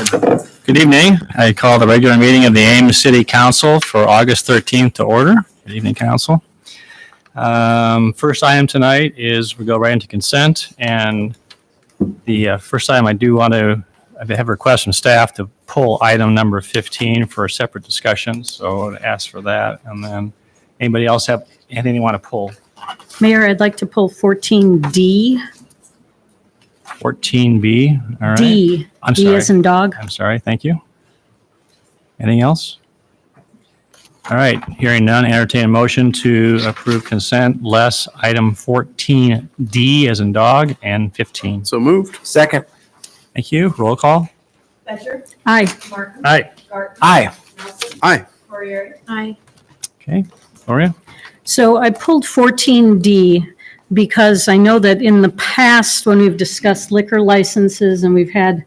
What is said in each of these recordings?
Good evening. I call the regular meeting of the Ames City Council for August 13th to order. Good evening, Council. First item tonight is we go right into consent. And the first item I do want to have a request from staff to pull item number 15 for a separate discussion. So I'd ask for that. And then anybody else have anything they want to pull? Mayor, I'd like to pull 14D. 14B. All right. D. I'm D sorry. as in dog. I'm sorry. Thank you. Anything else? All right. Hearing none, entertain a motion to approve consent less item 14D as in dog and 15. So moved. Second. Thank you. Roll call. Becher. Aye. Martin. Aye. Garten. Aye. Nelson. Aye. Corriere. Aye. Okay. Gloria? So I pulled 14D because I know that in the past, when we've discussed liquor licenses and we've had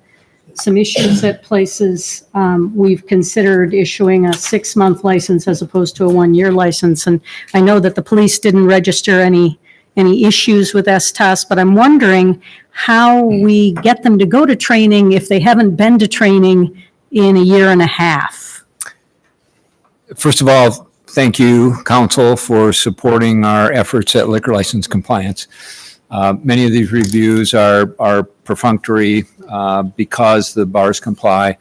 some issues at places, we've considered issuing a 6-month license as opposed to a 1-year license. And I know that the police didn't register any issues with STAS, but I'm wondering how we get them to go to training if they haven't been to training in a year and a half. First of all, thank you, Council, for supporting our efforts at liquor license compliance. Many of these reviews are perfunctory because the bars comply.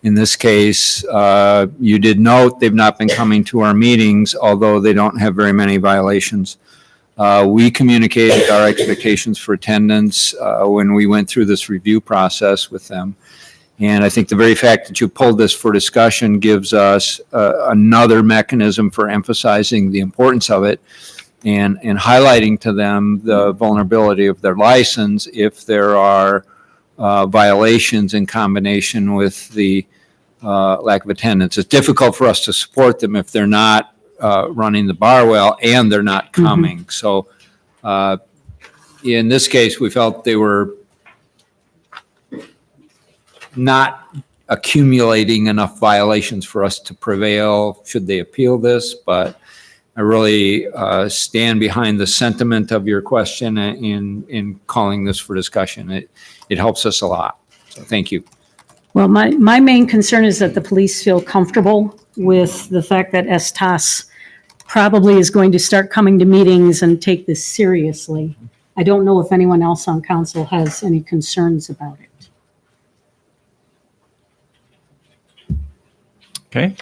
In this case, you did note they've not been coming to our meetings, although they don't have very many violations. We communicated our expectations for attendance when we went through this review process with them. And I think the very fact that you pulled this for discussion gives us another mechanism for emphasizing the importance of it and highlighting to them the vulnerability of their license if there are violations in combination with the lack of attendance. It's difficult for us to support them if they're not running the bar well and they're not coming. So in this case, we felt they were not accumulating enough violations for us to prevail should they appeal this, but I really stand behind the sentiment of your question in calling this for discussion. It helps us a lot. So thank you. Well, my main concern is that the police feel comfortable with the fact that STAS probably is going to start coming to meetings and take this seriously. I don't know if anyone else on council has any concerns about it. Okay.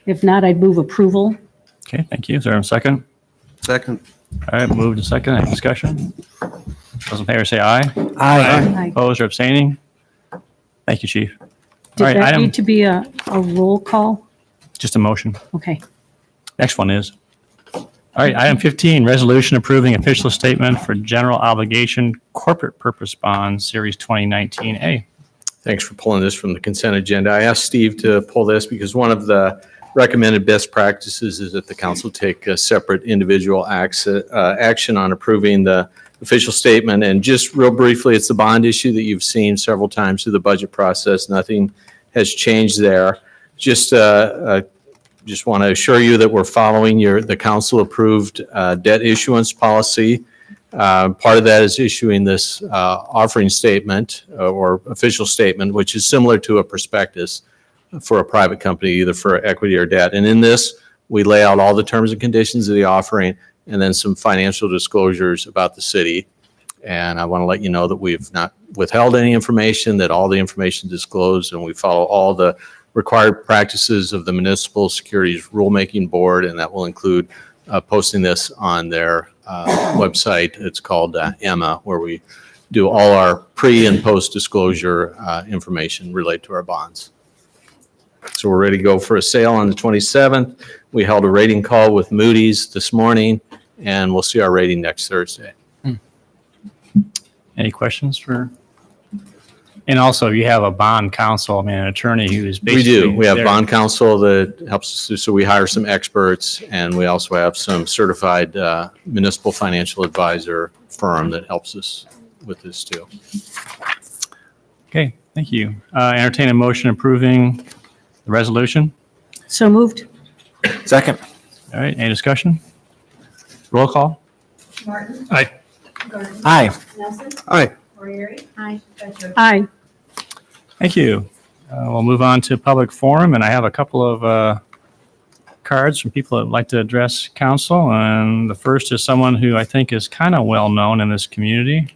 If not, I'd move approval. Okay. Thank you. Is there a second? Second. All right. Moved to second. Any discussion? Those in favor say aye. Aye. Opposed or abstaining? Thank you, Chief. All Did right. that need to be a roll call? Just a motion. Okay. Next one is. All right, item 15, resolution approving official statement for general obligation corporate purpose bonds, Series 2019A. Thanks for pulling this from the consent agenda. I asked Steve to pull this because one of the recommended best practices is that the council take a separate individual action on approving the official statement. And just real briefly, it's the bond issue that you've seen several times through the budget process. Nothing has changed there. Just want to assure you that we're following the council approved debt issuance policy. Part of that is issuing this offering statement or official statement, which is similar to a prospectus for a private company, either for equity or debt. And in this, we lay out all the terms and conditions of the offering and then some financial disclosures about the city. And I want to let you know that we've not withheld any information, that all the information disclosed, and we follow all the required practices of the Municipal Securities Rulemaking Board, and that will include posting this on their website. It's called EMA, where we do all our pre and post disclosure information related to our bonds. So we're ready to go for a sale on the 27th. We held a rating call with Moody's this morning, and we'll see our rating next Thursday. Any questions for? And also, you have a bond counsel, an attorney who is basically. We do. We have there. bond counsel that helps us. So we hire some experts, and we also have some certified municipal financial advisor firm that helps us with this too. Okay, thank you. Entertain a motion approving the resolution. So moved. Second. All right, any discussion? Roll call. Martin. Aye. Garten. Aye. Nelson. Aye. Corriere. Aye. Becher. Aye. Thank you. We'll move on to public forum, and I have a couple of cards from people that would like to address council. And the first is someone who I think is kind of well known in this community,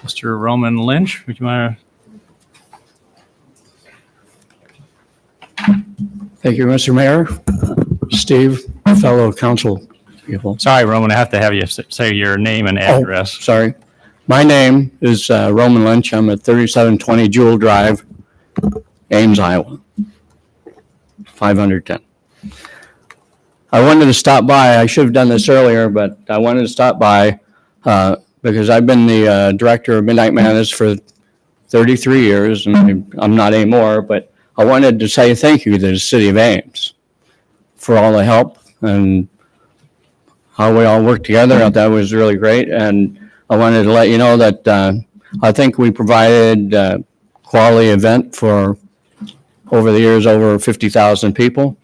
Mr. Roman Lynch. Would you want Thank you, Mr. Mayor, Steve, fellow council people. to? Sorry, Roman, I have to have you say your name and address. Sorry. My name is Roman Lynch. I'm at 3720 Jewel Drive, Ames, Iowa, 510. I wanted to stop by. I should have done this earlier, but I wanted to stop by because I've been the director of Midnight Madness for 33 years, and I'm not anymore, but I wanted to say thank you to the city of Ames for all the help and how we all worked together. I thought that was really great. And I wanted to let you know that I think we provided a quality event for, over the years, over 50,000 people.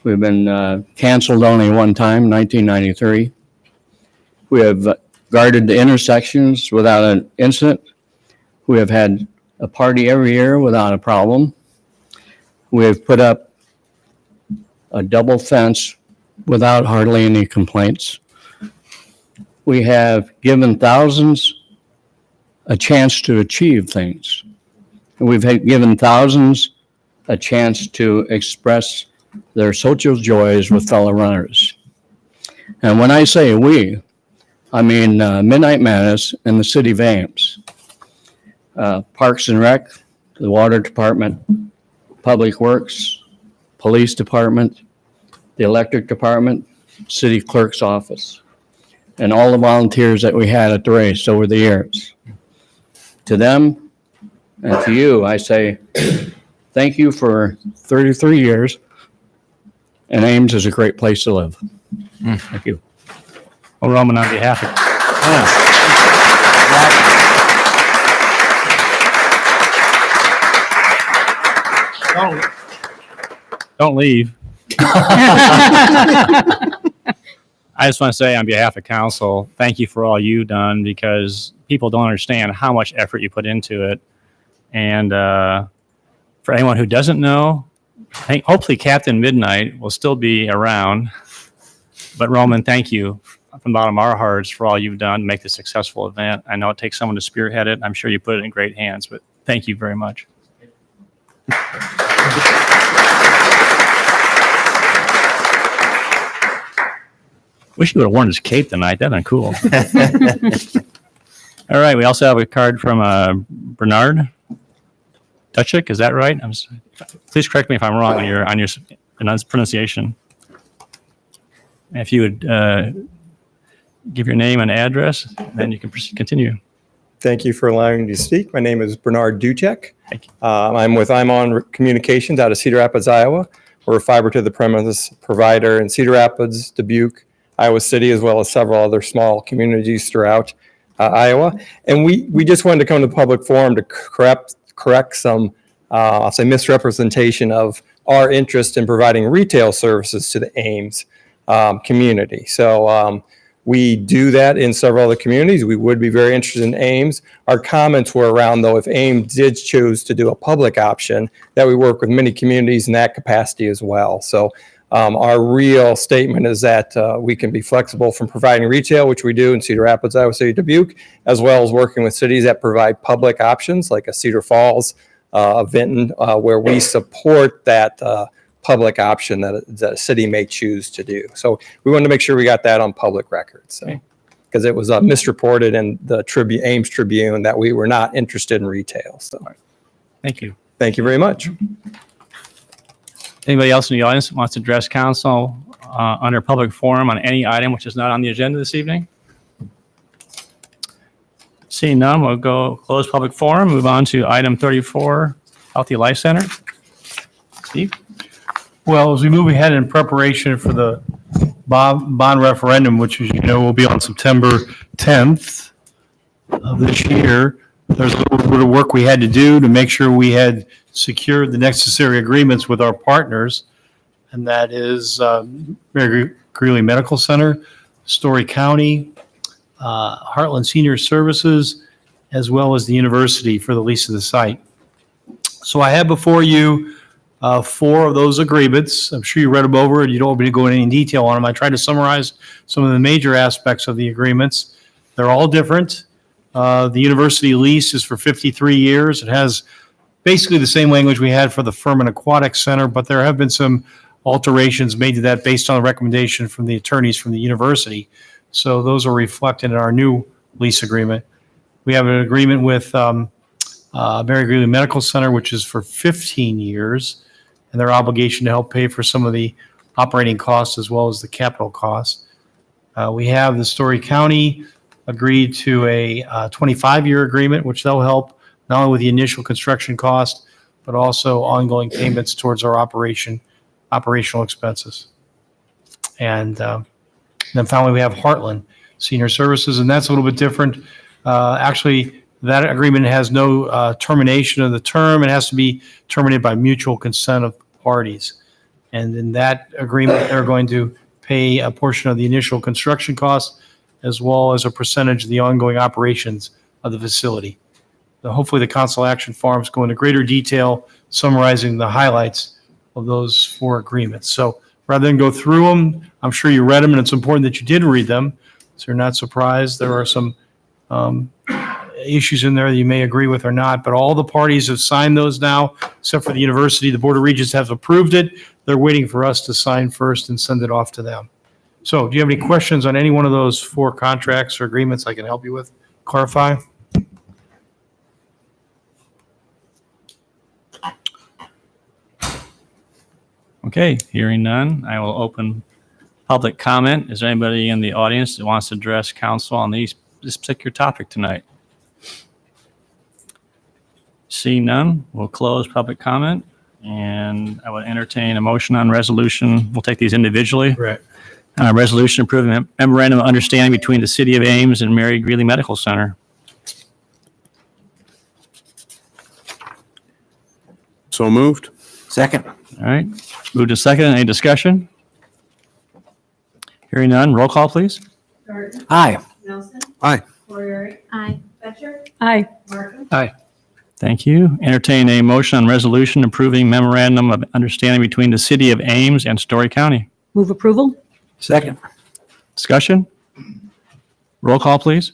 We've been canceled only one time, 1993. We have guarded the intersections without an incident. We have had a party every year without a problem. We have put up a double fence without hardly any complaints. We have given thousands a chance to achieve things. And we've given thousands a chance to express their social joys with fellow runners. And when I say we, I mean Midnight Madness and the city of Ames. Parks and Rec, the Water Department, Public Works, Police Department, the Electric Department, City Clerk's Office, and all the volunteers that we had at the race over the years. To them and to you, I say thank you for 33 years, and Ames is a great place to live. Thank you. Well, Roman, on behalf of don't leave. I just want to say on behalf of council, thank you for all you've done, because people don't understand how much effort you put into it. And for anyone who doesn't know, hopefully Captain Midnight will still be around. But Roman, thank you from the bottom of our hearts for all you've done to make this a successful event. I know it takes someone to spearhead it. I'm sure you put it in great hands, but thank you very much. Wish he would have worn his cape tonight. That'd been cool. All right. We also have a card from Bernard Duchik. Is that right? Please correct me if I'm wrong on your pronunciation. If you would give your name and address, then you can continue. Thank you for allowing me to speak. My name is Bernard Duchek. Thank you. I'm with On Communications out of Cedar Rapids, Iowa. We're a fiber to the premise provider in Cedar Rapids, Dubuque, Iowa City, as well as several other small communities throughout Iowa. And we just wanted to come to the public forum to correct some, I'll say, misrepresentation of our interest in providing retail services to the Ames community. So we do that in several other communities. We would be very interested in Ames. Our comments were around, though, if Ames did choose to do a public option, that we work with many communities in that capacity as well. So our real statement is that we can be flexible from providing retail, which we do in Cedar Rapids, Iowa City, Dubuque, as well as working with cities that provide public options like a Cedar Falls, Vinton, where we support that public option that a city may choose to do. So we wanted to make sure we got that on public record. So, because it was misreported in the Ames Tribune that we were not interested in retail. So Thank you. thank you very much. Anybody else in the audience wants to address council under public forum on any item which is not on the agenda this evening? Seeing none, we'll go close public forum, move on to item 34, Healthy Life Center. Steve? Well, as we move ahead in preparation for the bond referendum, which, as you know, will be on September 10th of this year, there's a little bit of work we had to do to make sure we had secured the necessary agreements with our partners, and that is Mary Greeley Medical Center, Story County, Heartland Senior Services, as well as the university for the lease of the site. So I have before you four of those agreements. I'm sure you read them over and you don't want me to go into any detail on them. I tried to summarize some of the major aspects of the agreements. They're all different. The university lease is for 53 years. It has basically the same language we had for the Furman Aquatic Center, but there have been some alterations made to that based on the recommendation from the attorneys from the university. So those are reflected in our new lease agreement. We have an agreement with Mary Greeley Medical Center, which is for 15 years, and their obligation to help pay for some of the operating costs as well as the capital costs. We have the Story County agreed to a 25-year agreement, which they'll help not only with the initial construction cost, but also ongoing payments towards our operational expenses. And then finally, we have Heartland Senior Services, and that's a little bit different. Actually, that agreement has no termination of the term. It has to be terminated by mutual consent of parties. And in that agreement, they're going to pay a portion of the initial construction costs as well as a percentage of the ongoing operations of the facility. Hopefully, the Council Action Forms go into greater detail, summarizing the highlights of those four agreements. So rather than go through them, I'm sure you read them, and it's important that you did read them, so you're not surprised. There are some issues in there that you may agree with or not, but all the parties have signed those now, except for the university. The Board of Regents has approved it. They're waiting for us to sign first and send it off to them. So do you have any questions on any one of those four contracts or agreements I can help you with, clarify? Okay, hearing none, I will open public comment. Is there anybody in the audience that wants to address council on this particular topic tonight? Seeing none, we'll close public comment, and I would entertain a motion on resolution. We'll take these individually. Right. Resolution approving a memorandum of understanding between the City of Ames and Mary Greeley Medical Center. So moved. Second. All right, moved to second. Any discussion? Hearing none, roll call, please. Garden, Aye. Nelson. Aye. Corriere. Aye. Fletcher. Aye. Martin. Thank you. Entertain a motion on resolution approving memorandum of understanding between the City of Ames and Story County. Move approval? Second. Discussion? Roll call, please.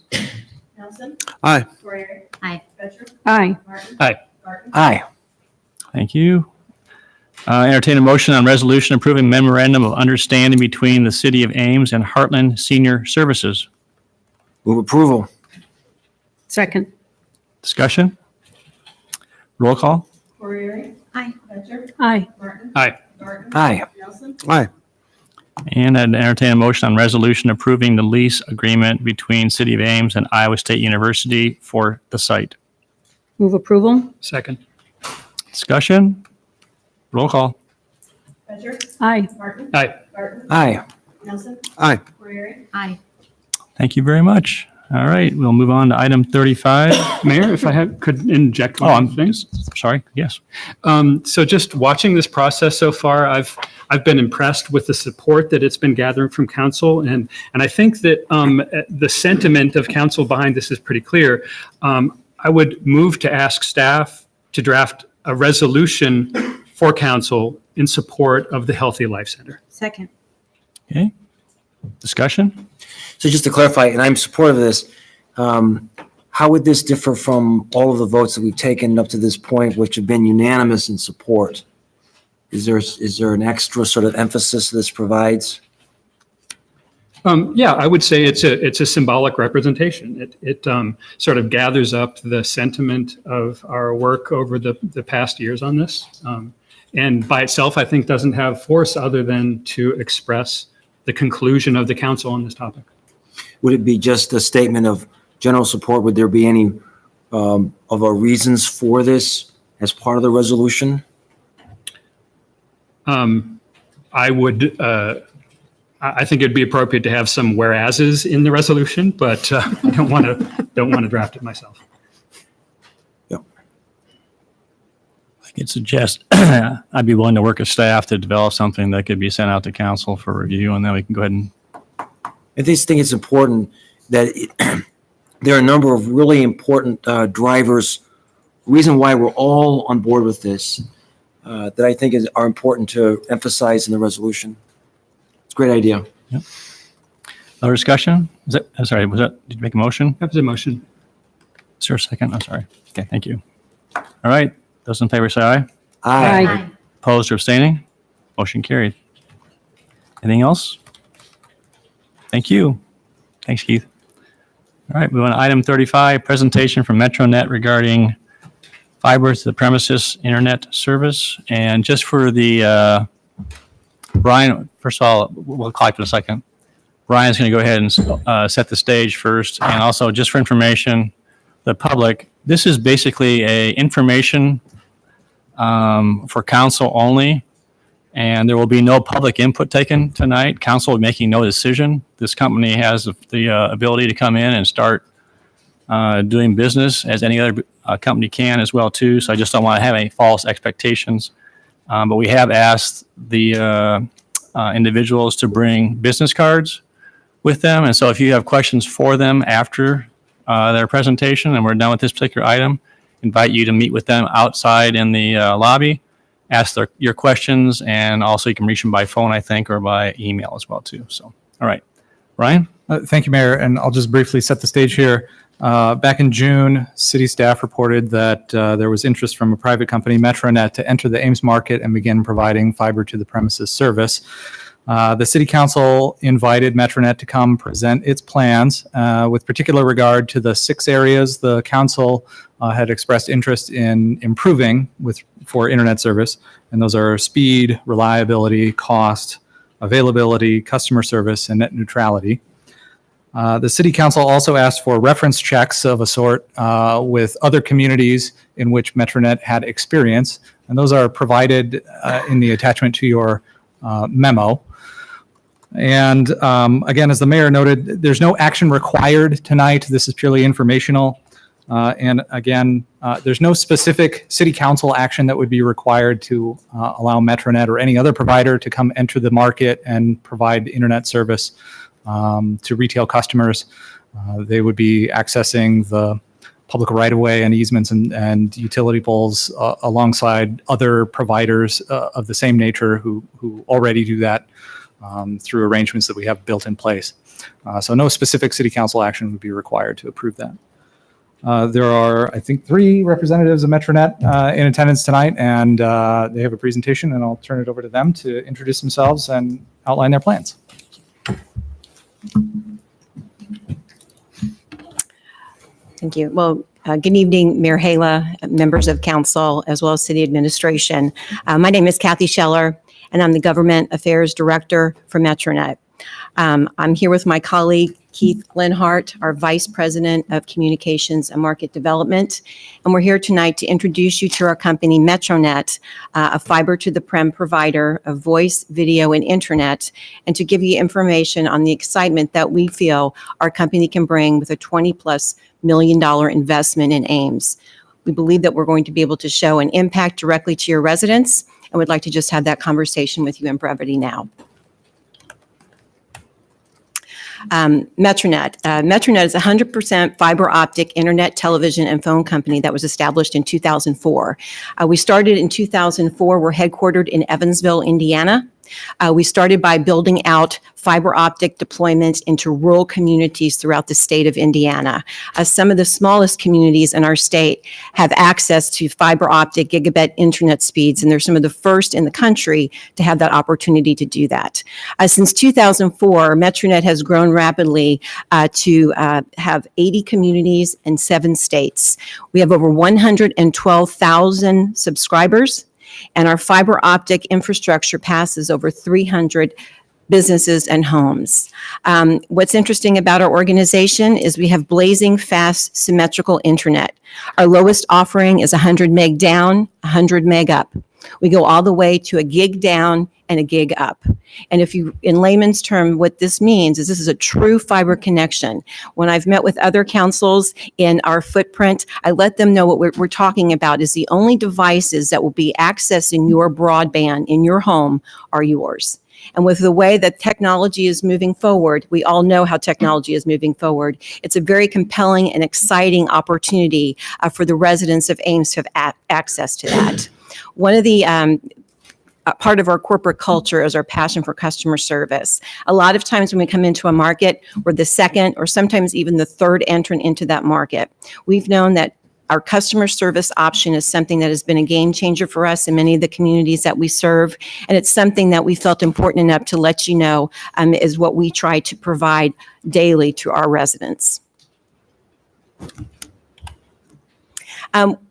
Nelson. Aye. Corriere. Aye. Fletcher. Aye. Martin. Aye. Garden. Aye. Thank you. Entertain a motion on resolution approving memorandum of understanding between the City of Ames and Heartland Senior Services. Move approval. Second. Discussion? Roll call? Corriere. Aye. Fletcher. Aye. Martin. Aye. Garden. Aye. Nelson. Aye. And I'd entertain a motion on resolution approving the lease agreement between City of Ames and Iowa State University for the site. Move approval? Second. Discussion? Roll call? Fletcher. Aye. Martin. Aye. Garden. Aye. Nelson. Aye. Corriere. Aye. Thank you very much. All right, we'll move on to item 35. Mayor, if I could interject Oh, one I'm thing. sorry. Yes. So just watching this process so far, I've been impressed with the support that it's been gathering from council, and I think that the sentiment of council behind this is pretty clear. I would move to ask staff to draft a resolution for council in support of the Healthy Life Center. Second. Okay. Discussion? So just to clarify, and I'm supportive of this, how would this differ from all of the votes that we've taken up to this point, which have been unanimous in support? Is there an extra sort of emphasis this provides? Yeah, I would say it's a symbolic representation. It sort of gathers up the sentiment of our work over the past years on this. And by itself, I think doesn't have force other than to express the conclusion of the council on this topic. Would it be just a statement of general support? Would there be any of our reasons for this as part of the resolution? I would, I think it'd be appropriate to have some whereases in the resolution, but I don't want to draft it myself. I could suggest I'd be willing to work with staff to develop something that could be sent out to council for review, and then we can go ahead and. I just think it's important that there are a number of really important drivers reason why we're all on board with this that I think are important to emphasize in the resolution. It's a great idea. Other discussion? Is that, I'm sorry, did you make a motion? That was a motion. Is there a second? I'm sorry. Okay, thank you. All right, those in favor say aye. Aye. Opposed or abstaining? Motion carried. Anything else? Thank you. Thanks, Keith. All right, we want item 35, presentation from MetroNet regarding fiber to the premises internet service. And just for the, Brian, first of all, we'll call you in a second. Brian's going to go ahead and set the stage first. And also just for information, the public, this is basically a information for council only. And there will be no public input taken tonight. Council will be making no decision. This company has the ability to come in and start doing business as any other company can as well too. So I just don't want to have any false expectations. But we have asked the individuals to bring business cards with them. And so if you have questions for them after their presentation and we're done with this particular item, invite you to meet with them outside in the lobby. Ask your questions, and also you can reach them by phone, I think, or by email as well, too. So, all right. Ryan? Thank you, Mayor. And I'll just briefly set the stage here. Back in June, city staff reported that there was interest from a private company, MetroNet, to enter the Ames market and begin providing fiber to the premises service. The city council invited MetroNet to come present its plans with particular regard to the 6 areas the council had expressed interest in improving for internet service. And those are speed, reliability, cost, availability, customer service, and net neutrality. The city council also asked for reference checks of a sort with other communities in which MetroNet had experience. And those are provided in the attachment to your memo. And again, as the mayor noted, there's no action required tonight. This is purely informational. And again, there's no specific city council action that would be required to allow MetroNet or any other provider to come enter the market and provide internet service to retail customers. They would be accessing the public right-of-way and easements and utility poles alongside other providers of the same nature who already do that through arrangements that we have built in place. So no specific city council action would be required to approve that. There are, I think, 3 representatives of MetroNet in attendance tonight, and they have a presentation, and I'll turn it over to them to introduce themselves and outline their plans. Thank you. Well, good evening, Mayor Hala, members of council, as well as city administration. My name is Kathy Scheller, and I'm the Government Affairs Director for MetroNet. I'm here with my colleague, Keith Glenhart, our Vice President of Communications and Market Development. And we're here tonight to introduce you to our company, MetroNet, a fiber to the prem provider of voice, video, and internet, and to give you information on the excitement that we feel our company can bring with a $20+ million investment in Ames. We believe that we're going to be able to show an impact directly to your residents, and would like to just have that conversation with you in brevity now. MetroNet. MetroNet is a 100% fiber optic internet, television, and phone company that was established in 2004. We started in 2004. We're headquartered in Evansville, Indiana. We started by building out fiber optic deployments into rural communities throughout the state of Indiana. Some of the smallest communities in our state have access to fiber optic gigabit internet speeds, and they're some of the first in the country to have that opportunity to do that. Since 2004, MetroNet has grown rapidly to have 80 communities in 7 states. We have over 112,000 subscribers, and our fiber optic infrastructure passes over 300 businesses and homes. What's interesting about our organization is we have blazing fast symmetrical internet. Our lowest offering is 100 meg down, 100 meg up. We go all the way to a gig down and a gig up. And if you, in layman's term, what this means is this is a true fiber connection. When I've met with other councils in our footprint, I let them know what we're talking about is the only devices that will be accessing your broadband in your home are yours. And with the way that technology is moving forward, we all know how technology is moving forward. It's a very compelling and exciting opportunity for the residents of Ames to have access to that. One of the part of our corporate culture is our passion for customer service. A lot of times when we come into a market, we're the second or sometimes even the third entrant into that market. We've known that our customer service option is something that has been a game changer for us in many of the communities that we serve. And it's something that we felt important enough to let you know is what we try to provide daily to our residents.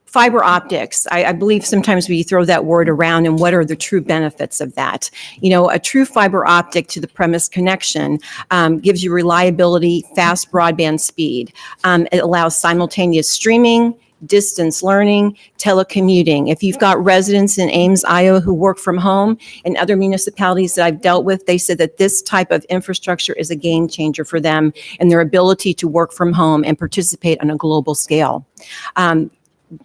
Fiber optics, I believe sometimes we throw that word around, and what are the true benefits of that? You know, a true fiber optic to the premise connection gives you reliability, fast broadband speed. It allows simultaneous streaming, distance learning, telecommuting. If you've got residents in Ames, Iowa who work from home, and other municipalities that I've dealt with, they said that this type of infrastructure is a game changer for them and their ability to work from home and participate on a global scale.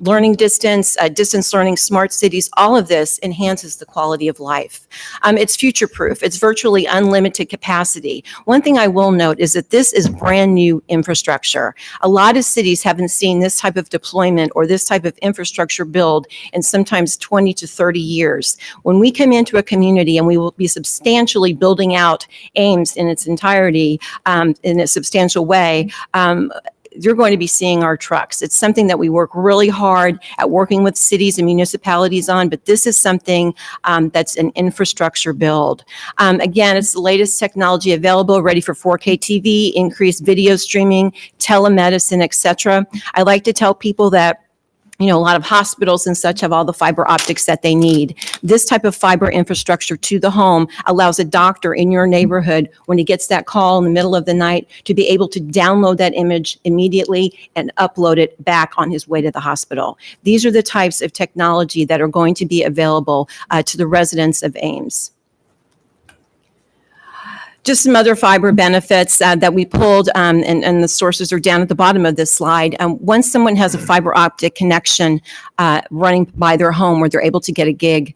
Learning distance, distance learning, smart cities, all of this enhances the quality of life. It's future-proof. It's virtually unlimited capacity. One thing I will note is that this is brand new infrastructure. A lot of cities haven't seen this type of deployment or this type of infrastructure build in sometimes 20 to 30 years. When we come into a community, and we will be substantially building out Ames in its entirety in a substantial way, you're going to be seeing our trucks. It's something that we work really hard at working with cities and municipalities on, but this is something that's an infrastructure build. Again, it's the latest technology available, ready for 4K TV, increased video streaming, telemedicine, etc. I like to tell people that a lot of hospitals and such have all the fiber optics that they need. This type of fiber infrastructure to the home allows a doctor in your neighborhood, when he gets that call in the middle of the night, to be able to download that image immediately and upload it back on his way to the hospital. These are the types of technology that are going to be available to the residents of Ames. Just some other fiber benefits that we pulled, and the sources are down at the bottom of this slide. Once someone has a fiber optic connection running by their home where they're able to get a gig,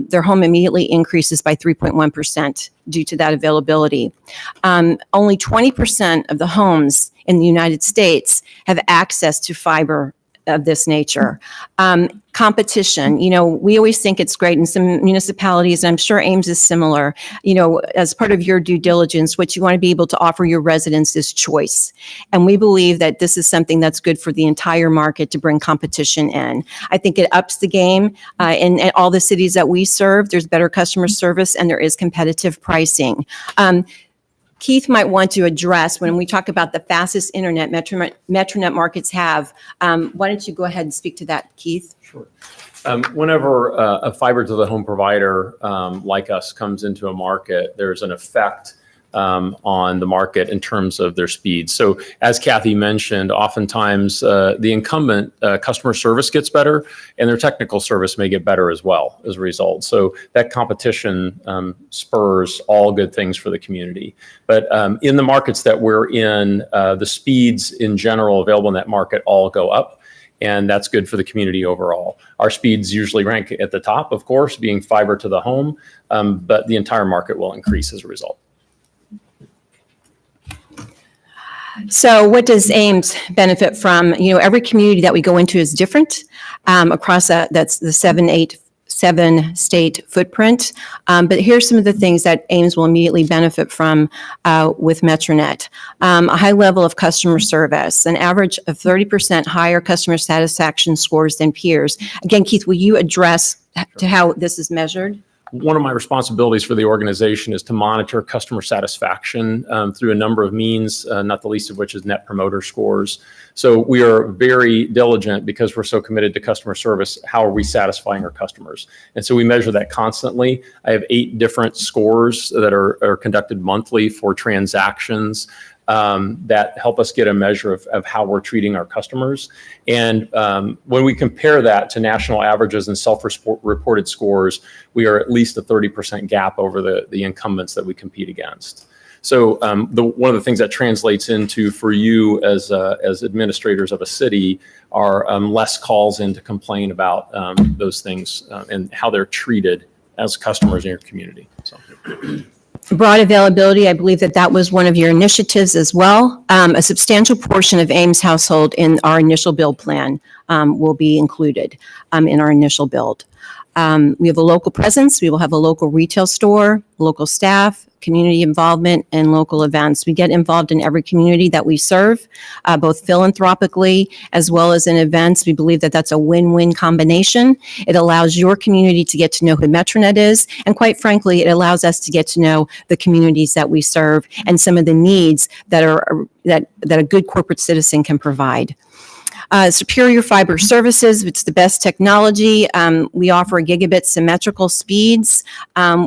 their home immediately increases by 3.1% due to that availability. Only 20% of the homes in the United States have access to fiber of this nature. Competition, we always think it's great in some municipalities, and I'm sure Ames is similar. As part of your due diligence, what you want to be able to offer your residents is choice. And we believe that this is something that's good for the entire market to bring competition in. I think it ups the game in all the cities that we serve. There's better customer service and there is competitive pricing. Keith might want to address, when we talk about the fastest internet Metronet markets have. Why don't you go ahead and speak to that, Keith? Sure. Whenever a fiber to the home provider like us comes into a market, there's an effect on the market in terms of their speed. So as Kathy mentioned, oftentimes the incumbent customer service gets better and their technical service may get better as well as a result. So that competition spurs all good things for the community. But in the markets that we're in, the speeds in general available in that market all go up. And that's good for the community overall. Our speeds usually rank at the top, of course, being fiber to the home, but the entire market will increase as a result. So what does Ames benefit from? Every community that we go into is different across that's the 7-state footprint. But here's some of the things that Ames will immediately benefit from with Metronet. A high level of customer service, an average of 30% higher customer satisfaction scores than peers. Again, Keith, will you address to how this is measured? One of my responsibilities for the organization is to monitor customer satisfaction through a number of means, not the least of which is Net Promoter Scores. So we are very diligent, because we're so committed to customer service. How are we satisfying our customers? And so we measure that constantly. I have 8 different scores that are conducted monthly for transactions that help us get a measure of how we're treating our customers. And when we compare that to national averages and self-reported scores, we are at least a 30% gap over the incumbents that we compete against. So one of the things that translates into, for you as administrators of a city, are less calls in to complain about those things and how they're treated as customers in your community. So. Broad availability, I believe that that was one of your initiatives as well. A substantial portion of Ames household in our initial build plan will be included in our initial build. We have a local presence. We will have a local retail store, local staff, community involvement, and local events. We get involved in every community that we serve, both philanthropically as well as in events. We believe that that's a win-win combination. It allows your community to get to know who Metronet is, and quite frankly, it allows us to get to know the communities that we serve and some of the needs that a good corporate citizen can provide. Superior fiber services, it's the best technology. We offer gigabit symmetrical speeds.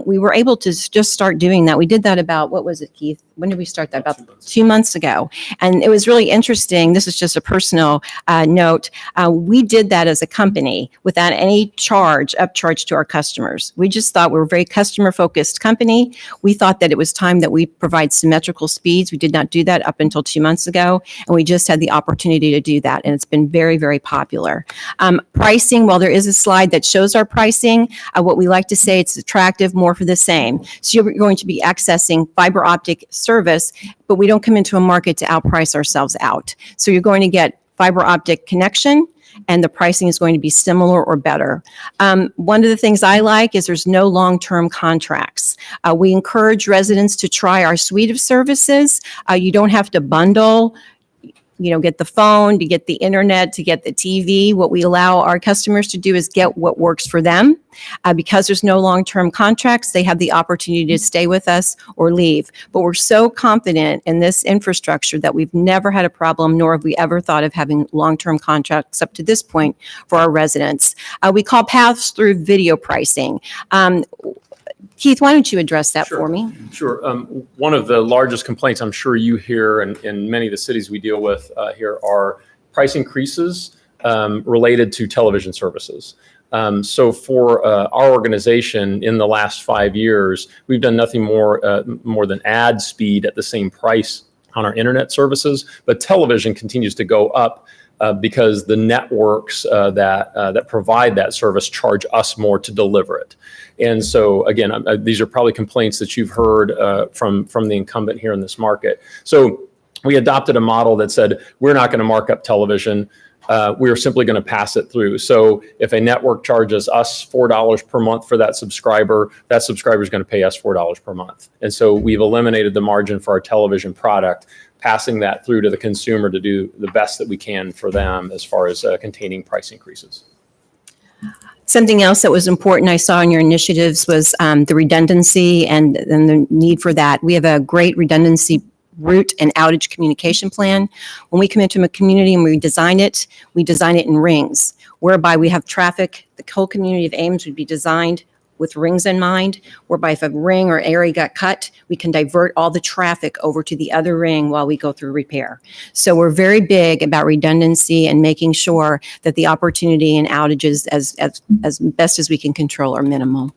We were able to just start doing that. We did that about, what was it, Keith? When did we start that? About 2 months ago. And it was really interesting. This is just a personal note. We did that as a company without any upcharge to our customers. We just thought we were a very customer-focused company. We thought that it was time that we provide symmetrical speeds. We did not do that up until 2 months ago, and we just had the opportunity to do that, and it's been very, very popular. Pricing, while there is a slide that shows our pricing, what we like to say, it's attractive, more for the same. So you're going to be accessing fiber optic service, but we don't come into a market to outprice ourselves out. So you're going to get fiber optic connection, and the pricing is going to be similar or better. One of the things I like is there's no long-term contracts. We encourage residents to try our suite of services. You don't have to bundle, get the phone, to get the internet, to get the TV. What we allow our customers to do is get what works for them. Because there's no long-term contracts, they have the opportunity to stay with us or leave. But we're so confident in this infrastructure that we've never had a problem, nor have we ever thought of having long-term contracts up to this point for our residents. We call pass-through video pricing. Keith, why don't you address that for me? Sure. One of the largest complaints I'm sure you hear in many of the cities we deal with here are price increases related to television services. So for our organization in the last 5 years, we've done nothing more than add speed at the same price on our internet services, but television continues to go up because the networks that provide that service charge us more to deliver it. And so again, these are probably complaints that you've heard from the incumbent here in this market. So we adopted a model that said, we're not going to mark up television. We're simply going to pass it through. So if a network charges us $4 per month for that subscriber is going to pay us $4 per month. And so we've eliminated the margin for our television product, passing that through to the consumer to do the best that we can for them as far as containing price increases. Something else that was important I saw in your initiatives was the redundancy and the need for that. We have a great redundancy route and outage communication plan. When we come into a community and we design it in rings, whereby we have traffic. The whole community of Ames would be designed with rings in mind, whereby if a ring or area got cut, we can divert all the traffic over to the other ring while we go through repair. So we're very big about redundancy and making sure that the opportunity and outages as best as we can control are minimal.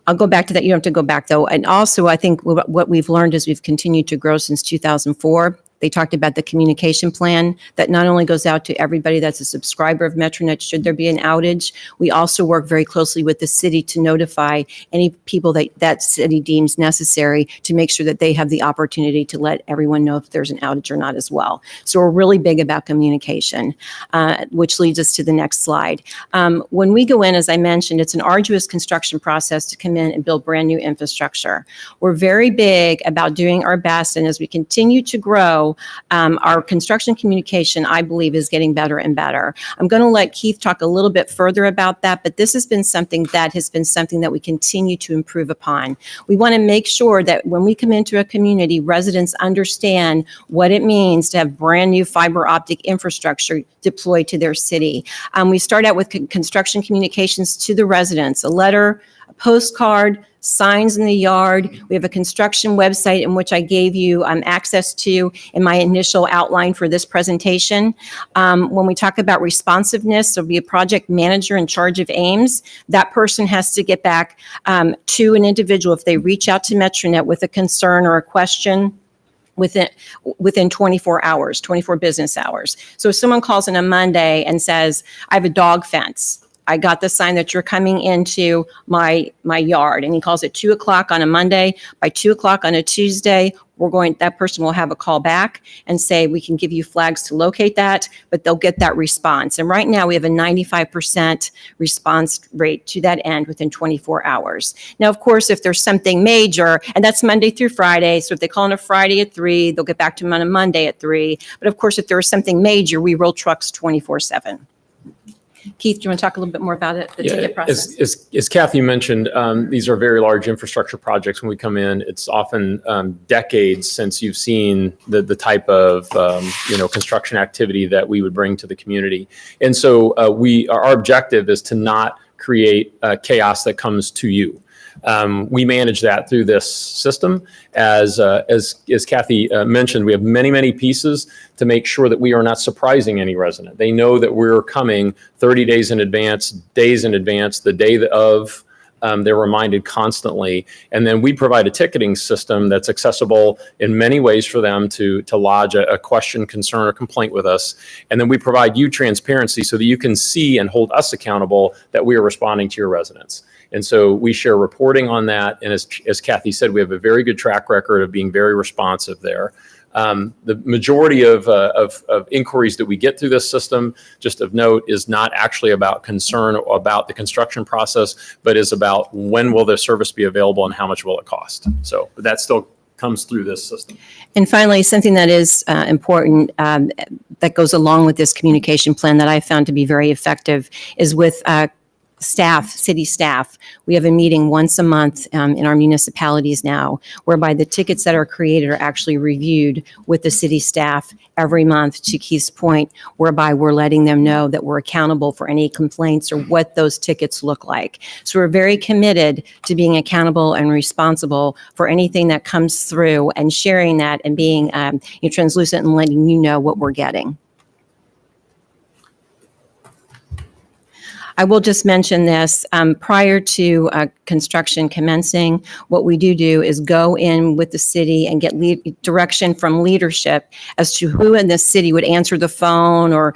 I'll go back to that. You don't have to go back though. And also I think what we've learned is we've continued to grow since 2004. They talked about the communication plan that not only goes out to everybody that's a subscriber of Metronet should there be an outage. We also work very closely with the city to notify any people that city deems necessary to make sure that they have the opportunity to let everyone know if there's an outage or not as well. So we're really big about communication, which leads us to the next slide. When we go in, as I mentioned, it's an arduous construction process to come in and build brand new infrastructure. We're very big about doing our best, and as we continue to grow, our construction communication, I believe, is getting better and better. I'm going to let Keith talk a little bit further about that, but this has been something that we continue to improve upon. We want to make sure that when we come into a community, residents understand what it means to have brand new fiber optic infrastructure deployed to their city. We start out with construction communications to the residents, a letter, a postcard, signs in the yard. We have a construction website in which I gave you access to in my initial outline for this presentation. When we talk about responsiveness, there'll be a project manager in charge of Ames. That person has to get back to an individual if they reach out to Metronet with a concern or a question within 24 hours, 24 business hours. So if someone calls in on Monday and says, I have a dog fence, I got the sign that you're coming into my yard. And he calls at 2 o'clock on a Monday. By 2 o'clock on a Tuesday, that person will have a call back and say, we can give you flags to locate that, but they'll get that response. And right now we have a 95% response rate to that end within 24 hours. Now, of course, if there's something major, and that's Monday through Friday, so if they call on a Friday at 3, they'll get back to them on a Monday at 3. But of course, if there is something major, we roll trucks 24/7. Keith, do you want to talk a little bit more about it, the ticket process? As Kathy mentioned, these are very large infrastructure projects. When we come in, it's often decades since you've seen the type of construction activity that we would bring to the community. And so our objective is to not create chaos that comes to you. We manage that through this system. As Kathy mentioned, we have many pieces to make sure that we are not surprising any resident. They know that we're coming 30 days in advance, days in advance, the day of. They're reminded constantly. And then we provide a ticketing system that's accessible in many ways for them to lodge a question, concern, or complaint with us. And then we provide you transparency so that you can see and hold us accountable that we are responding to your residents. And so we share reporting on that. And as Kathy said, we have a very good track record of being very responsive there. The majority of inquiries that we get through this system, just of note, is not actually about concern about the construction process, but is about when will the service be available and how much will it cost. So that still comes through this system. And finally, something that is important that goes along with this communication plan that I found to be very effective is with city staff. We have a meeting once a month in our municipalities now, whereby the tickets that are created are actually reviewed with the city staff every month, to Keith's point, whereby we're letting them know that we're accountable for any complaints or what those tickets look like. So we're very committed to being accountable and responsible for anything that comes through, and sharing that and being translucent and letting you know what we're getting. I will just mention this, prior to construction commencing, what we do is go in with the city and get direction from leadership as to who in the city would answer the phone or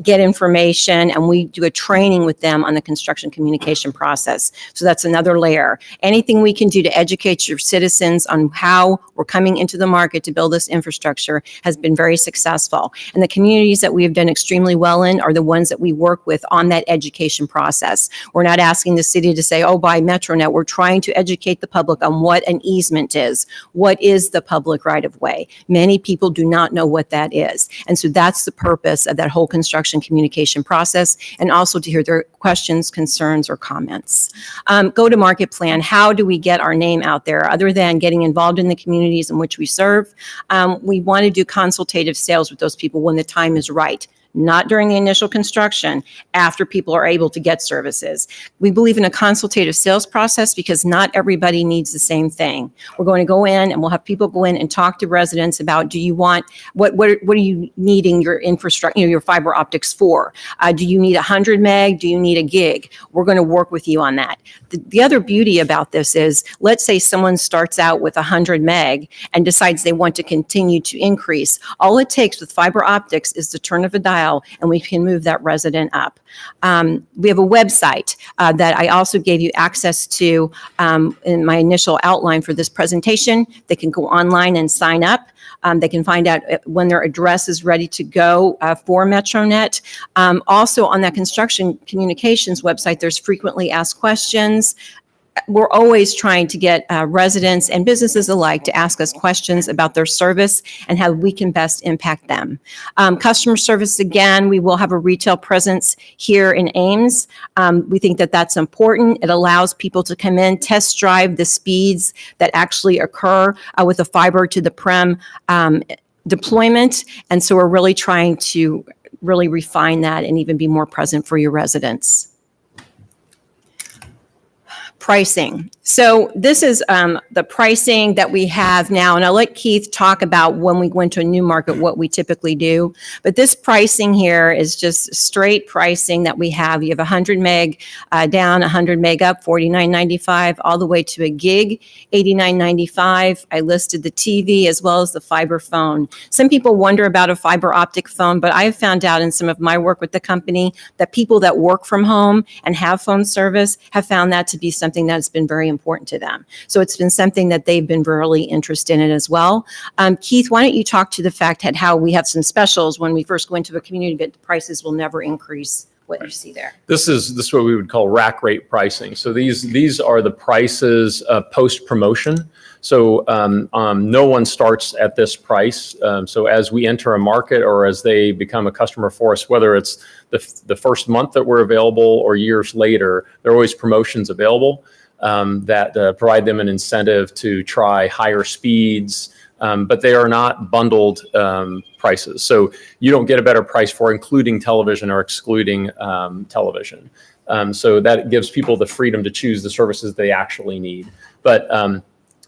get information, and we do a training with them on the construction communication process. So that's another layer. Anything we can do to educate your citizens on how we're coming into the market to build this infrastructure has been very successful. And the communities that we have done extremely well in are the ones that we work with on that education process. We're not asking the city to say, oh, buy MetroNet. We're trying to educate the public on what an easement is. What is the public right-of-way? Many people do not know what that is. And so that's the purpose of that whole construction communication process, and also to hear their questions, concerns, or comments. Go-to-market plan. How do we get our name out there other than getting involved in the communities in which we serve? We want to do consultative sales with those people when the time is right. Not during the initial construction, after people are able to get services. We believe in a consultative sales process because not everybody needs the same thing. We're going to go in and we'll have people go in and talk to residents about, do you want, what are you needing your infrastructure, your fiber optics for? Do you need 100 meg? Do you need a gig? We're going to work with you on that. The other beauty about this is, let's say someone starts out with 100 meg and decides they want to continue to increase. All it takes with fiber optics is the turn of a dial, and we can move that resident up. We have a website that I also gave you access to in my initial outline for this presentation. They can go online and sign up. They can find out when their address is ready to go for MetroNet. Also on that construction communications website, there's frequently asked questions. We're always trying to get residents and businesses alike to ask us questions about their service and how we can best impact them. Customer service, again, we will have a retail presence here in Ames. We think that that's important. It allows people to come in, test drive the speeds that actually occur with a fiber to the prem deployment. And so we're really trying to really refine that and even be more present for your residents. Pricing. So this is the pricing that we have now, and I'll let Keith talk about when we go into a new market, what we typically do. But this pricing here is just straight pricing that we have. You have 100 meg down, 100 meg up, $49.95, all the way to a gig, $89.95. I listed the TV as well as the fiber phone. Some people wonder about a fiber optic phone, but I've found out in some of my work with the company that people that work from home and have phone service have found that to be something that's been very important to them. So it's been something that they've been really interested in as well. Keith, why don't you talk to the fact that how we have some specials when we first go into a community, but the prices will never increase what you see there. This is what we would call rack rate pricing. So these are the prices post promotion. So no one starts at this price. So as we enter a market or as they become a customer for us, whether it's the first month that we're available or years later, there are always promotions available that provide them an incentive to try higher speeds. But they are not bundled prices. So you don't get a better price for including television or excluding television. So that gives people the freedom to choose the services they actually need. But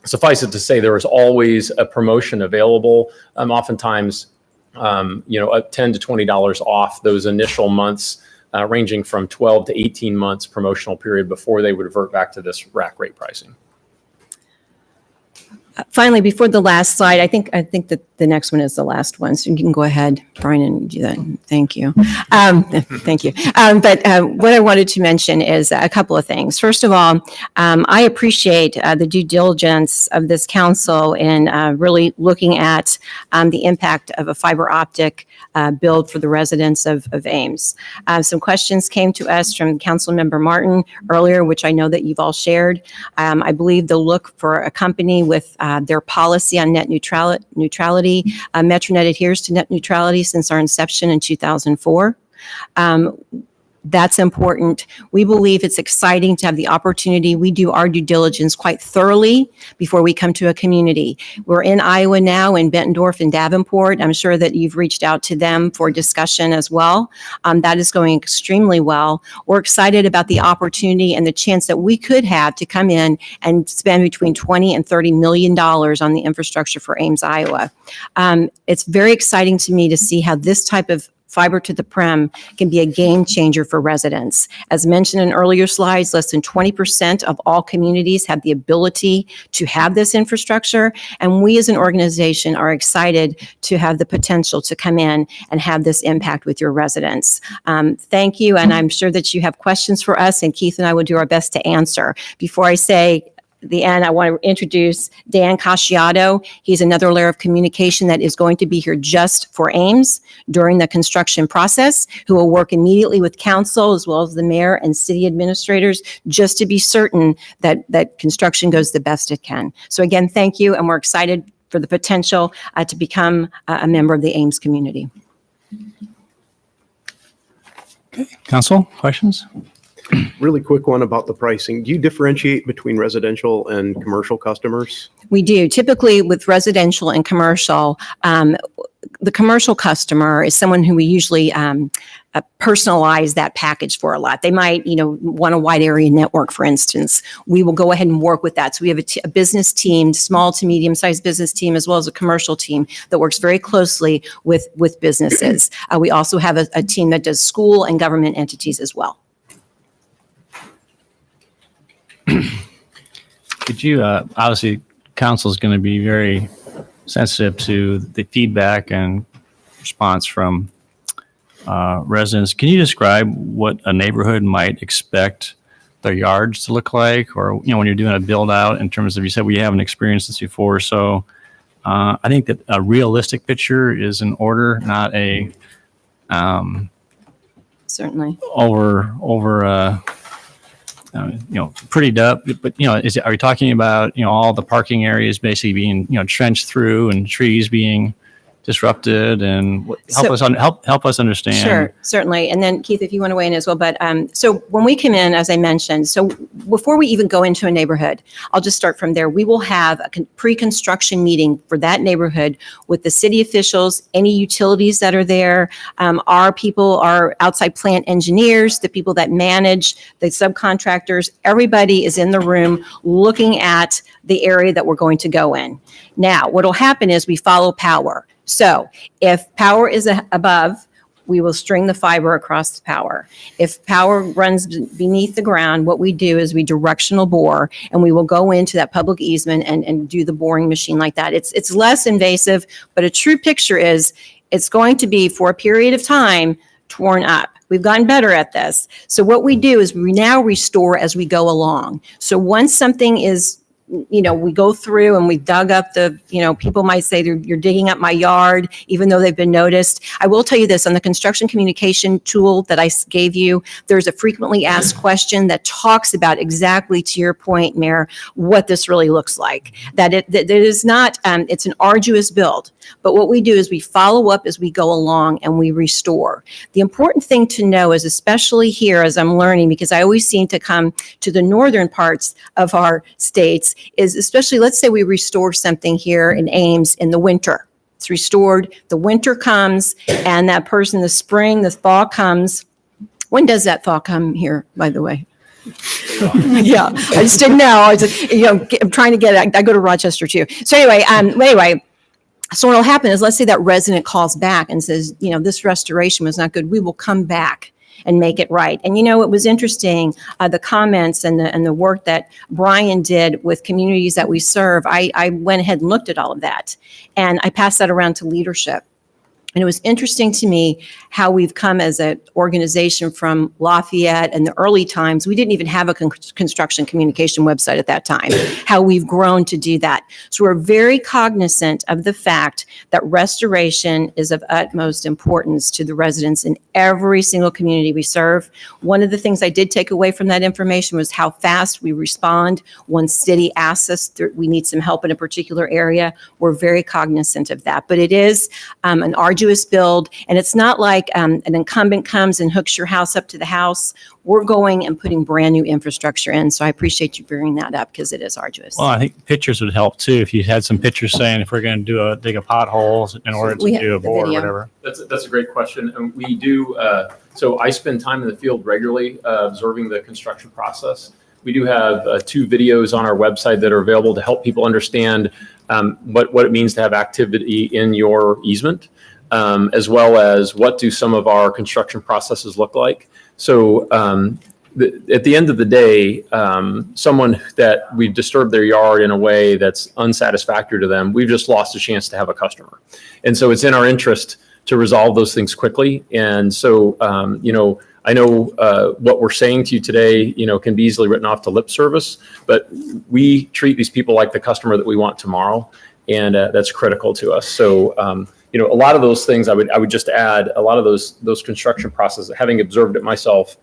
suffice it to say, there is always a promotion available. Oftentimes, $10 to $20 off those initial months, ranging from 12 to 18 months promotional period before they would revert back to this rack rate pricing. Finally, before the last slide, I think that the next one is the last one. So you can go ahead, Brian, and do that. Thank you. Thank you. But what I wanted to mention is a couple of things. First of all, I appreciate the due diligence of this council in really looking at the impact of a fiber optic build for the residents of Ames. Some questions came to us from Councilmember Martin earlier, which I know that you've all shared. I believe they'll look for a company with their policy on net neutrality. Metronet adheres to net neutrality since our inception in 2004. That's important. We believe it's exciting to have the opportunity. We do our due diligence quite thoroughly before we come to a community. We're in Iowa now, in Bettendorf and Davenport. I'm sure that you've reached out to them for discussion as well. That is going extremely well. We're excited about the opportunity and the chance that we could have to come in and spend between $20 and $30 million on the infrastructure for Ames, Iowa. It's very exciting to me to see how this type of fiber to the prem can be a game changer for residents. As mentioned in earlier slides, less than 20% of all communities have the ability to have this infrastructure. And we as an organization are excited to have the potential to come in and have this impact with your residents. Thank you. And I'm sure that you have questions for us, and Keith and I will do our best to answer. Before I say the end, I want to introduce Dan Casciato. He's another layer of communication that is going to be here just for Ames during the construction process, who will work immediately with council as well as the mayor and city administrators, just to be certain that construction goes the best it can. So again, thank you, and we're excited for the potential to become a member of the Ames community. Council, questions? Really quick one about the pricing. Do you differentiate between residential and commercial customers? We do. Typically with residential and commercial, the commercial customer is someone who we usually personalize that package for a lot. They might, want a wide area network, for instance. We will go ahead and work with that. So we have a business team, small to medium-sized business team, as well as a commercial team that works very closely with businesses. We also have a team that does school and government entities as well. Could you, obviously, council is going to be very sensitive to the feedback and response from residents. Can you describe what a neighborhood might expect their yards to look like? Or, when you're doing a build out in terms of, you said we haven't experienced this before. So I think that a realistic picture is in order, not a Certainly. prettied up, but are we talking about all the parking areas basically being trenched through and trees being disrupted, and So- help us understand. Sure, certainly. And then Keith, if you want to weigh in as well. But so when we come in, as I mentioned, so before we even go into a neighborhood, I'll just start from there. We will have a pre-construction meeting for that neighborhood with the city officials, any utilities that are there, our people, our outside plant engineers, the people that manage the subcontractors. Everybody is in the room looking at the area that we're going to go in. Now, what will happen is we follow power. So if power is above, we will string the fiber across the power. If power runs beneath the ground, what we do is we directional bore, and we will go into that public easement and do the boring machine like that. It's less invasive, but a true picture is it's going to be, for a period of time, torn up. We've gotten better at this. So what we do is we now restore as we go along. So once something is, we go through and we dug up people might say you're digging up my yard, even though they've been noticed. I will tell you this, on the construction communication tool that I gave you, there's a frequently asked question that talks about exactly, to your point, Mayor, what this really looks like. That it is not, it's an arduous build. But what we do is we follow up as we go along and we restore. The important thing to know is, especially here as I'm learning, because I always seem to come to the northern parts of our states, is especially, let's say we restore something here in Ames in the winter. It's restored, the winter comes, and that person, the spring, the thaw comes. When does that thaw come here, by the way? Yeah, I just didn't know. I was, I'm trying to get it. I go to Rochester too. So anyway, so what will happen is, let's say that resident calls back and says, this restoration was not good. We will come back and make it right. And it was interesting, the comments and the work that Brian did with communities that we serve. I went ahead and looked at all of that, and I passed that around to leadership. And it was interesting to me how we've come as an organization from Lafayette and the early times. We didn't even have a construction communication website at that time, how we've grown to do that. So we're very cognizant of the fact that restoration is of utmost importance to the residents in every single community we serve. One of the things I did take away from that information was how fast we respond when city asks us we need some help in a particular area. We're very cognizant of that. But it is an arduous build, and it's not like an incumbent comes and hooks your house up to the house. We're going and putting brand new infrastructure in. So I appreciate you bringing that up, because it is arduous. Well, I think pictures would help too. If you had some pictures saying if we're going to dig a pothole in order to do a bore or whatever. That's a great question. And we do, so I spend time in the field regularly observing the construction process. We do have 2 videos on our website that are available to help people understand what it means to have activity in your easement. As well as what do some of our construction processes look like. So at the end of the day, someone that we've disturbed their yard in a way that's unsatisfactory to them, we've just lost a chance to have a customer. And so it's in our interest to resolve those things quickly. And so, I know what we're saying to you today, can be easily written off to lip service, but we treat these people like the customer that we want tomorrow. And that's critical to us. So, a lot of those things I would just add, a lot of those construction processes, having observed it myself,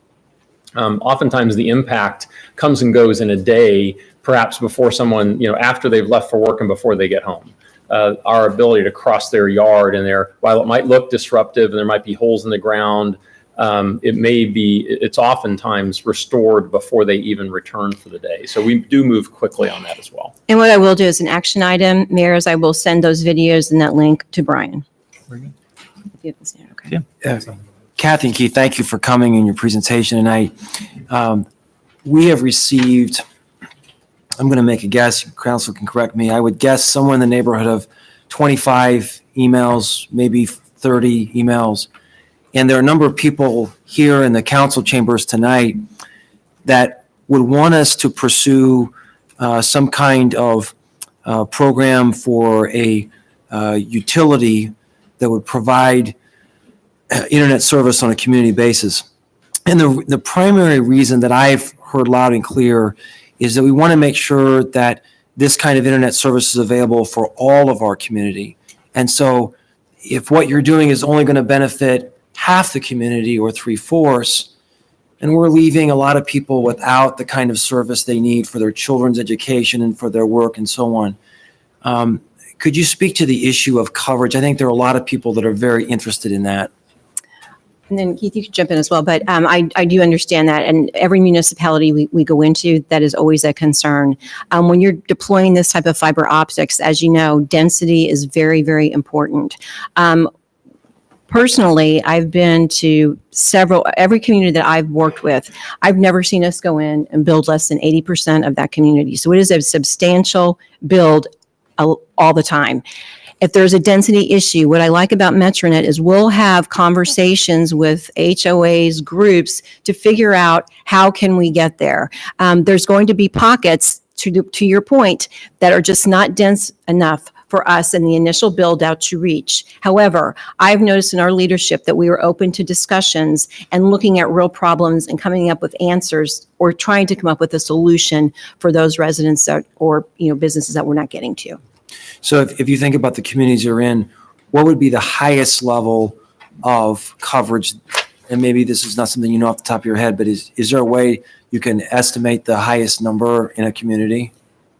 oftentimes the impact comes and goes in a day, perhaps before someone, after they've left for work and before they get home. Our ability to cross their yard and while it might look disruptive and there might be holes in the ground, it's oftentimes restored before they even return for the day. So we do move quickly on that as well. And what I will do as an action item, Mayor, is I will send those videos and that link to Brian. Very good. Okay. Yeah. Kathy and Keith, thank you for coming in your presentation tonight. We have received, I'm going to make a guess, council can correct me, I would guess somewhere in the neighborhood of 25 emails, maybe 30 emails. And there are a number of people here in the council chambers tonight that would want us to pursue some kind of program for a utility that would provide internet service on a community basis. And the primary reason that I've heard loud and clear is that we want to make sure that this kind of internet service is available for all of our community. And so if what you're doing is only going to benefit half the community or 3/4, and we're leaving a lot of people without the kind of service they need for their children's education and for their work and so on. Could you speak to the issue of coverage? I think there are a lot of people that are very interested in that. And then Keith, you could jump in as well, but I do understand that. And every municipality we go into, that is always a concern. When you're deploying this type of fiber optics, as you know, density is very, very important. Personally, I've been to every community that I've worked with, I've never seen us go in and build less than 80% of that community. So it is a substantial build all the time. If there's a density issue, what I like about Metronet is we'll have conversations with HOAs, groups to figure out how can we get there. There's going to be pockets, to your point, that are just not dense enough for us in the initial build out to reach. However, I've noticed in our leadership that we are open to discussions and looking at real problems and coming up with answers or trying to come up with a solution for those residents or businesses that we're not getting to. So if you think about the communities you're in, what would be the highest level of coverage? And maybe this is not something you know off the top of your head, but is there a way you can estimate the highest number in a community?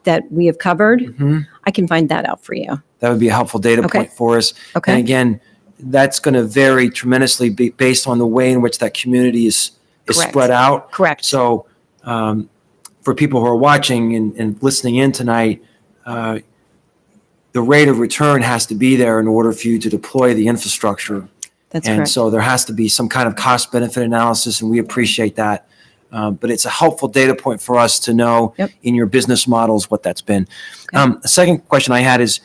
That we have covered? Mm-hmm. I can find that out for you. That would be a helpful data point for us. Okay. And again, that's going to vary tremendously based on the way in which that community is Correct. spread out. Correct. So for people who are watching and listening in tonight, the rate of return has to be there in order for you to deploy the infrastructure. That's and correct. so there has to be some kind of cost benefit analysis, and we appreciate that. But it's a helpful data point for us to know in your business models what that's been. Okay. The second question I had is,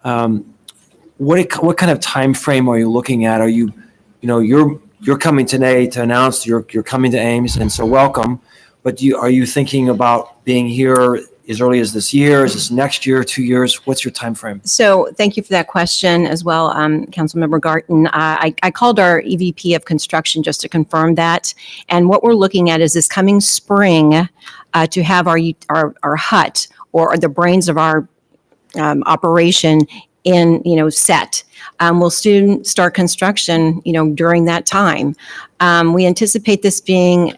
what kind of time frame are you looking at? Are you're coming today to announce you're coming to Ames, and so welcome. But are you thinking about being here as early as this year? Is this next year, 2 years? What's your time frame? So thank you for that question as well, Councilmember Garten. I called our EVP of construction just to confirm that. And what we're looking at is this coming spring to have our hut or the brains of our operation set. We'll soon start construction, during that time. We anticipate this being,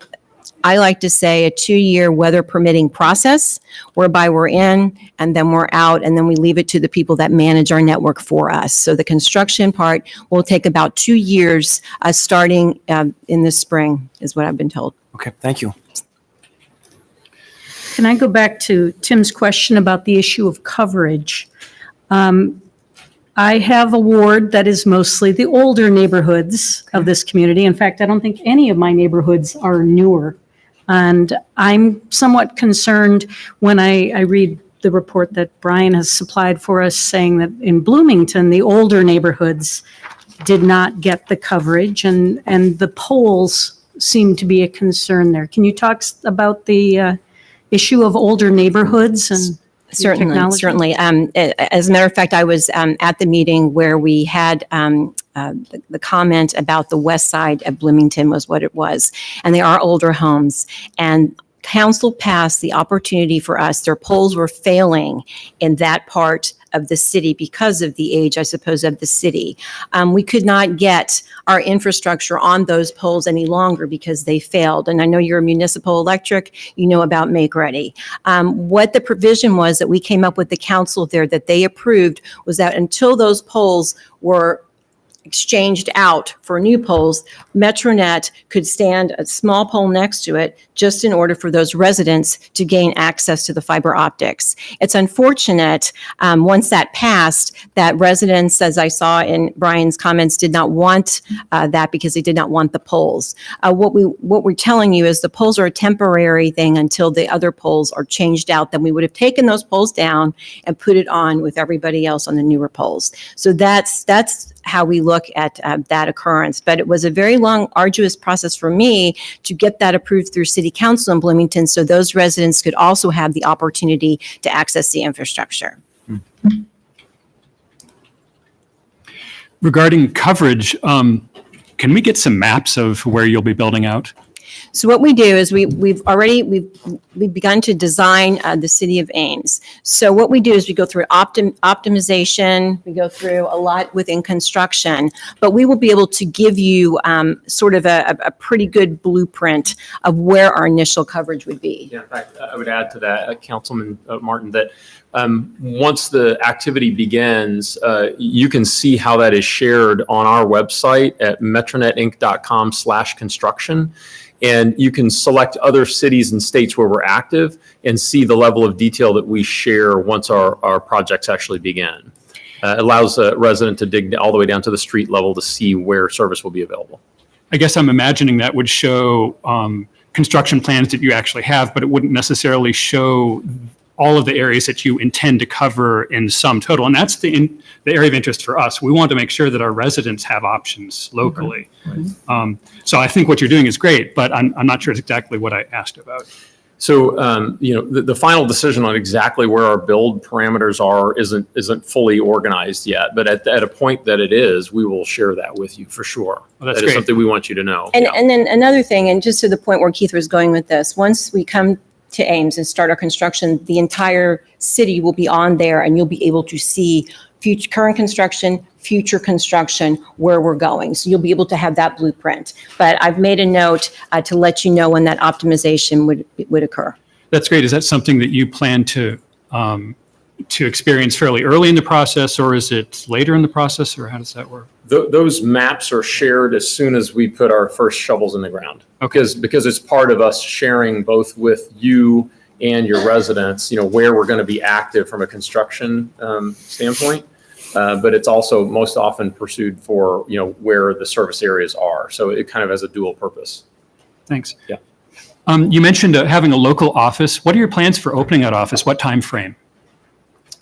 I like to say, a 2-year weather permitting process whereby we're in and then we're out and then we leave it to the people that manage our network for us. So the construction part will take about 2 years starting in the spring is what I've been told. Okay, thank you. Can I go back to Tim's question about the issue of coverage? I have a ward that is mostly the older neighborhoods of this community. In fact, I don't think any of my neighborhoods are newer. And I'm somewhat concerned when I read the report that Brian has supplied for us saying that in Bloomington, the older neighborhoods did not get the coverage and the poles seem to be a concern there. Can you talk about the issue of older neighborhoods and Certainly. As a matter of fact, I was at the meeting where we had the comment about the west side of Bloomington was what it was. And they are older homes. And council passed the opportunity for us. Their poles were failing in that part of the city because of the age, I suppose, of the city. We could not get our infrastructure on those poles any longer because they failed. And I know you're a municipal electric, you know about Make Ready. What the provision was that we came up with the council there that they approved was that until those poles were exchanged out for new poles, Metronet could stand a small pole next to it just in order for those residents to gain access to the fiber optics. It's unfortunate, once that passed, that residents, as I saw in Brian's comments, did not want that because they did not want the poles. What we're telling you is the poles are a temporary thing until the other poles are changed out. Then we would have taken those poles down and put it on with everybody else on the newer poles. So that's how we look at that occurrence. But it was a very long, arduous process for me to get that approved through City Council in Bloomington so those residents could also have the opportunity to access the infrastructure. Regarding coverage, can we get some maps of where you'll be building out? So what we do is we've begun to design the city of Ames. So what we do is we go through optimization, we go through a lot within construction, but we will be able to give you sort of a pretty good blueprint of where our initial coverage would be. Yeah, in fact, I would add to that, Councilman Martin, that Once the activity begins, you can see how that is shared on our website at metronetinc.com/construction. And you can select other cities and states where we're active and see the level of detail that we share once our projects actually begin. It allows a resident to dig all the way down to the street level to see where service will be available. I guess I'm imagining that would show construction plans that you actually have, but it wouldn't necessarily show all of the areas that you intend to cover in sum total. And that's the area of interest for us. We want to make sure that our residents have options locally. So I think what you're doing is great, but I'm not sure it's exactly what I asked about. So, the final decision on exactly where our build parameters are isn't fully organized yet, but at a point that it is, we will share that with you for sure. Well, that's that great. is something we want you to know. And then another thing, and just to the point where Keith was going with this, once we come to Ames and start our construction, the entire city will be on there and you'll be able to see current construction, future construction, where we're going. So you'll be able to have that blueprint. But I've made a note to let you know when that optimization would occur. That's great. Is that something that you plan to experience fairly early in the process, or is it later in the process, or how does that work? Those maps are shared as soon as we put our first shovels in the ground. Okay. Because it's part of us sharing both with you and your residents, where we're going to be active from a construction standpoint. But it's also most often pursued for, where the service areas are. So it kind of has a dual purpose. Thanks. Yeah. You mentioned having a local office. What are your plans for opening that office? What time frame?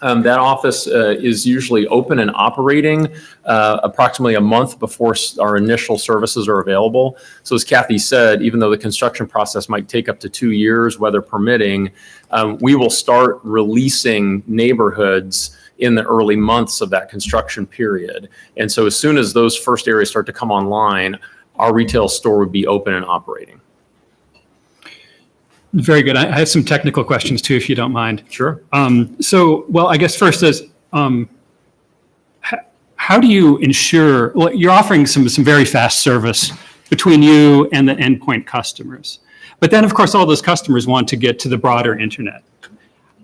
That office is usually open and operating approximately a month before our initial services are available. So as Kathy said, even though the construction process might take up to 2 years, weather permitting, we will start releasing neighborhoods in the early months of that construction period. And so as soon as those first areas start to come online, our retail store would be open and operating. Very good. I have some technical questions too, if you don't mind. Sure. Well, I guess first is, how do you ensure, well, you're offering some very fast service between you and the endpoint customers. But then, of course, all those customers want to get to the broader internet.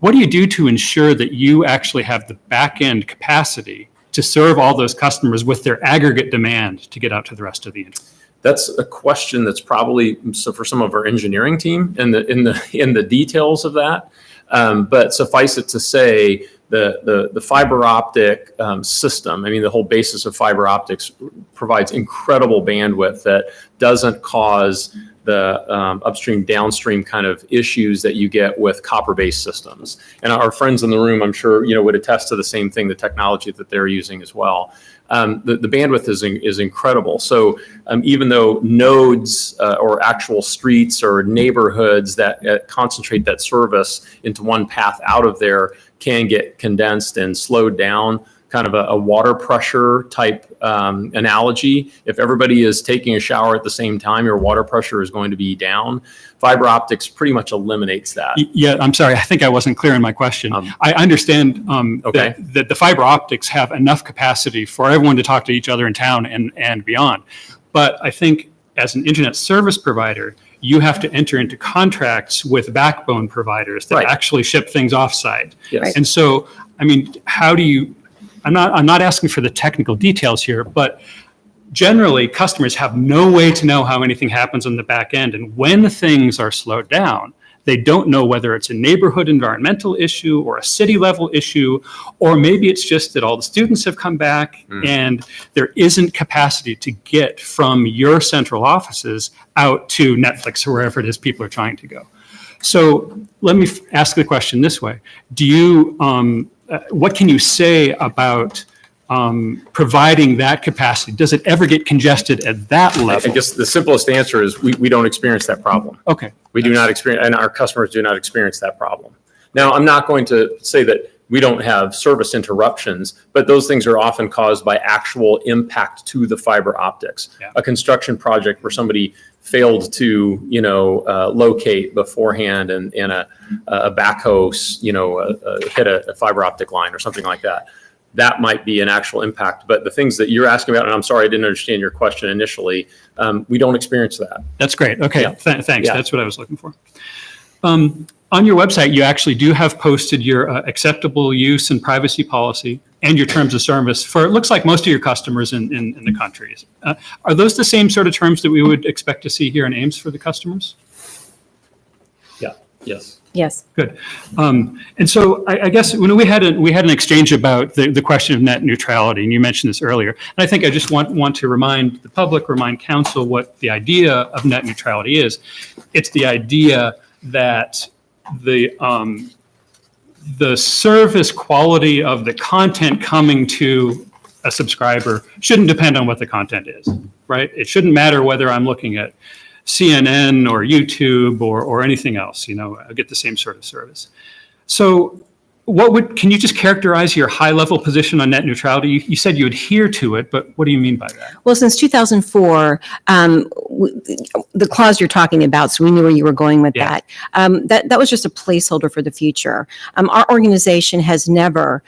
What do you do to ensure that you actually have the back-end capacity to serve all those customers with their aggregate demand to get out to the rest of the internet? That's a question that's probably for some of our engineering team in the details of that. But suffice it to say, the fiber optic system, I mean, the whole basis of fiber optics provides incredible bandwidth that doesn't cause the upstream, downstream kind of issues that you get with copper-based systems. And our friends in the room, I'm sure, would attest to the same thing, the technology that they're using as well. The bandwidth is incredible. So even though nodes or actual streets or neighborhoods that concentrate that service into one path out of there can get condensed and slowed down, kind of a water pressure type analogy. If everybody is taking a shower at the same time, your water pressure is going to be down. Fiber optics pretty much eliminates that. Yeah, I'm sorry. I think I wasn't clear in my question. I understand that the fiber optics have enough capacity for everyone to talk to each other in town and beyond. But I think as an internet service provider, you have to enter into contracts with backbone providers that actually ship things offsite. Yes. And so, I mean, how do you, I'm not asking for the technical details here, but generally customers have no way to know how anything happens on the back end. And when things are slowed down, they don't know whether it's a neighborhood environmental issue or a city level issue, or maybe it's just that all the students have come back and there isn't capacity to get from your central offices out to Netflix or wherever it is people are trying to go. So let me ask the question this way. Do you, what can you say about providing that capacity? Does it ever get congested at that level? I guess the simplest answer is we don't experience that problem. Okay. We do not experience, and our customers do not experience that problem. Now, I'm not going to say that we don't have service interruptions, but those things are often caused by actual impact to the fiber optics. Yeah. A construction project where somebody failed to, locate beforehand and a backhoe, hit a fiber optic line or something like that. That might be an actual impact. But the things that you're asking about, and I'm sorry, I didn't understand your question initially, we don't experience that. That's great. Okay, Yeah. Thanks. Yeah. That's what I was looking for. On your website, you actually do have posted your acceptable use and privacy policy and your terms of service for, it looks like, most of your customers in the country. Are those the same sort of terms that we would expect to see here in Ames for the customers? Yeah, yes. Yes. Good. And so I guess when we had an exchange about the question of net neutrality, and you mentioned this earlier, and I think I just want to remind the public, remind council what the idea of net neutrality is. It's the idea that the service quality of the content coming to a subscriber shouldn't depend on what the content is, right? It shouldn't matter whether I'm looking at CNN or YouTube or anything else, I get the same sort of service. So can you just characterize your high level position on net neutrality? You said you adhere to it, but what do you mean by that? Well, since 2004, the clause you're talking about, so we knew where you were going with Yeah. that was just a placeholder for the future. Our organization has never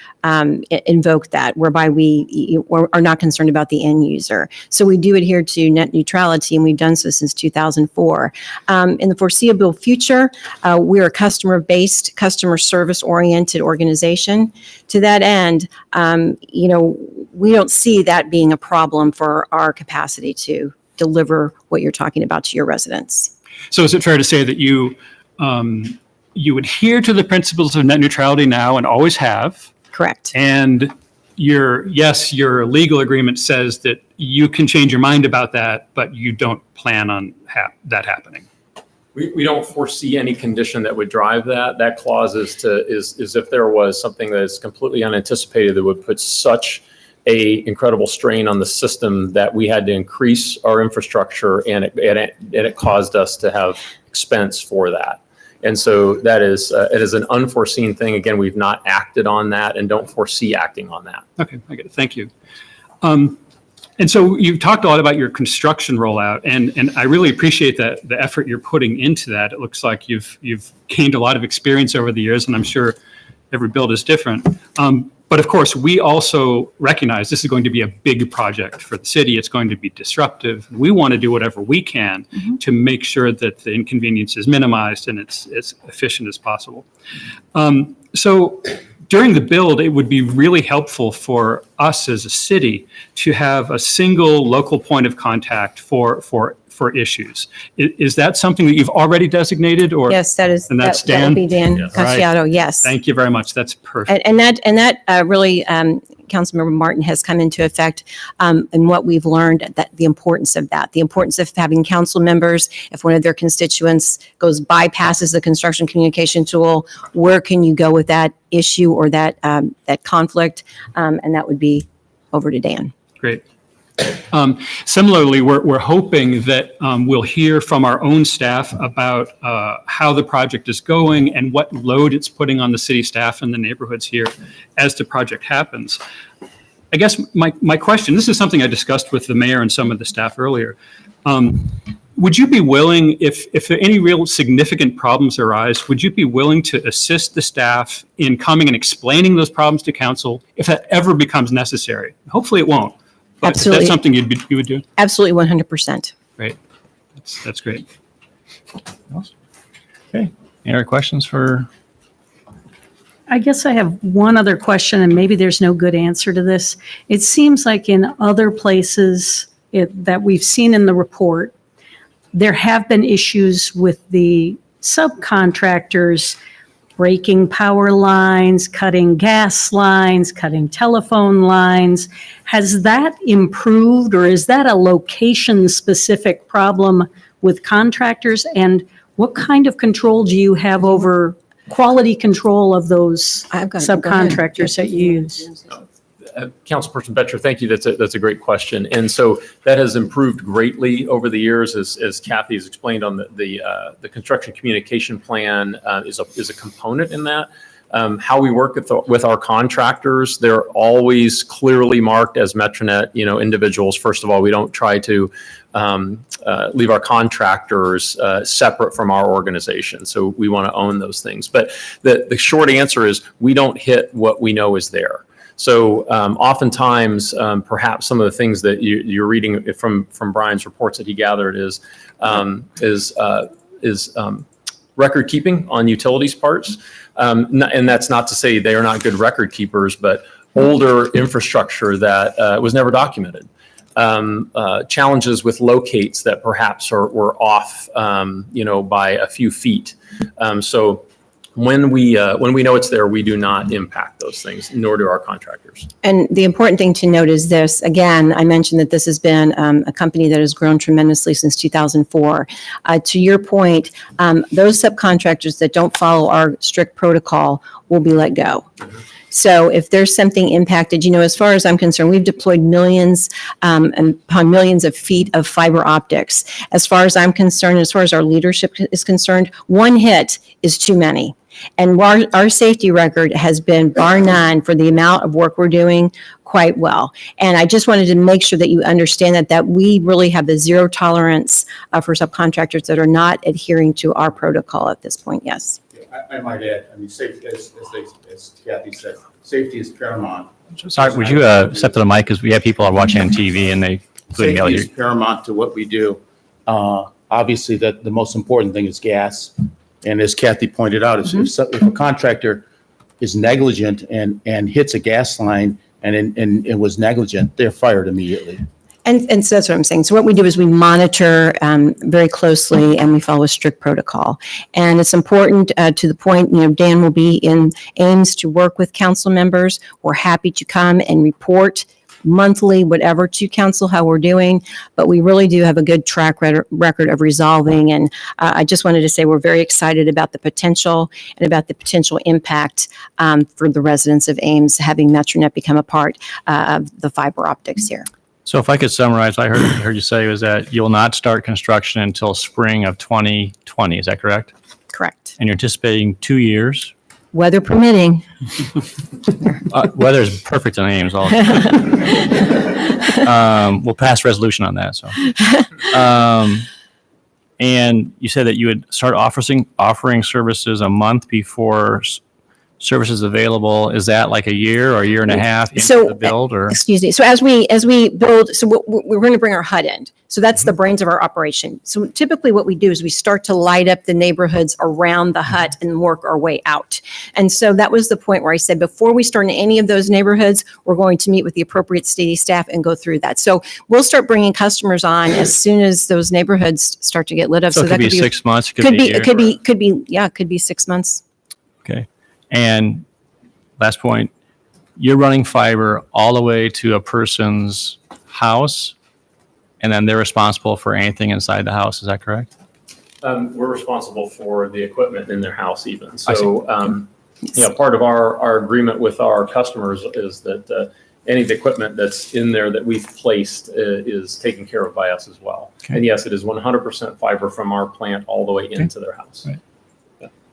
invoked that, whereby we are not concerned about the end user. So we do adhere to net neutrality, and we've done so since 2004. In the foreseeable future, we're a customer-based, customer service-oriented organization. To that end, we don't see that being a problem for our capacity to deliver what you're talking about to your residents. So is it fair to say that you adhere to the principles of net neutrality now and always have? Correct. And your legal agreement says that you can change your mind about that, but you don't plan on that happening. We don't foresee any condition that would drive that. That clause is if there was something that is completely unanticipated that would put such a incredible strain on the system that we had to increase our infrastructure, and it caused us to have expense for that. And so it is an unforeseen thing. Again, we've not acted on that and don't foresee acting on that. Okay, I get it. Thank you. And so you've talked a lot about your construction rollout, and I really appreciate the effort you're putting into that. It looks like you've gained a lot of experience over the years, and I'm sure every build is different. But of course, we also recognize this is going to be a big project for the city. It's going to be disruptive. We want to do whatever we can to make sure that the inconvenience is minimized and it's as efficient as possible. So during the build, it would be really helpful for us as a city to have a single local point of contact for issues. Is that something that you've already designated, or? Yes, that is. And that's that Dan? will be Dan Yes. Cacciato, yes. Thank you very much. That's perfect. And that really, Councilmember Martin, has come into effect, and what we've learned, that the importance of having council members, if one of their constituents bypasses the construction communication tool, where can you go with that issue or that conflict? And that would be over to Dan. Great. Similarly, we're hoping that we'll hear from our own staff about how the project is going and what load it's putting on the city staff and the neighborhoods here as the project happens. I guess my question, this is something I discussed with the mayor and some of the staff earlier. Would you be willing, if any real significant problems arise, would you be willing to assist the staff in coming and explaining those problems to council if that ever becomes necessary? Hopefully it won't. But Absolutely. That's something you would do? Absolutely, 100%. Great. That's great. Okay. Any other questions for? I guess I have one other question, and maybe there's no good answer to this. It seems like in other places that we've seen in the report, there have been issues with the subcontractors breaking power lines, cutting gas lines, cutting telephone lines. Has that improved, or is that a location-specific problem with contractors? And what kind of control do you have over quality control of those subcontractors that you use? Councilperson Betcher, thank you. That's a great question. And so that has improved greatly over the years, as Kathy has explained on the construction communication plan is a component in that. How we work with our contractors, they're always clearly marked as Metronet, individuals. First of all, we don't try to leave our contractors separate from our organization. So we want to own those things. But the short answer is we don't hit what we know is there. So oftentimes, perhaps some of the things that you're reading from Brian's reports that he gathered is record keeping on utilities parts. And that's not to say they are not good record keepers, but older infrastructure that was never documented. Challenges with locates that perhaps were off, by a few feet. So when we know it's there, we do not impact those things, nor do our contractors. And the important thing to note is this, again, I mentioned that this has been a company that has grown tremendously since 2004. To your point, those subcontractors that don't follow our strict protocol will be let go. So if there's something impacted, as far as I'm concerned, we've deployed millions and upon millions of feet of fiber optics. As far as I'm concerned, as far as our leadership is concerned, one hit is too many. And our safety record has been, bar none, for the amount of work we're doing, quite well. And I just wanted to make sure that you understand that we really have the zero tolerance for subcontractors that are not adhering to our protocol at this point. Yes. I might add, safety, as Kathy said, safety is paramount. Sorry, would you step to the mic, because we have people are watching on TV and they couldn't Safety hear is paramount to what we do. Obviously, the most important thing is gas. And as Kathy pointed out, if a contractor is negligent and hits a gas line and was negligent, they're fired immediately. And so that's what I'm saying. So what we do is we monitor very closely and we follow a strict protocol. And it's important to the point, Dan will be in Ames to work with council members. We're happy to come and report monthly, whatever, to council how we're doing. But we really do have a good track record of resolving. And I just wanted to say we're very excited about the potential and about the potential impact for the residents of Ames having MetroNet become a part of the fiber optics here. So if I could summarize, what I heard you say was that you'll not start construction until spring of 2020. Is that correct? Correct. And you're anticipating 2 years? Weather permitting. Weather is perfect in Ames. We'll pass resolution on that. So, and you said that you would start offering services a month before services available. Is that like a year or a year and a half into the build, or? Excuse me. So as we build, so we're going to bring our HUD in. So that's the brains of our operation. So typically what we do is we start to light up the neighborhoods around the hut and work our way out. And so that was the point where I said, before we start in any of those neighborhoods, we're going to meet with the appropriate city staff and go through that. So we'll start bringing customers on as soon as those neighborhoods start to get lit up. So it could be 6 months. Could be 6 months. Okay. And last point, you're running fiber all the way to a person's house, and then they're responsible for anything inside the house. Is that correct? We're responsible for the equipment in their house even. So, part of our agreement with our customers is that any of the equipment that's in there that we've placed is taken care of by us as well. Okay. And yes, it is 100% fiber from our plant all the way into their house. Right.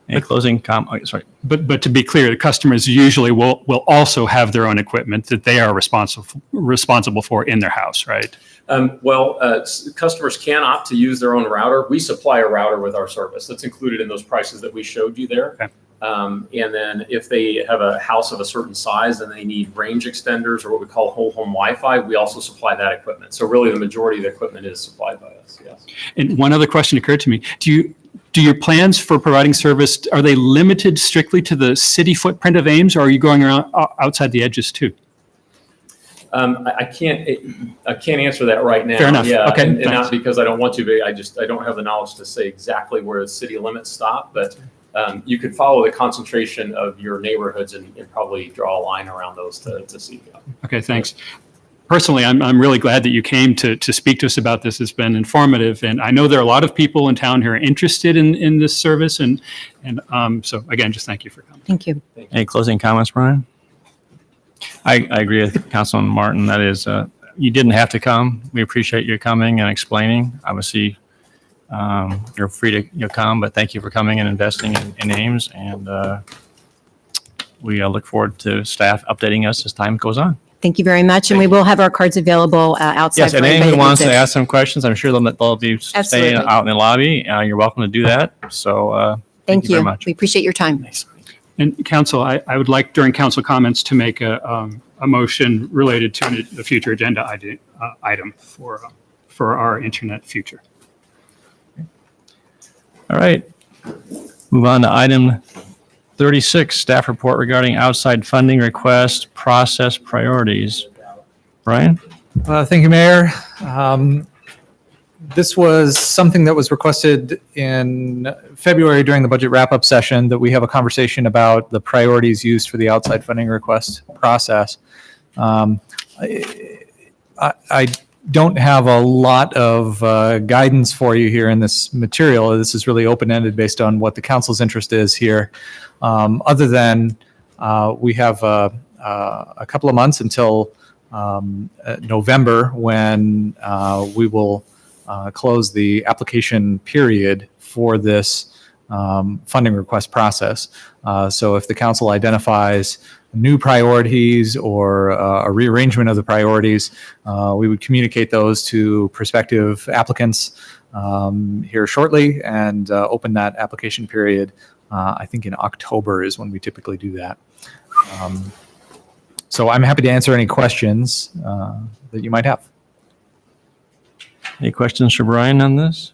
Any closing comment? Sorry. But to be clear, the customers usually will also have their own equipment that they are responsible for in their house, right? Customers can opt to use their own router. We supply a router with our service. That's included in those prices that we showed you there. Okay. And then if they have a house of a certain size and they need range extenders or what we call whole home Wi-Fi, we also supply that equipment. So really the majority of the equipment is supplied by us, yes. And one other question occurred to me. Do your plans for providing service, are they limited strictly to the city footprint of Ames, or are you going around outside the edges too? I can't answer that right now. Fair enough. Yeah, Okay. and not because I don't want to, but I don't have the knowledge to say exactly where the city limits stop. But you could follow the concentration of your neighborhoods and probably draw a line around those to see. Okay, thanks. Personally, I'm really glad that you came to speak to us about this. It's been informative, and I know there are a lot of people in town who are interested in this service, and so again, just thank you for coming. Thank you. Any closing comments, Brian? I agree with Councilman Martin. That is, you didn't have to come. We appreciate your coming and explaining. Obviously, you're free to come, but thank you for coming and investing in Ames, and we look forward to staff updating us as time goes on. Thank you very much. And we will have our cards available outside. Yes, and anyone who wants to ask some questions, I'm sure they'll be staying out in the lobby. You're welcome to do that. So thank you very much. We appreciate your time. Thanks. And council, I would like during council comments to make a motion related to the future agenda item for our internet future. All right. Move on to item 36, staff report regarding outside funding request process priorities. Brian? Thank you, Mayor. This was something that was requested in February during the budget wrap-up session, that we have a conversation about the priorities used for the outside funding request process. I don't have a lot of guidance for you here in this material. This is really open-ended based on what the council's interest is here. Other than we have a couple of months until November, when we will close the application period for this funding request process. So if the council identifies new priorities or a rearrangement of the priorities, we would communicate those to prospective applicants here shortly and open that application period. I think in October is when we typically do that. So I'm happy to answer any questions that you might have. Any questions for Brian on this?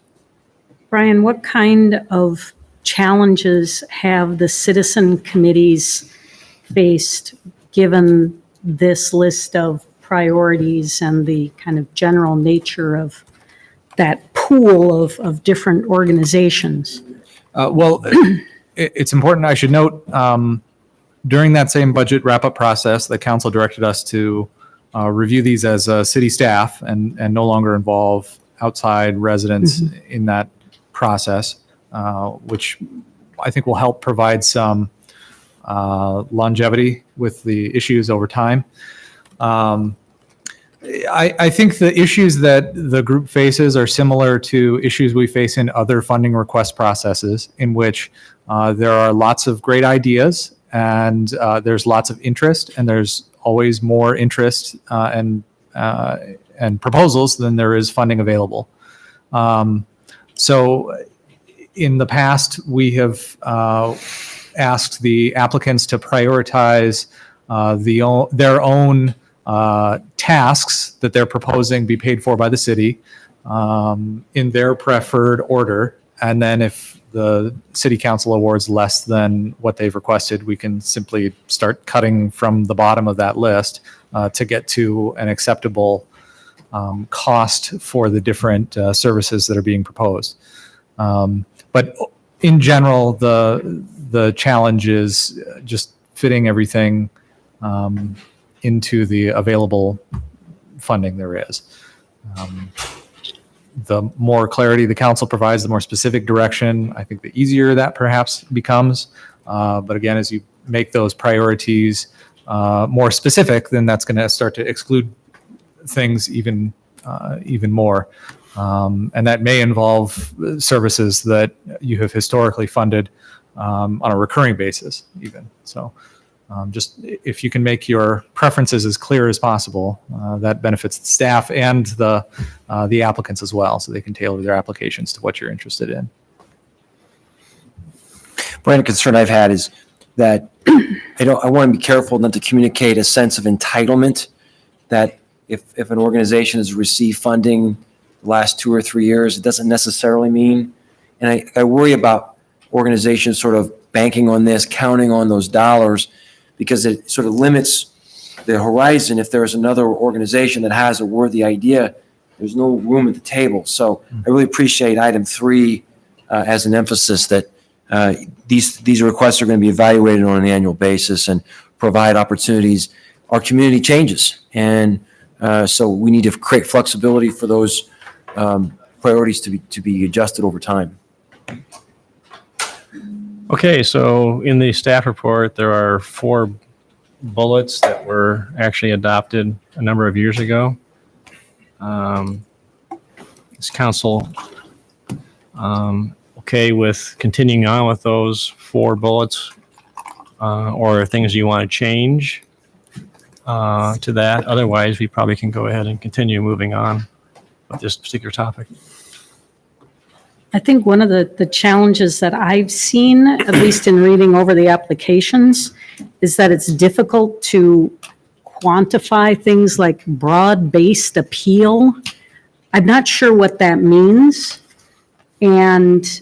Brian, what kind of challenges have the citizen committees faced, given this list of priorities and the kind of general nature of that pool of different organizations? Well, it's important, I should note, during that same budget wrap-up process, the council directed us to review these as city staff and no longer involve outside residents in that process, which I think will help provide some longevity with the issues over time. I think the issues that the group faces are similar to issues we face in other funding request processes, in which there are lots of great ideas and there's lots of interest, and there's always more interest and proposals than there is funding available. So in the past, we have asked the applicants to prioritize their own tasks that they're proposing be paid for by the city in their preferred order. And then if the city council awards less than what they've requested, we can simply start cutting from the bottom of that list to get to an acceptable cost for the different services that are being proposed. But in general, the challenge is just fitting everything into the available funding there is. The more clarity the council provides, the more specific direction, I think the easier that perhaps becomes. But again, as you make those priorities more specific, then that's going to start to exclude things even more. And that may involve services that you have historically funded on a recurring basis even. So just if you can make your preferences as clear as possible, that benefits the staff and the applicants as well, so they can tailor their applications to what you're interested in. Brian, a concern I've had is that I want to be careful not to communicate a sense of entitlement, that if an organization has received funding the last 2 or 3 years, it doesn't necessarily mean, and I worry about organizations sort of banking on this, counting on those dollars, because it sort of limits the horizon. If there's another organization that has a worthy idea, there's no room at the table. So I really appreciate item 3 as an emphasis that these requests are going to be evaluated on an annual basis and provide opportunities. Our community changes, and so we need to create flexibility for those priorities to be adjusted over time. Okay, so in the staff report, there are 4 bullets that were actually adopted a number of years ago. Is council okay with continuing on with those 4 bullets, or things you want to change to that? Otherwise, we probably can go ahead and continue moving on with this particular topic. I think one of the challenges that I've seen, at least in reading over the applications, is that it's difficult to quantify things like broad-based appeal. I'm not sure what that means. And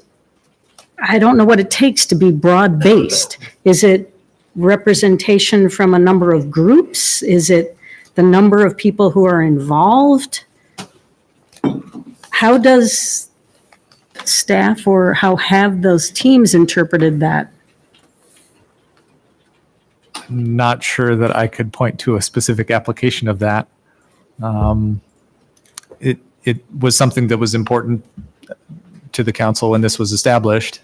I don't know what it takes to be broad-based. Is it representation from a number of groups? Is it the number of people who are involved? How does staff or how have those teams interpreted that? Not sure that I could point to a specific application of that. It was something that was important to the council when this was established.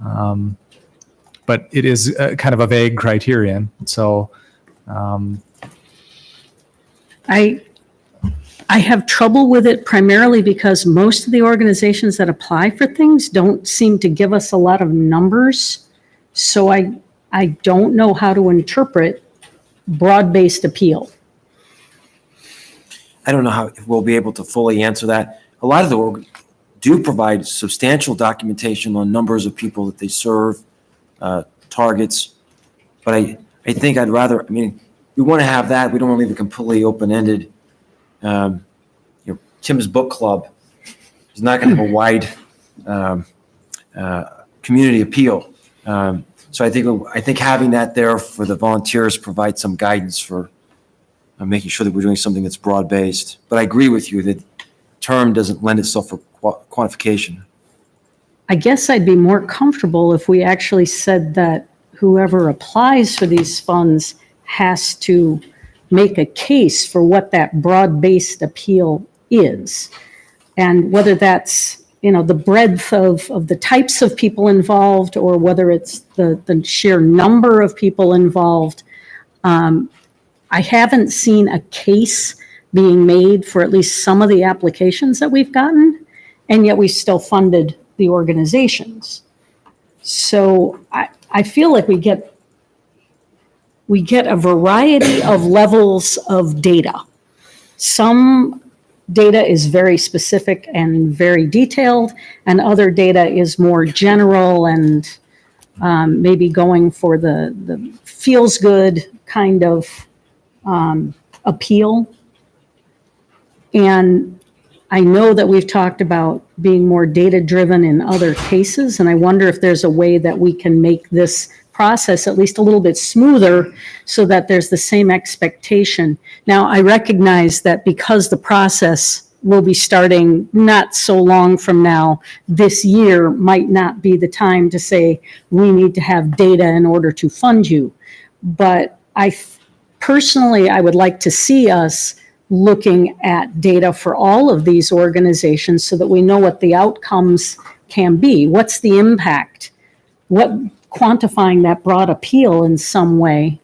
But it is kind of a vague criterion. So I have trouble with it primarily because most of the organizations that apply for things don't seem to give us a lot of numbers. So I don't know how to interpret broad-based appeal. I don't know how we'll be able to fully answer that. A lot of the do provide substantial documentation on numbers of people that they serve, targets. But I think I'd rather, we want to have that. We don't want to leave it completely open-ended. Tim's book club is not going to have a wide community appeal. So I think having that there for the volunteers provides some guidance for making sure that we're doing something that's broad-based. But I agree with you that term doesn't lend itself for quantification. I guess I'd be more comfortable if we actually said that whoever applies for these funds has to make a case for what that broad-based appeal is. And whether that's, the breadth of the types of people involved or whether it's the sheer number of people involved. I haven't seen a case being made for at least some of the applications that we've gotten, and yet we still funded the organizations. So I feel like we get a variety of levels of data. Some data is very specific and very detailed, and other data is more general and maybe going for the feels good kind of appeal. And I know that we've talked about being more data-driven in other cases, and I wonder if there's a way that we can make this process at least a little bit smoother so that there's the same expectation. Now, I recognize that because the process will be starting not so long from now, this year might not be the time to say, we need to have data in order to fund you. But personally, I would like to see us looking at data for all of these organizations so that we know what the outcomes can be. What's the impact? Quantifying that broad appeal in some way,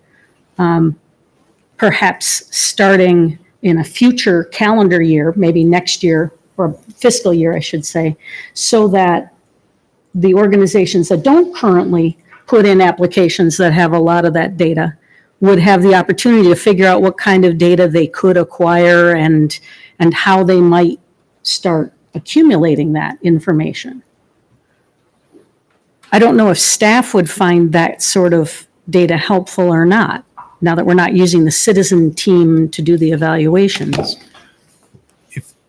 perhaps starting in a future calendar year, maybe next year, or fiscal year, I should say, so that the organizations that don't currently put in applications that have a lot of that data would have the opportunity to figure out what kind of data they could acquire and how they might start accumulating that information. I don't know if staff would find that sort of data helpful or not, now that we're not using the citizen team to do the evaluations.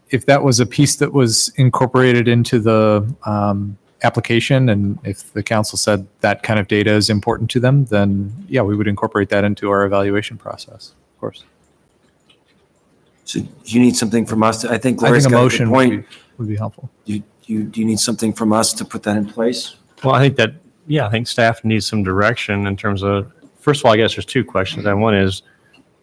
if that was a piece that was incorporated into the application, and if the council said that kind of data is important to them, then yeah, we would incorporate that into our evaluation process, of course. So do you need something from us? I think I Lori's think a got a motion good point. would be helpful. Do you need something from us to put that in place? Well, I think staff needs some direction in terms of, first of all, I guess there's two questions. And one is,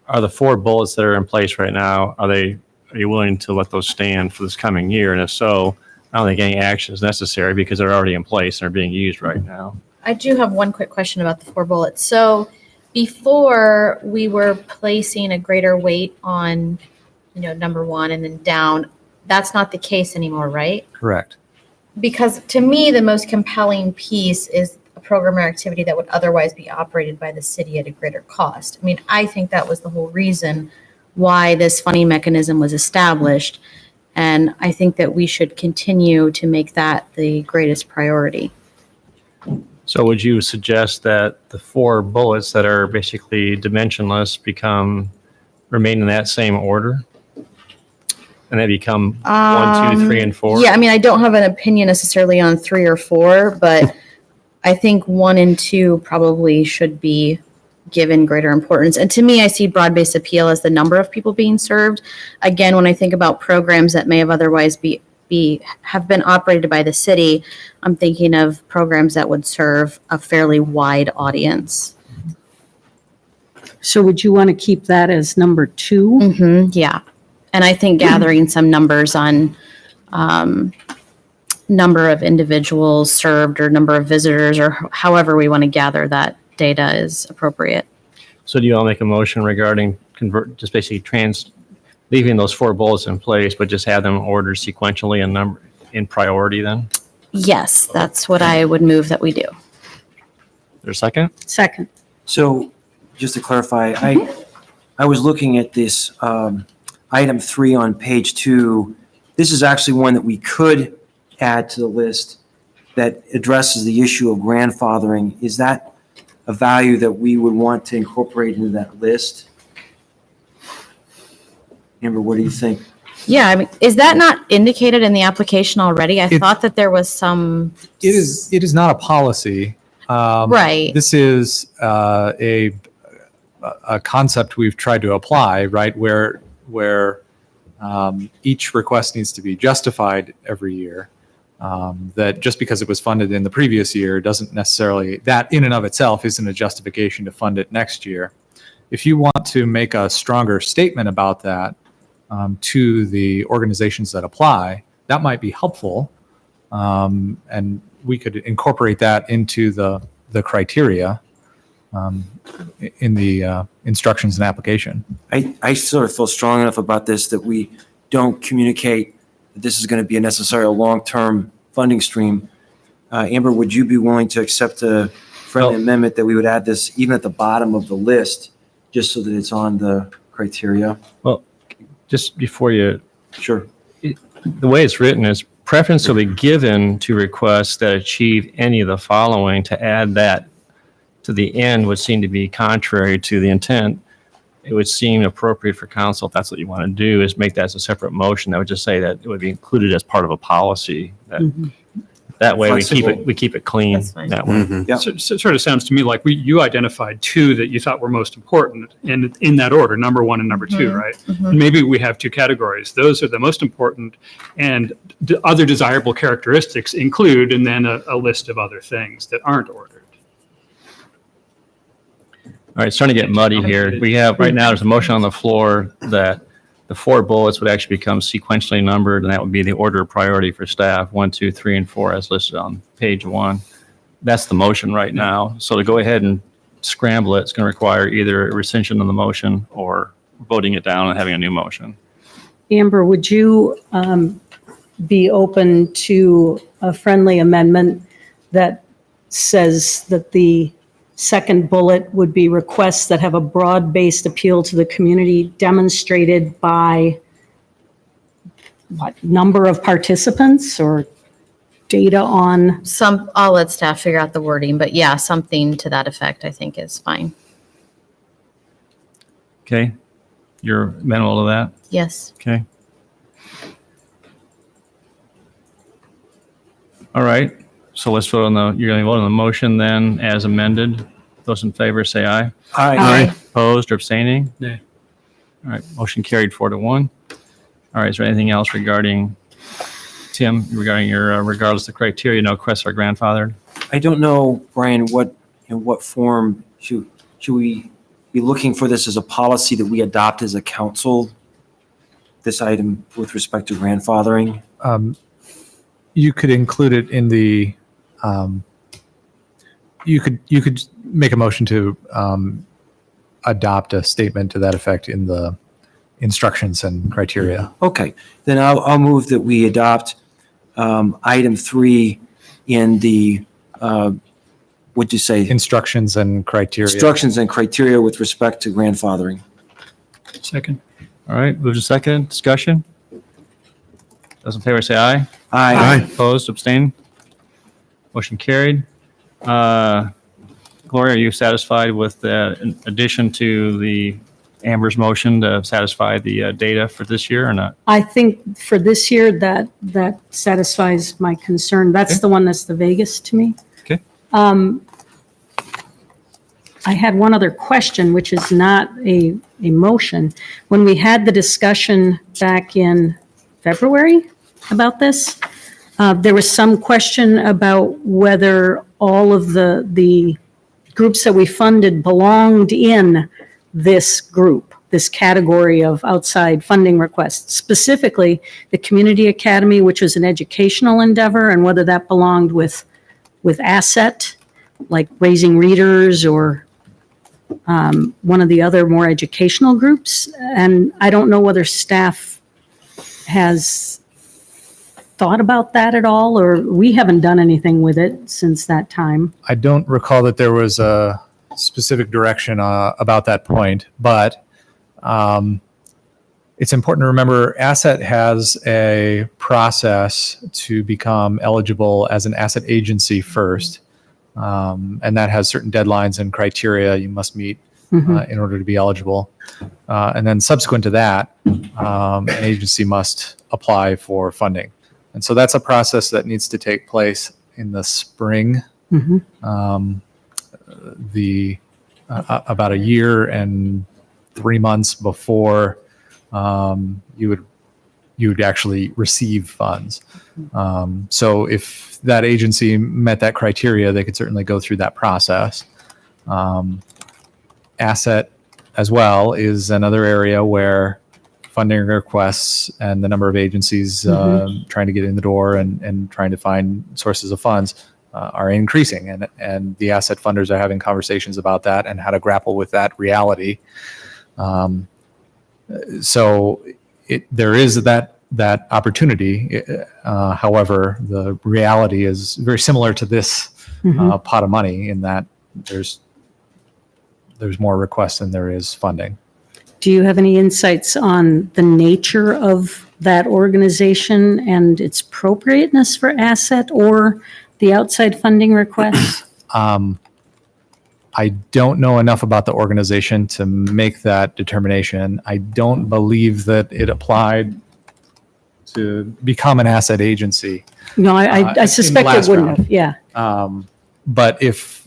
are the 4 bullets that are in place right now, are you willing to let those stand for this coming year? And if so, I don't think any action is necessary because they're already in place and are being used right now. I do have one quick question about the 4 bullets. So before we were placing a greater weight on, number 1 and then down, that's not the case anymore, right? Correct. Because to me, the most compelling piece is a program or activity that would otherwise be operated by the city at a greater cost. I mean, I think that was the whole reason why this funding mechanism was established. And I think that we should continue to make that the greatest priority. So would you suggest that the 4 bullets that are basically dimensionless remain in that same order? And they become 1, 2, 3, and 4? Yeah, I mean, I don't have an opinion necessarily on 3 or 4, but I think 1 and 2 probably should be given greater importance. And to me, I see broad-based appeal as the number of people being served. Again, when I think about programs that may have otherwise have been operated by the city, I'm thinking of programs that would serve a fairly wide audience. So would you want to keep that as number 2? Yeah. And I think gathering some numbers on number of individuals served or number of visitors or however we want to gather that data is appropriate. So do you all make a motion regarding just basically leaving those 4 bullets in place, but just have them ordered sequentially in priority then? Yes, that's what I would move that we do. Is there a second? Second. So just to clarify, I was looking at this item 3 on page 2. This is actually one that we could add to the list that addresses the issue of grandfathering. Is that a value that we would want to incorporate into that list? Amber, what do you think? Yeah, I mean, is that not indicated in the application already? I thought that there was some. It is not a policy. Right. This is a concept we've tried to apply, right, where each request needs to be justified every year. That just because it was funded in the previous year doesn't necessarily, that in and of itself isn't a justification to fund it next year. If you want to make a stronger statement about that to the organizations that apply, that might be helpful. And we could incorporate that into the criteria in the instructions and application. I sort of feel strong enough about this that we don't communicate that this is going to be a necessary long-term funding stream. Amber, would you be willing to accept a friendly amendment that we would add this even at the bottom of the list, just so that it's on the criteria? Well, just before you, Sure. the way it's written is preference will be given to requests that achieve any of the following. To add that to the end would seem to be contrary to the intent. It would seem appropriate for council, if that's what you want to do, is make that as a separate motion. That would just say that it would be included as part of a policy. That way we keep it clean. That's fine. That way. Yeah. So it sort of sounds to me like you identified 2 that you thought were most important in that order, number 1 and number 2, right? And maybe we have 2 categories. Those are the most important, and other desirable characteristics include, and then a list of other things that aren't ordered. All right, it's starting to get muddy here. We have, right now, there's a motion on the floor that the 4 bullets would actually become sequentially numbered, and that would be the order of priority for staff, 1, 2, 3, and 4, as listed on page 1. That's the motion right now. So to go ahead and scramble it, it's going to require either a rescission of the motion or voting it down and having a new motion. Amber, would you be open to a friendly amendment that says that the second bullet would be requests that have a broad-based appeal to the community demonstrated by what, number of participants or data on? I'll let staff figure out the wording, but yeah, something to that effect I think is fine. Okay? You're amenable to that? Yes. Okay. All right. So let's vote on you're going to vote on the motion then as amended. Those in favor say aye. Aye. Opposed or abstaining? Nay. All right, motion carried 4-1. All right, is there anything else regarding, Tim, regarding your, regardless of the criteria, no requests are grandfathered? I don't know, Brian, in what form should we be looking for this as a policy that we adopt as a council, this item with respect to grandfathering? You could include it in the, you could make a motion to adopt a statement to that effect in the instructions and criteria. Okay, then I'll move that we adopt item 3 in the, what'd you say? Instructions and criteria. Instructions and criteria with respect to grandfathering. Second. All right, move to second, discussion? Those in favor say aye. Aye. Opposed, abstain? Motion carried. Gloria, are you satisfied with the addition to the Amber's motion to satisfy the data for this year or not? I think for this year, that satisfies my concern. That's the one that's the vaguest to me. Okay. I had one other question, which is not a motion. When we had the discussion back in February about this, there was some question about whether all of the groups that we funded belonged in this group, this category of outside funding requests, specifically the Community Academy, which was an educational endeavor, and whether that belonged with asset, like raising readers or one of the other more educational groups. And I don't know whether staff has thought about that at all, or we haven't done anything with it since that time. I don't recall that there was a specific direction about that point, but it's important to remember Asset has a process to become eligible as an asset agency first. And that has certain deadlines and criteria you must meet in order to be eligible. And then subsequent to that, an agency must apply for funding. And so that's a process that needs to take place in the spring. About a year and 3 months before you would actually receive funds. So if that agency met that criteria, they could certainly go through that process. Asset as well is another area where funding requests and the number of agencies trying to get in the door and trying to find sources of funds are increasing. And the asset funders are having conversations about that and how to grapple with that reality. So there is that opportunity. However, the reality is very similar to this pot of money in that there's more requests than there is funding. Do you have any insights on the nature of that organization and its appropriateness for asset or the outside funding requests? I don't know enough about the organization to make that determination. I don't believe that it applied to become an asset agency. No, I suspect it wouldn't have, yeah. But if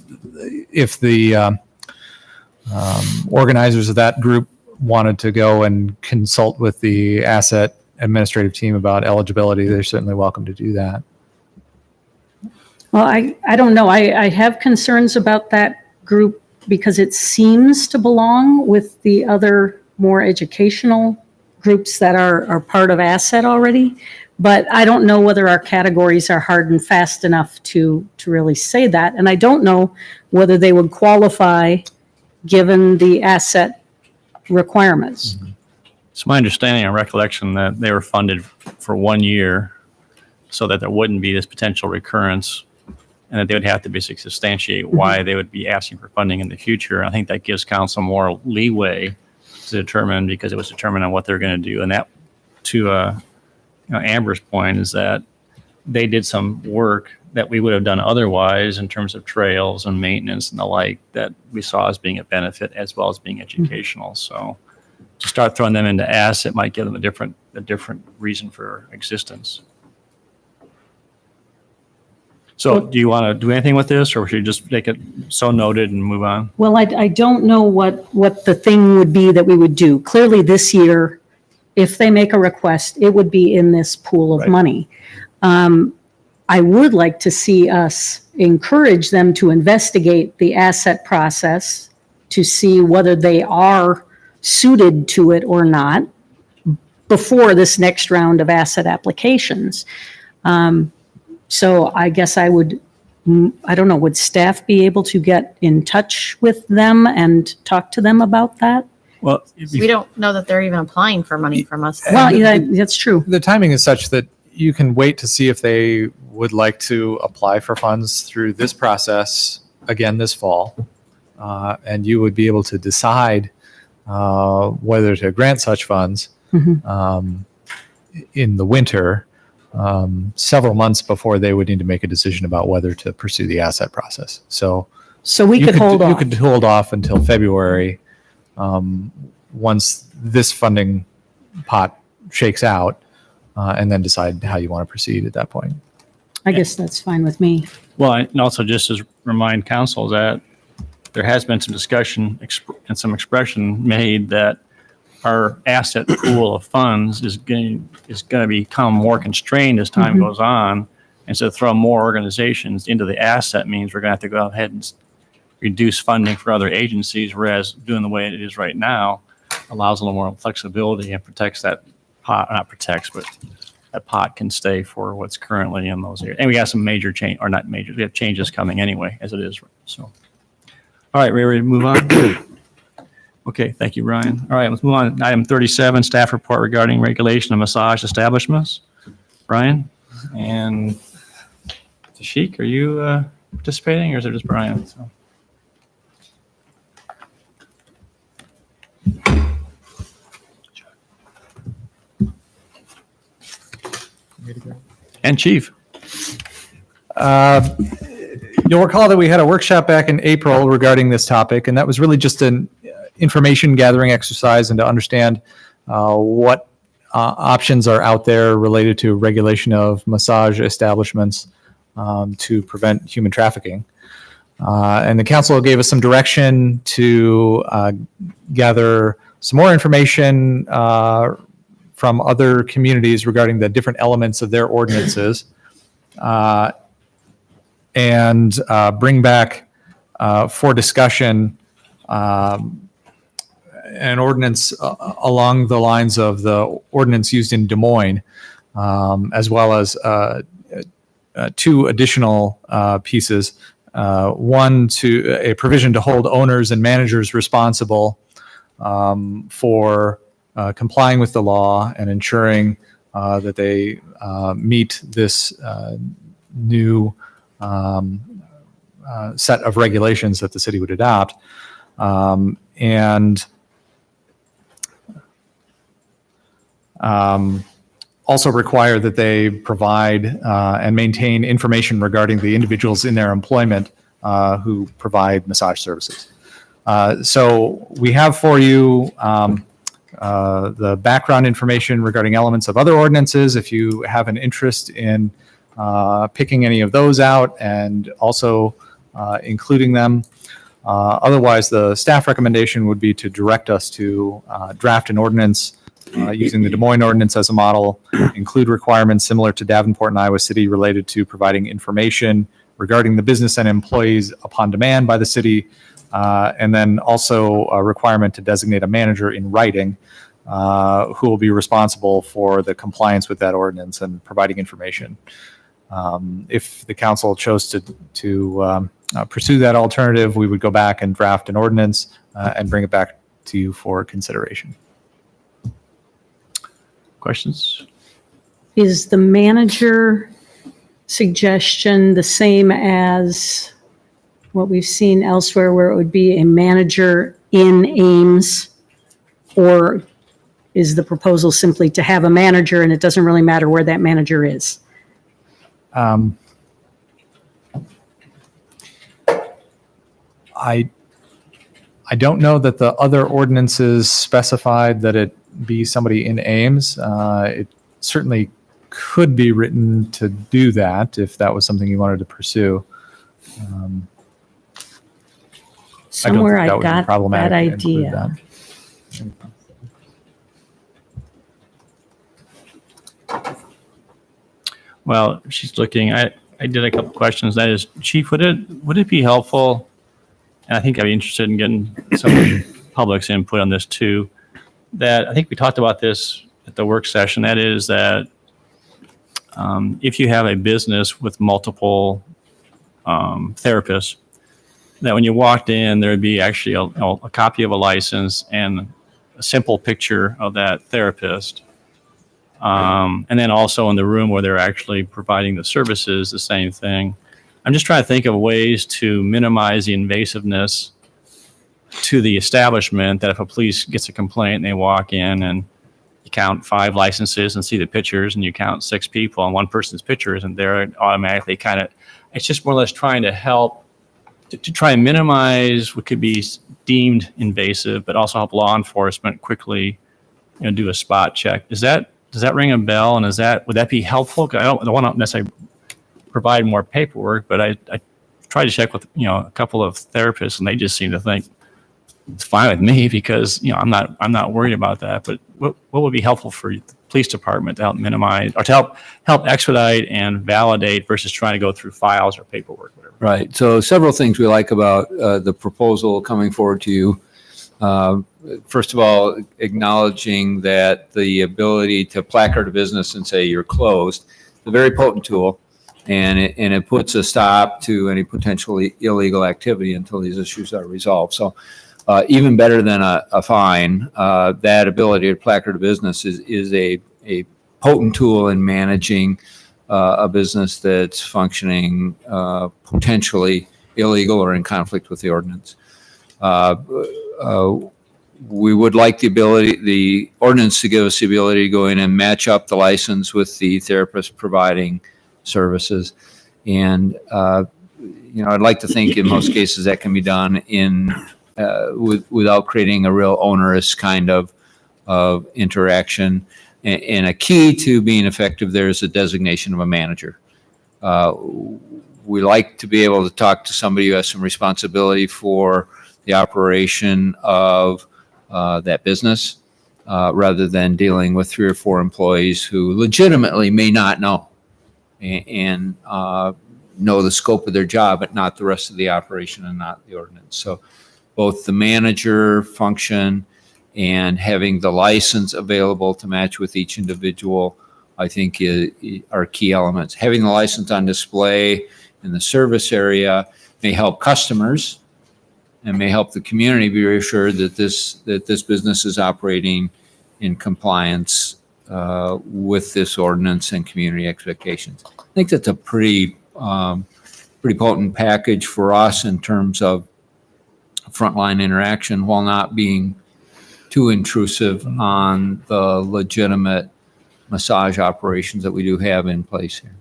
the organizers of that group wanted to go and consult with the asset administrative team about eligibility, they're certainly welcome to do that. Well, I don't know. I have concerns about that group because it seems to belong with the other more educational groups that are part of asset already. But I don't know whether our categories are hard and fast enough to really say that. And I don't know whether they would qualify given the asset requirements. It's my understanding and recollection that they were funded for 1 year so that there wouldn't be this potential recurrence and that they would have to basically substantiate why they would be asking for funding in the future. I think that gives council more leeway to determine, because it was determined on what they're going to do. And that, to Amber's point, is that they did some work that we would have done otherwise in terms of trails and maintenance and the like that we saw as being a benefit as well as being educational. So to start throwing them into asset might give them a different reason for existence. So do you want to do anything with this, or should you just make it so noted and move on? Well, I don't know what the thing would be that we would do. Clearly this year, if they make a request, it would be in this pool of money. I would like to see us encourage them to investigate the asset process to see whether they are suited to it or not before this next round of asset applications. So I guess I don't know, would staff be able to get in touch with them and talk to them about that? Well, We don't know that they're even applying for money from us. Well, yeah, that's true. The timing is such that you can wait to see if they would like to apply for funds through this process again this fall. And you would be able to decide whether to grant such funds in the winter, several months before they would need to make a decision about whether to pursue the asset process. So we could hold off. You could hold off until February once this funding pot shakes out, and then decide how you want to proceed at that point. I guess that's fine with me. Well, and also just as remind council that there has been some discussion and some expression made that our asset pool of funds is going to become more constrained as time goes on. And so throw more organizations into the asset means we're going to have to go ahead and reduce funding for other agencies, whereas doing the way it is right now allows a little more flexibility and protects that pot, not protects, but that pot can stay for what's currently in those areas. And we got some major change, or not major, we have changes coming anyway, as it is. So, all right, ready to move on? Okay, thank you, Ryan. All right, let's move on. Item 37, staff report regarding regulation of massage establishments. Brian and Tashik, are you participating, or is it just Brian? So. And Chief. You'll recall that we had a workshop back in April regarding this topic, and that was really just an information gathering exercise and to understand what options are out there related to regulation of massage establishments to prevent human trafficking. And the council gave us some direction to gather some more information from other communities regarding the different elements of their ordinances and bring back for discussion an ordinance along the lines of the ordinance used in Des Moines, as well as two additional pieces. One, to a provision to hold owners and managers responsible for complying with the law and ensuring that they meet this new set of regulations that the city would adopt. And also require that they provide and maintain information regarding the individuals in their employment who provide massage services. So we have for you the background information regarding elements of other ordinances. If you have an interest in picking any of those out and also including them. Otherwise, the staff recommendation would be to direct us to draft an ordinance using the Des Moines ordinance as a model, include requirements similar to Davenport and Iowa City related to providing information regarding the business and employees upon demand by the city, and then also a requirement to designate a manager in writing who will be responsible for the compliance with that ordinance and providing information. If the council chose to pursue that alternative, we would go back and draft an ordinance and bring it back to you for consideration. Questions? Is the manager suggestion the same as what we've seen elsewhere where it would be a manager in Ames? Or is the proposal simply to have a manager and it doesn't really matter where that manager is? I don't know that the other ordinances specified that it be somebody in Ames. It certainly could be written to do that if that was something you wanted to pursue. Somewhere I would be got that problematic to include idea. that. Well, she's looking. I did a couple questions. That is, Chief, would it be helpful? And I think I'd be interested in getting some of the public's input on this too. That I think we talked about this at the work session. That is that if you have a business with multiple therapists, that when you walked in, there would be actually a copy of a license and a simple picture of that therapist. And then also in the room where they're actually providing the services, the same thing. I'm just trying to think of ways to minimize the invasiveness to the establishment, that if a police gets a complaint and they walk in and you count 5 licenses and see the pictures and you count 6 people and one person's picture isn't there, it automatically it's just more or less trying to help to try and minimize what could be deemed invasive, but also help law enforcement quickly, do a spot check. Does that ring a bell? And would that be helpful? 'Cause I don't want to necessarily provide more paperwork, but I tried to check with, a couple of therapists, and they just seem to think it's fine with me because, I'm not worried about that. But what would be helpful for the police department to help minimize or to help expedite and validate versus trying to go through files or paperwork, whatever? Right. So several things we like about the proposal coming forward to you. First of all, acknowledging that the ability to placard a business and say you're closed, a very potent tool, and it puts a stop to any potentially illegal activity until these issues are resolved. So even better than a fine, that ability to placard a business is a potent tool in managing a business that's functioning potentially illegal or in conflict with the ordinance. We would like the ordinance to give us the ability to go in and match up the license with the therapist providing services. And, I'd like to think in most cases that can be done without creating a real onerous kind of interaction. And a key to being effective there is the designation of a manager. We like to be able to talk to somebody who has some responsibility for the operation of that business, rather than dealing with 3 or 4 employees who legitimately may not know and know the scope of their job, but not the rest of the operation and not the ordinance. So both the manager function and having the license available to match with each individual, I think are key elements. Having the license on display in the service area may help customers and may help the community be reassured that this business is operating in compliance with this ordinance and community expectations. I think that's a pretty potent package for us in terms of frontline interaction, while not being too intrusive on the legitimate massage operations that we do have in place here.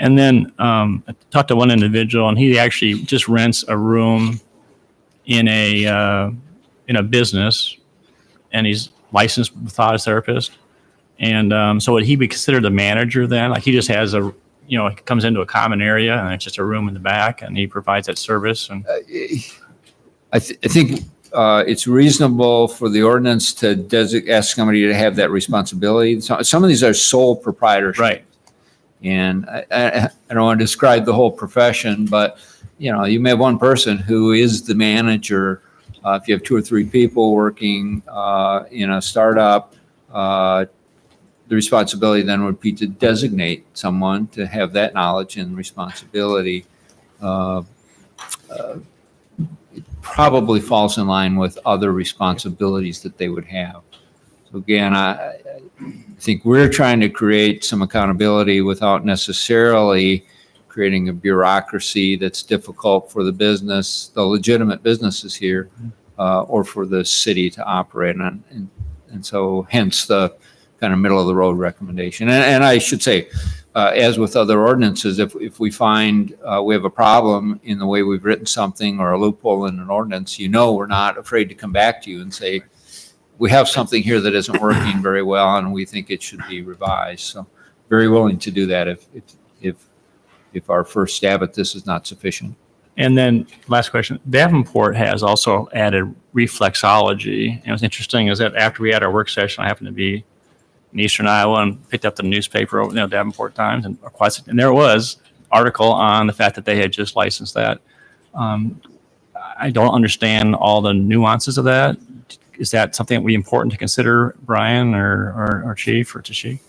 And then I talked to one individual, and he actually just rents a room in a business, and he's licensed massage therapist. And so would he be considered the manager then? Like he just has he comes into a common area and it's just a room in the back, and he provides that service. And I think it's reasonable for the ordinance to ask somebody to have that responsibility. Some of these are sole proprietorships. Right. And I don't want to describe the whole profession, but you may have one person who is the manager. If you have 2 or 3 people working in a startup, the responsibility then would be to designate someone to have that knowledge and responsibility. It probably falls in line with other responsibilities that they would have. So again, I think we're trying to create some accountability without necessarily creating a bureaucracy that's difficult for the legitimate businesses here, or for the city to operate on. And so hence the kind of middle of the road recommendation. And I should say, as with other ordinances, if we find we have a problem in the way we've written something or a loophole in an ordinance, we're not afraid to come back to you and say, we have something here that isn't working very well and we think it should be revised. So very willing to do that if our first stab at this is not sufficient. And then last question, Davenport has also added reflexology. And what's interesting is that after we had our work session, I happened to be in Eastern Iowa and picked up the newspaper, Davenport Times, and there was article on the fact that they had just licensed that. I don't understand all the nuances of that. Is that something that would be important to consider, Brian or Chief or Tashi?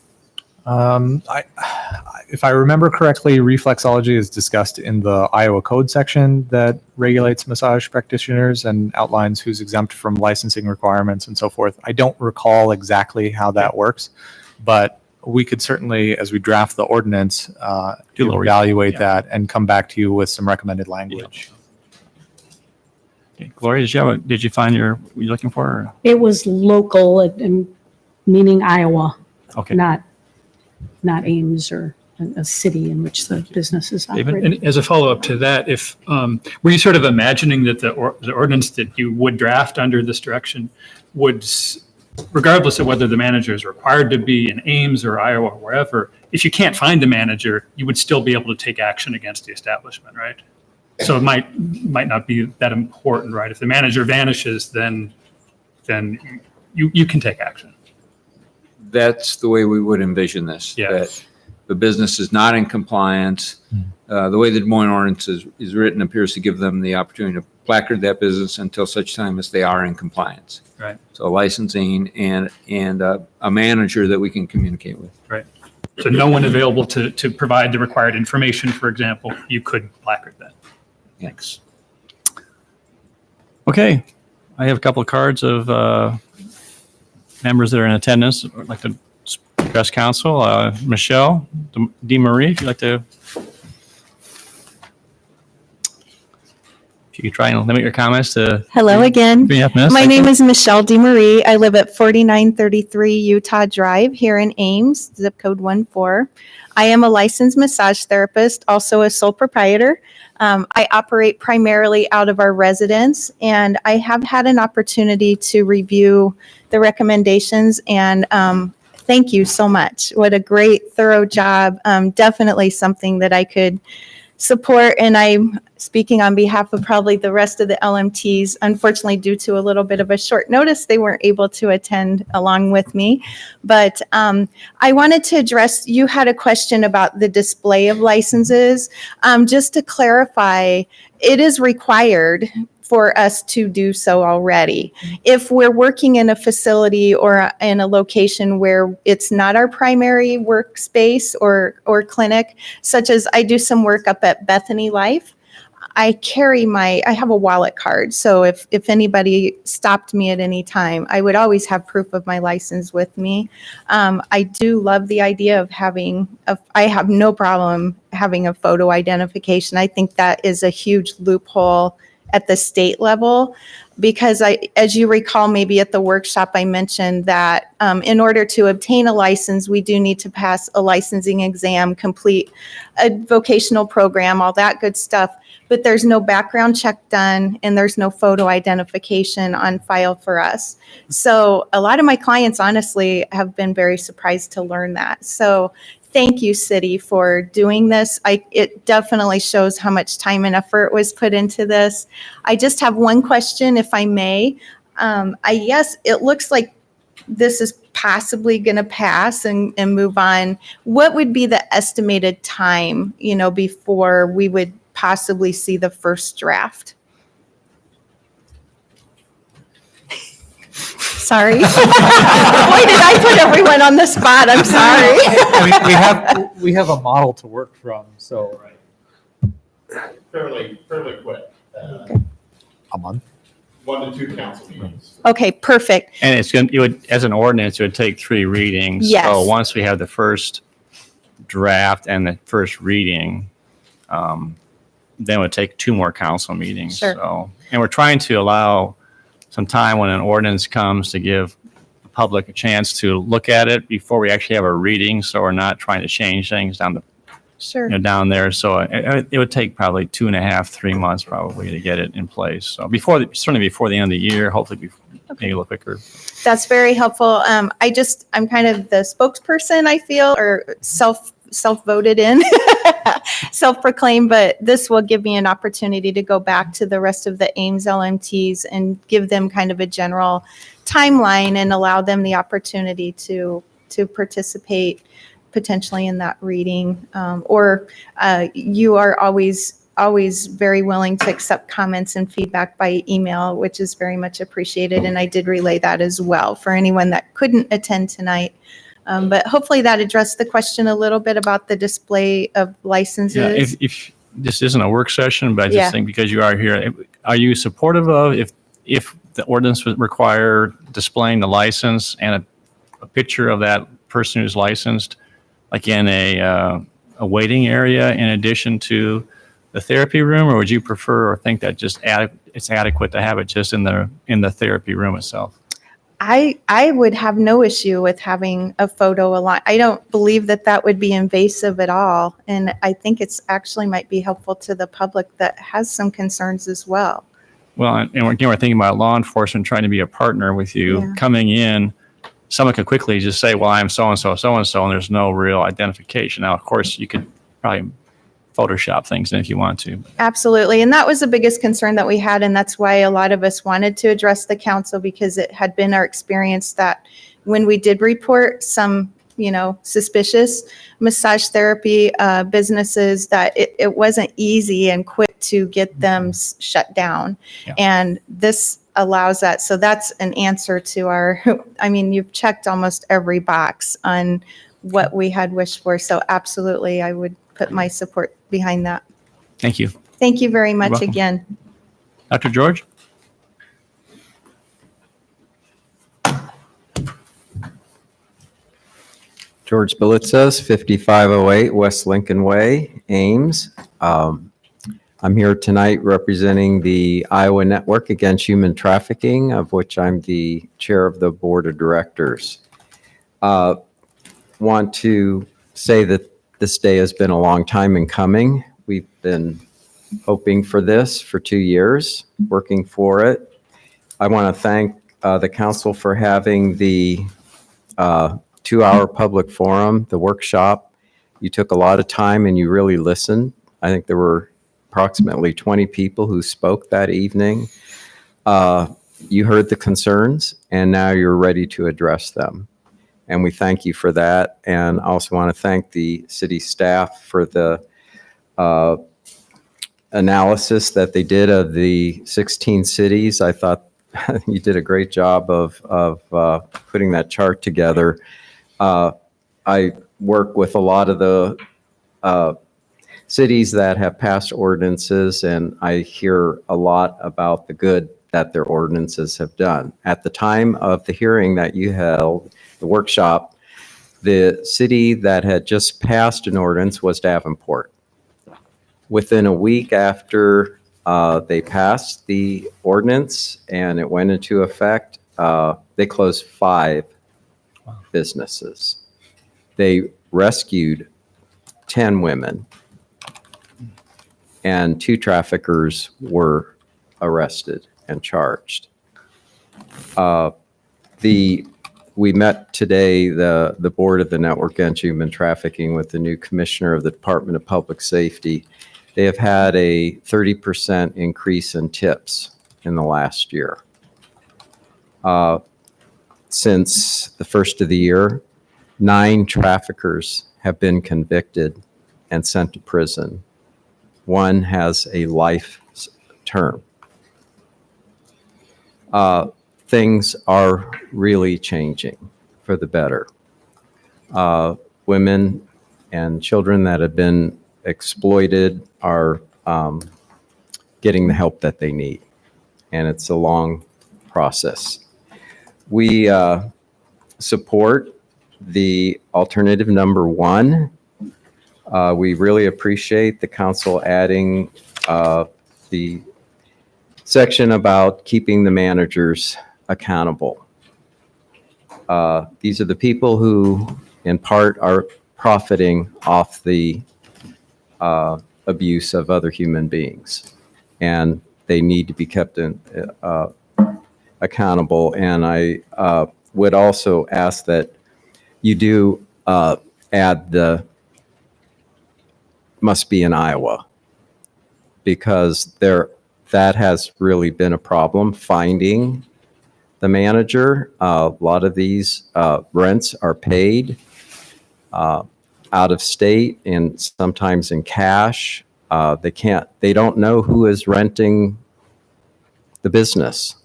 If I remember correctly, reflexology is discussed in the Iowa Code section that regulates massage practitioners and outlines who's exempt from licensing requirements and so forth. I don't recall exactly how that works, but we could certainly, as we draft the ordinance, evaluate that and come back to you with some recommended language. Okay. Gloria, did you find what you're looking for? Or? It was local, meaning Iowa. Okay. Not Ames or a city in which the business is operated. And as a follow-up to that, if, were you sort of imagining that the ordinance that you would draft under this direction would, regardless of whether the manager is required to be in Ames or Iowa or wherever, if you can't find a manager, you would still be able to take action against the establishment, right? So it might not be that important, right? If the manager vanishes, then you can take action. That's the way we would envision this. Yeah. That the business is not in compliance. The way the Des Moines ordinance is written appears to give them the opportunity to placard that business until such time as they are in compliance. Right. So licensing and a manager that we can communicate with. Right. So no one available to provide the required information, for example, you could placard that. Thanks. Okay, I have a couple of cards of members that are in attendance. I'd like to address council. Michelle DeMarie, if you'd like to. If you could try and limit your comments to. Hello again. 3.5 minutes. My name is Michelle DeMarie. I live at 4933 Utah Drive here in Ames, zip code 14. I am a licensed massage therapist, also a sole proprietor. I operate primarily out of our residence, and I have had an opportunity to review the recommendations, and thank you so much. What a great, thorough job. Definitely something that I could support, and I'm speaking on behalf of probably the rest of the LMTs. Unfortunately, due to a little bit of a short notice, they weren't able to attend along with me. But I wanted to address, you had a question about the display of licenses. Just to clarify, it is required for us to do so already. If we're working in a facility or in a location where it's not our primary workspace or clinic, such as I do some work up at Bethany Life, I have a wallet card. So if anybody stopped me at any time, I would always have proof of my license with me. I do love the idea of I have no problem having a photo identification. I think that is a huge loophole at the state level, because as you recall, maybe at the workshop, I mentioned that in order to obtain a license, we do need to pass a licensing exam, complete a vocational program, all that good stuff. But there's no background check done, and there's no photo identification on file for us. So a lot of my clients, honestly, have been very surprised to learn that. So thank you, City, for doing this. It definitely shows how much time and effort was put into this. I just have one question, if I may. Yes, it looks like this is possibly going to pass and move on. What would be the estimated time, before we would possibly see the first draft? Sorry. Boy, did I put everyone on the spot. I'm sorry. I mean, we have a model to work from, so. Fairly quick. A month. 1 to 2 council meetings. Okay, perfect. And as an ordinance, it would take 3 readings. Yes. So once we have the first draft and the first reading, then it would take 2 more council meetings. Sure. So, and we're trying to allow some time when an ordinance comes to give the public a chance to look at it before we actually have a reading. So we're not trying to change things down there. So it would take probably 2.5, 3 months probably to get it in place. So certainly before the end of the year, hopefully maybe a little quicker. That's very helpful. I'm kind of the spokesperson, I feel, or self-voted in, self-proclaimed, but this will give me an opportunity to go back to the rest of the Ames LMTs and give them kind of a general timeline and allow them the opportunity to participate potentially in that reading. You are always very willing to accept comments and feedback by email, which is very much appreciated. And I did relay that as well for anyone that couldn't attend tonight. But hopefully that addressed the question a little bit about the display of licenses. Yeah, if this isn't a work session, but I just Yeah. think because you are here, are you supportive of if the ordinance would require displaying the license and a picture of that person who's licensed, like in a waiting area in addition to the therapy room, or would you prefer or think that just it's adequate to have it just in the therapy room itself? I would have no issue with having a photo along. I don't believe that that would be invasive at all. And I think it's actually might be helpful to the public that has some concerns as well. Well, and we're thinking about law enforcement trying to be a partner with you. Yeah. Coming in, someone could quickly just say, well, I'm so-and-so, so-and-so, and there's no real identification. Now, of course, you could probably Photoshop things in if you want to. Absolutely. And that was the biggest concern that we had. And that's why a lot of us wanted to address the council, because it had been our experience that when we did report some, suspicious massage therapy businesses, that it wasn't easy and quick to get them shut down. Yeah. And this allows that. So that's an answer to our, you've checked almost every box on what we had wished for. So absolutely, I would put my support behind that. Thank you. Thank you very much welcome. again. Dr. George? George Belitsos, 5508 West Lincoln Way, Ames. I'm here tonight representing the Iowa Network Against Human Trafficking, of which I'm the chair of the board of directors. Want to say that this day has been a long time in coming. We've been hoping for this for 2 years, working for it. I want to thank the council for having the 2-hour public forum, the workshop. You took a lot of time and you really listened. I think there were approximately 20 people who spoke that evening. You heard the concerns and now you're ready to address them. And we thank you for that. And I also want to thank the city staff for the analysis that they did of the 16 cities. I thought you did a great job of putting that chart together. I work with a lot of the cities that have passed ordinances, and I hear a lot about the good that their ordinances have done. At the time of the hearing that you held, the workshop, the city that had just passed an ordinance was Davenport. Within a week after they passed the ordinance and it went into effect, they closed 5 businesses. They rescued 10 women and 2 traffickers were arrested and charged. We met today, the board of the Network Against Human Trafficking, with the new commissioner of the Department of Public Safety. They have had a 30% increase in tips in the last year. Since the first of the year, 9 traffickers have been convicted and sent to prison. 1 has a life term. Things are really changing for the better. Women and children that have been exploited are getting the help that they need, and it's a long process. We support the alternative number 1. We really appreciate the council adding the section about keeping the managers accountable. These are the people who, in part, are profiting off the abuse of other human beings, and they need to be kept accountable. And I would also ask that you do add the must be in Iowa, because that has really been a problem, finding the manager. A lot of these rents are paid out of state and sometimes in cash. They don't know who is renting the business.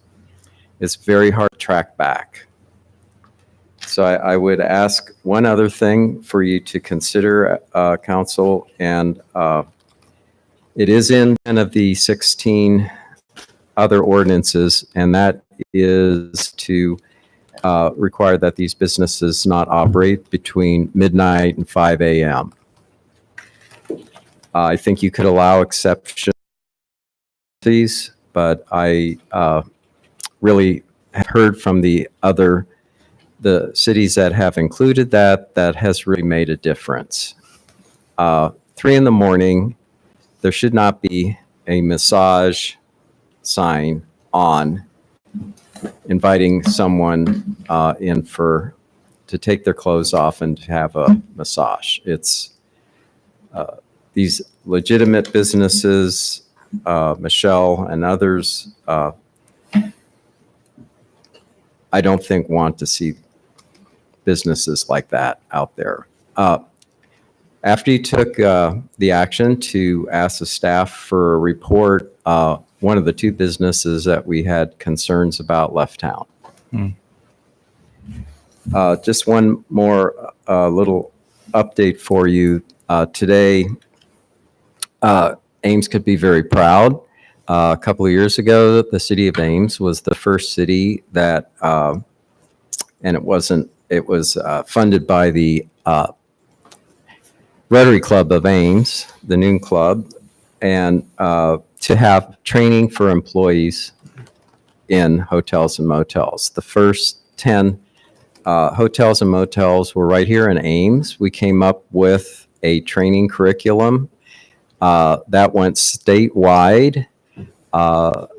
It's very hard to track back. So I would ask one other thing for you to consider, council, and it is in one of the 16 other ordinances, and that is to require that these businesses not operate between midnight and 5 a.m. I think you could allow exceptions, but I really have heard from the cities that have included that has really made a difference. 3 a.m, there should not be a massage sign on inviting someone in to take their clothes off and to have a massage. It's these legitimate businesses, Michelle and others, I don't think want to see businesses like that out there. After you took the action to ask the staff for a report, one of the 2 businesses that we had concerns about left town. Just one more little update for you. Today, Ames could be very proud. A couple of years ago, the city of Ames was the first city that, and it was funded by the Rotary Club of Ames, the Noon Club, and to have training for employees in hotels and motels. The first 10 hotels and motels were right here in Ames. We came up with a training curriculum that went statewide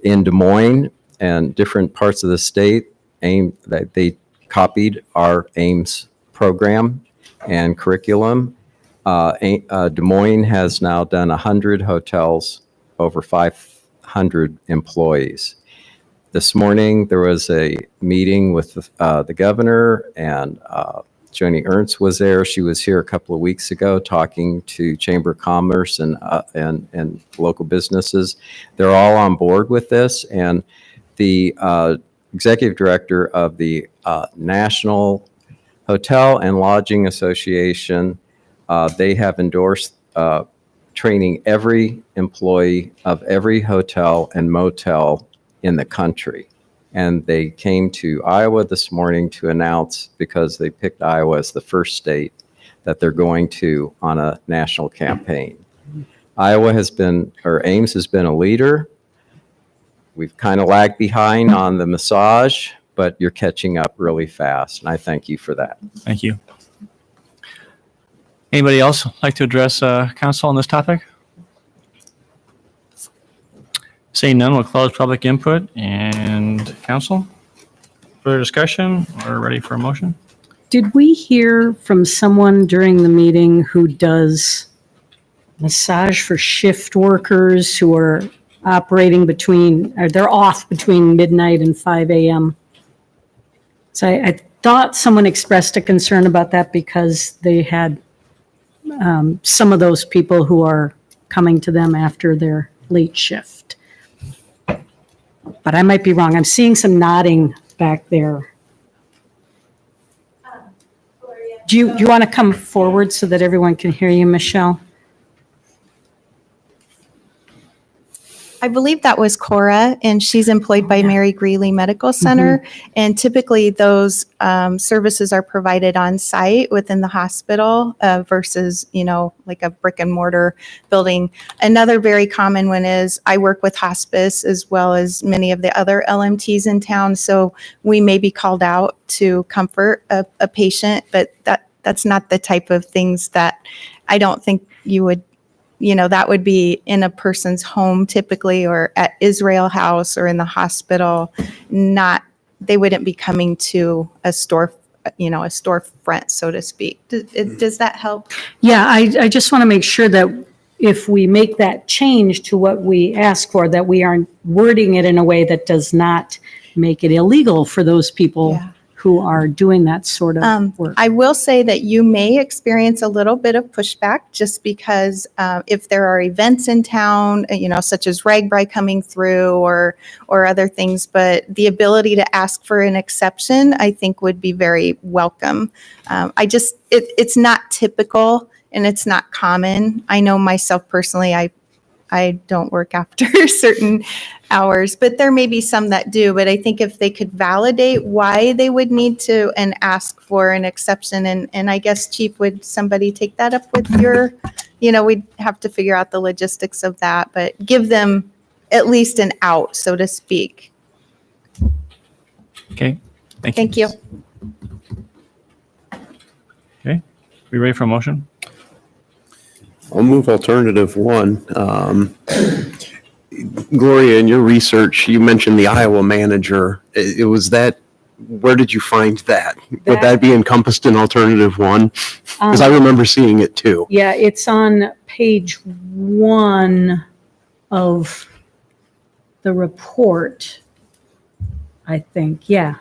in Des Moines and different parts of the state. They copied our Ames program and curriculum. Des Moines has now done 100 hotels, over 500 employees. This morning, there was a meeting with the governor, and Joni Ernst was there. She was here a couple of weeks ago talking to Chamber of Commerce and local businesses. They're all on board with this, and the executive director of the National Hotel and Lodging Association, they have endorsed training every employee of every hotel and motel in the country. And they came to Iowa this morning to announce, because they picked Iowa as the first state, that they're going to on a national campaign. Ames has been a leader. We've kind of lagged behind on the massage, but you're catching up really fast, and I thank you for that. Thank you. Anybody else like to address council on this topic? Seeing none, we'll close public input and council. Further discussion or ready for a motion? Did we hear from someone during the meeting who does massage for shift workers who are operating they're off between midnight and 5 a.m.? So I thought someone expressed a concern about that because they had some of those people who are coming to them after their late shift. But I might be wrong. I'm seeing some nodding back there. Do you want to come forward so that everyone can hear you, Michelle? I believe that was Cora, and she's employed by Mary Greeley Medical Center. And typically those services are provided on site within the hospital versus, like a brick and mortar building. Another very common one is I work with hospice as well as many of the other LMTs in town. So we may be called out to comfort a patient, but that's not the type of things that I don't think you would, that would be in a person's home typically, or at Israel House or in the hospital. They wouldn't be coming to a store, a storefront, so to speak. Does that help? Yeah, I just want to make sure that if we make that change to what we ask for, that we aren't wording it in a way that does not make it illegal for those people who are doing that sort of work. I will say that you may experience a little bit of pushback just because if there are events in town, such as RAGBRAI coming through or other things, but the ability to ask for an exception, I think would be very welcome. It's not typical and it's not common. I know myself personally, I don't work after certain hours, but there may be some that do. But I think if they could validate why they would need to and ask for an exception, and I guess, Chief, would somebody take that up with we'd have to figure out the logistics of that, but give them at least an out, so to speak. Okay, thank you. Thank you. Okay, we ready for a motion? I'll move alternative one. Gloria, in your research, you mentioned the Iowa manager. It was that, where did you find that? Would that be encompassed in alternative one? Because I remember seeing it too. Yeah, it's on page 1 of the report, I think. Yeah.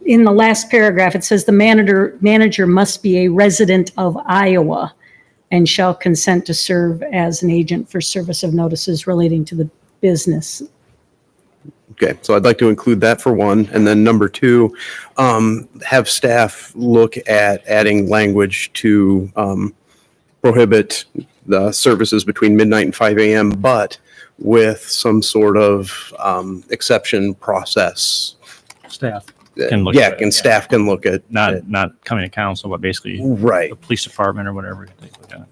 In the last paragraph, it says the manager must be a resident of Iowa and shall consent to serve as an agent for service of notices relating to the business. Okay, so I'd like to include that for one. And then number two, have staff look at adding language to prohibit the services between midnight and 5 a.m., but with some sort of exception process. Staff can look Yeah, at it, and staff can look at. Not coming to council, but basically Right. the police department or whatever. They look at it.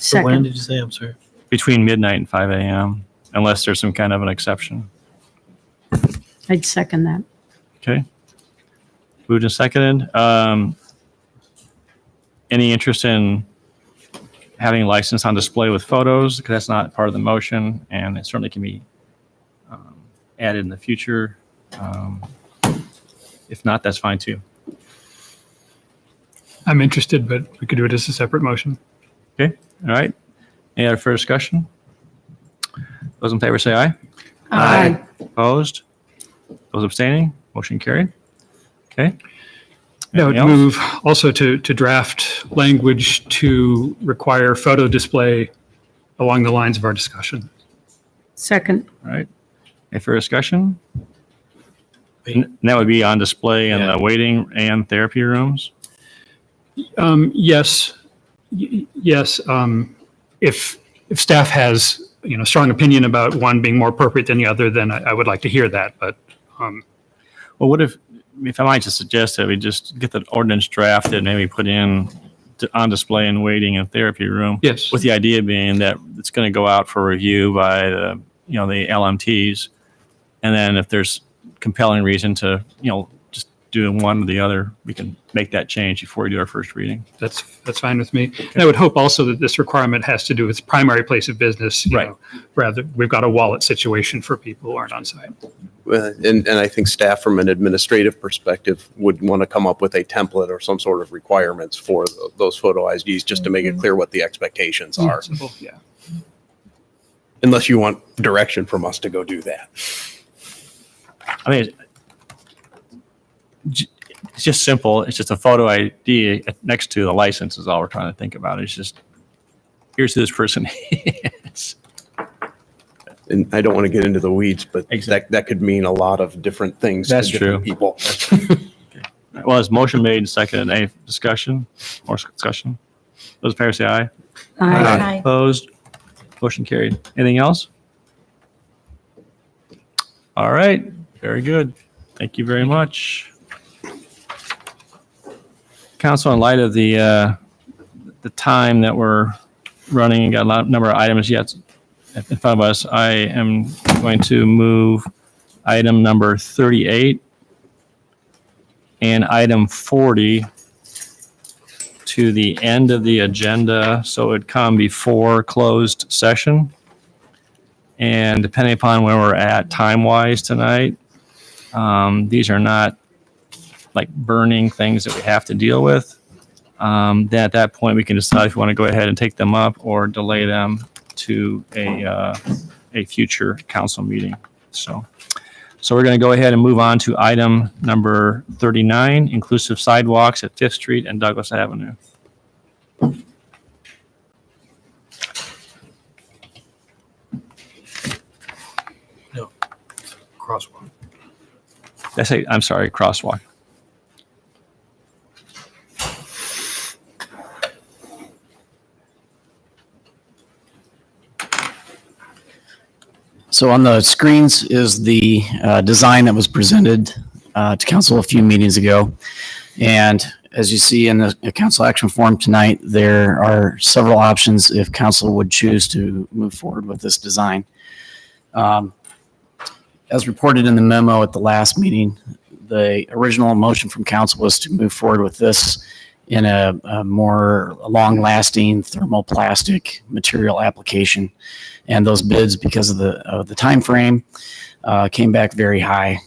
So when Second. did you say? I'm sorry. Between midnight and 5 a.m., unless there's some kind of an exception. I'd second that. Okay. Moved and seconded. Any interest in having a license on display with photos? Because that's not part of the motion, and it certainly can be added in the future. If not, that's fine too. I'm interested, but we could do it as a separate motion. Okay, all right. Any other further discussion? Those in favor say aye. Aye. Opposed? Those abstaining? Motion carried. Okay. I would Anything else? move also to draft language to require photo display along the lines of our discussion. Second. All right. Any further discussion? And that would be on display in the waiting and therapy rooms? Yes. Yes. If staff has, strong opinion about one being more appropriate than the other, then I would like to hear that. But Well, what if I might just suggest that we just get the ordinance drafted, maybe put in on display and waiting and therapy room? Yes. With the idea being that it's going to go out for review by the LMTs. And then if there's compelling reason to, just do one or the other, we can make that change before we do our first reading. that's fine with me. And I would hope also that this requirement has to do with primary place of business. Right. Rather, we've got a wallet situation for people who aren't on site. And I think staff from an administrative perspective would want to come up with a template or some sort of requirements for those photo IDs, just to make it clear what the expectations are. Simple, yeah. Unless you want direction from us to go do that. I mean, it's just simple. It's just a photo ID next to the license is all we're trying to think about. It's just, here's who this person is. And I don't want to get into the weeds, but that could mean a lot of different things That's to different true. people. Well, it's motion made and seconded. Any discussion? More discussion? Those in favor say aye. Aye. Opposed? Motion carried. Anything else? All right. Very good. Thank you very much. Council, in light of the time that we're running and got a number of items yet in front of us, I am going to move item number 38 and item 40 to the end of the agenda, so it would come before closed session. And depending upon where we're at time-wise tonight, these are not like burning things that we have to deal with. Then at that point, we can decide if we want to go ahead and take them up or delay them to a future council meeting. So we're going to go ahead and move on to item number 39, inclusive sidewalks at 5th Street and Douglas Avenue. No. Crosswalk. I'm sorry, crosswalk. So on the screens is the design that was presented to council a few meetings ago. And as you see in the council action form tonight, there are several options if council would choose to move forward with this design. As reported in the memo at the last meeting, the original motion from council was to move forward with this in a more long-lasting thermoplastic material application. And those bids, because of the time frame, came back very high,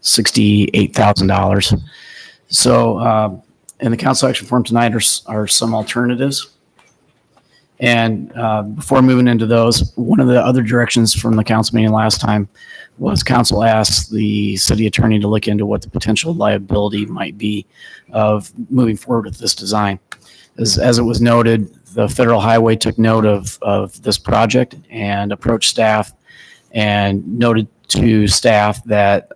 $68,000. So in the council action form tonight are some alternatives. And before moving into those, one of the other directions from the council meeting last time was council asked the city attorney to look into what the potential liability might be of moving forward with this design. As it was noted, the federal highway took note of this project and approached staff and noted to staff that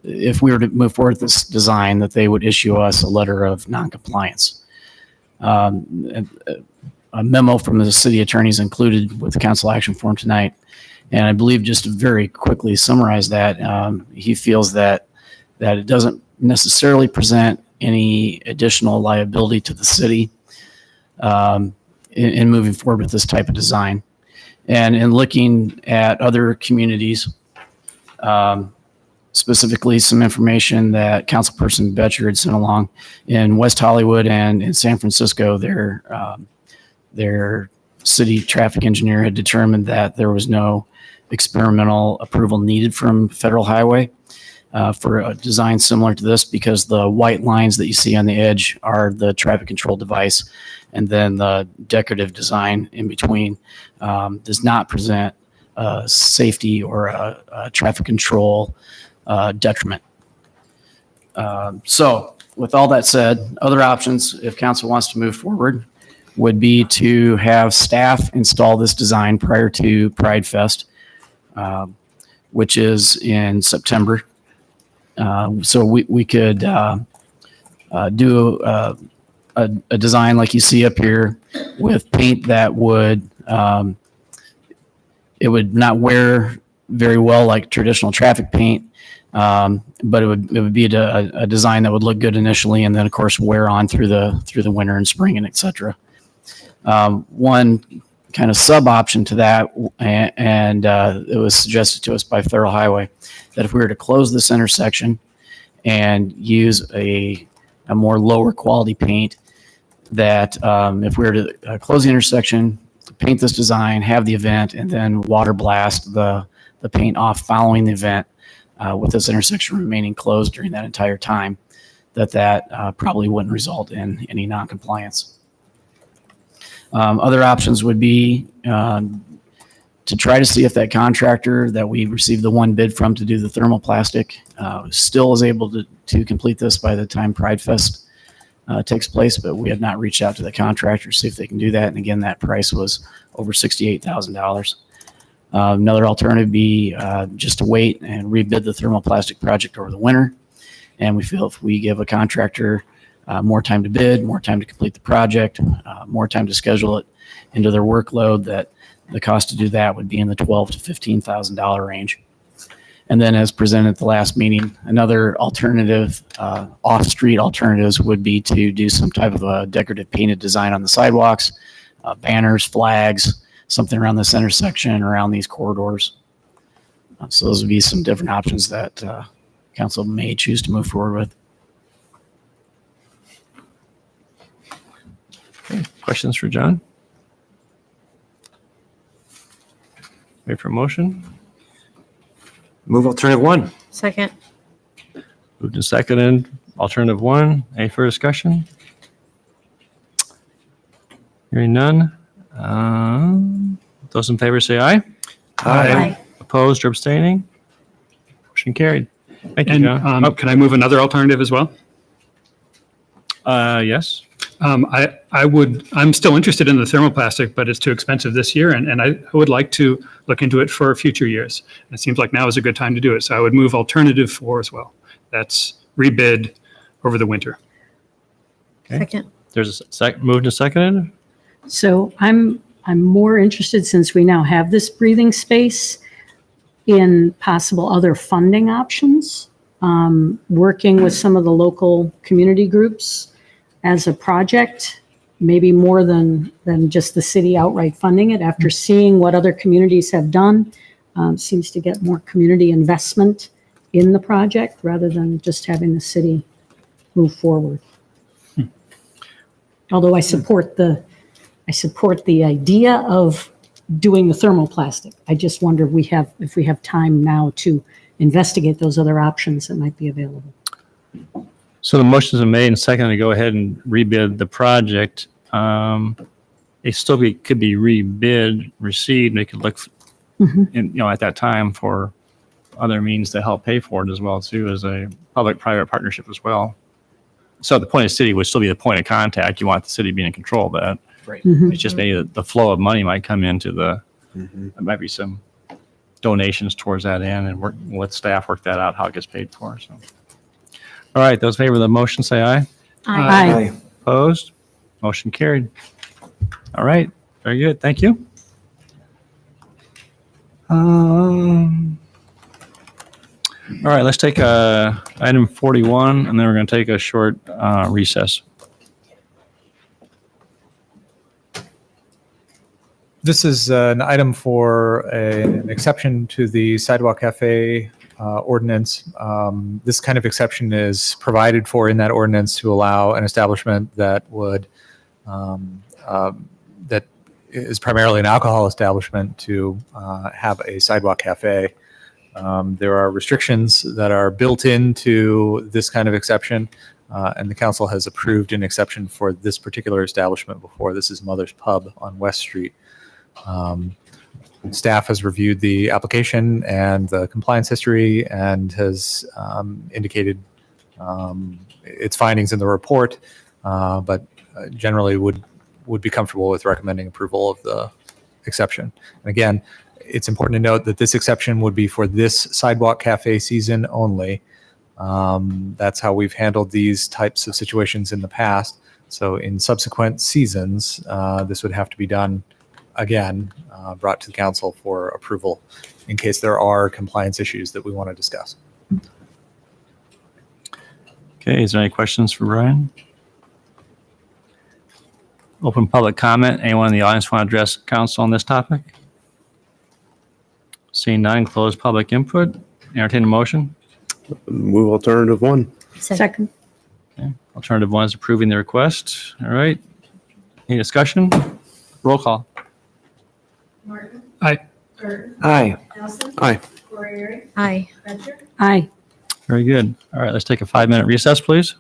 if we were to move forward with this design, that they would issue us a letter of noncompliance. A memo from the city attorney is included with the council action form tonight. And I believe, just to very quickly summarize that, he feels that it doesn't necessarily present any additional liability to the city in moving forward with this type of design. And in looking at other communities, specifically some information that Councilperson Betcher had sent along in West Hollywood and in San Francisco, their city traffic engineer had determined that there was no experimental approval needed from Federal Highway for a design similar to this, because the white lines that you see on the edge are the traffic control device, and then the decorative design in between does not present a safety or a traffic control detriment. So with all that said, other options, if council wants to move forward, would be to have staff install this design prior to Pride Fest, which is in September. So we could do a design like you see up here with paint that would, it would not wear very well like traditional traffic paint, but it would be a design that would look good initially, and then of course wear on through the winter and spring and et cetera. One kind of sub option to that, and it was suggested to us by Federal Highway, that if we were to close this intersection and use a more lower quality paint, that if we were to close the intersection, paint this design, have the event, and then water blast the paint off following the event, with this intersection remaining closed during that entire time, that probably wouldn't result in any noncompliance. Other options would be to try to see if that contractor that we received the one bid from to do the thermoplastic still is able to complete this by the time Pride Fest takes place, but we have not reached out to the contractor to see if they can do that. And again, that price was over $68,000. Another alternative would be just to wait and rebid the thermoplastic project over the winter. And we feel if we give a contractor more time to bid, more time to complete the project, more time to schedule it into their workload, that the cost to do that would be in the $12,000 to $15,000 range. And then, as presented at the last meeting, another alternative, off-street alternatives would be to do some type of a decorative painted design on the sidewalks, banners, flags, something around this intersection, around these corridors. So those would be some different options that council may choose to move forward with. Questions for John? Wait for a motion. Move alternative one. Second. Moved and seconded. Alternative one. Any further discussion? Hearing none. Those in favor say aye. Aye. Opposed or abstaining? Motion carried. Thank you, And John. can I move another alternative as well? Yes. I'm still interested in the thermoplastic, but it's too expensive this year, and I would like to look into it for future years. And it seems like now is a good time to do it. So I would move alternative 4 as well. That's rebid over the winter. Okay. Second. There's a moved and seconded. So I'm more interested, since we now have this breathing space, in possible other funding options, working with some of the local community groups as a project, maybe more than just the city outright funding it. After seeing what other communities have done, seems to get more community investment in the project rather than just having the city move forward. Although I support the idea of doing the thermoplastic. I just wonder if we have time now to investigate those other options that might be available. So the motion's been made and seconded to go ahead and rebid the project. It still could be rebid, received. They could look, at that time for other means to help pay for it as well too, as a public-private partnership as well. So the point of the city would still be the point of contact. You want the city being in control of that. Right. It's just maybe the flow of money might come into there might be some donations towards that end, and we'll let staff work that out, how it gets paid for. So, all right, those in favor of the motion say aye. Aye. Opposed? Motion carried. All right, very good. Thank you. All right, let's take item 41, and then we're going to take a short recess. This is an item for an exception to the sidewalk cafe ordinance. This kind of exception is provided for in that ordinance to allow an establishment that would that is primarily an alcohol establishment to have a sidewalk cafe. There are restrictions that are built into this kind of exception, and the council has approved an exception for this particular establishment before. This is Mother's Pub on West Street. Staff has reviewed the application and the compliance history and has indicated its findings in the report, but generally would be comfortable with recommending approval of the exception. And again, it's important to note that this exception would be for this sidewalk cafe season only. That's how we've handled these types of situations in the past. So in subsequent seasons, this would have to be done again, brought to the council for approval in case there are compliance issues that we want to discuss. Okay, is there any questions for Brian? Open public comment. Anyone in the audience want to address council on this topic? Seeing none, close public input. Entertain a motion. Move alternative one. Second. Okay. Alternative one is approving the request. All right. Any discussion? Roll call. Martin. Aye. Burton. Aye. Nelson. Aye. Corriere. Aye. Belcher. Aye. Very good. All right, let's take a 5-minute recess, please.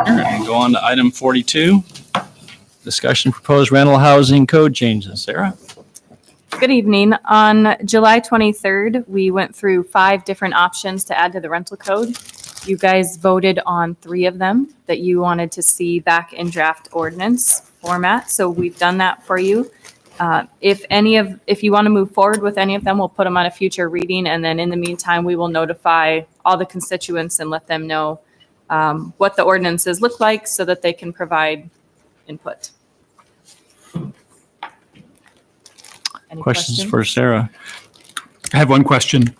And go on to item 42, discussion proposed rental housing code changes. Sarah? Good evening. On July 23rd, we went through 5 different options to add to the rental code. You guys voted on 3 of them that you wanted to see back in draft ordinance format, so we've done that for you. If you want to move forward with any of them, we'll put them on a future reading, and then in the meantime, we will notify all the constituents and let them know what the ordinances look like so that they can provide input. Any Questions for Sarah? I have one question.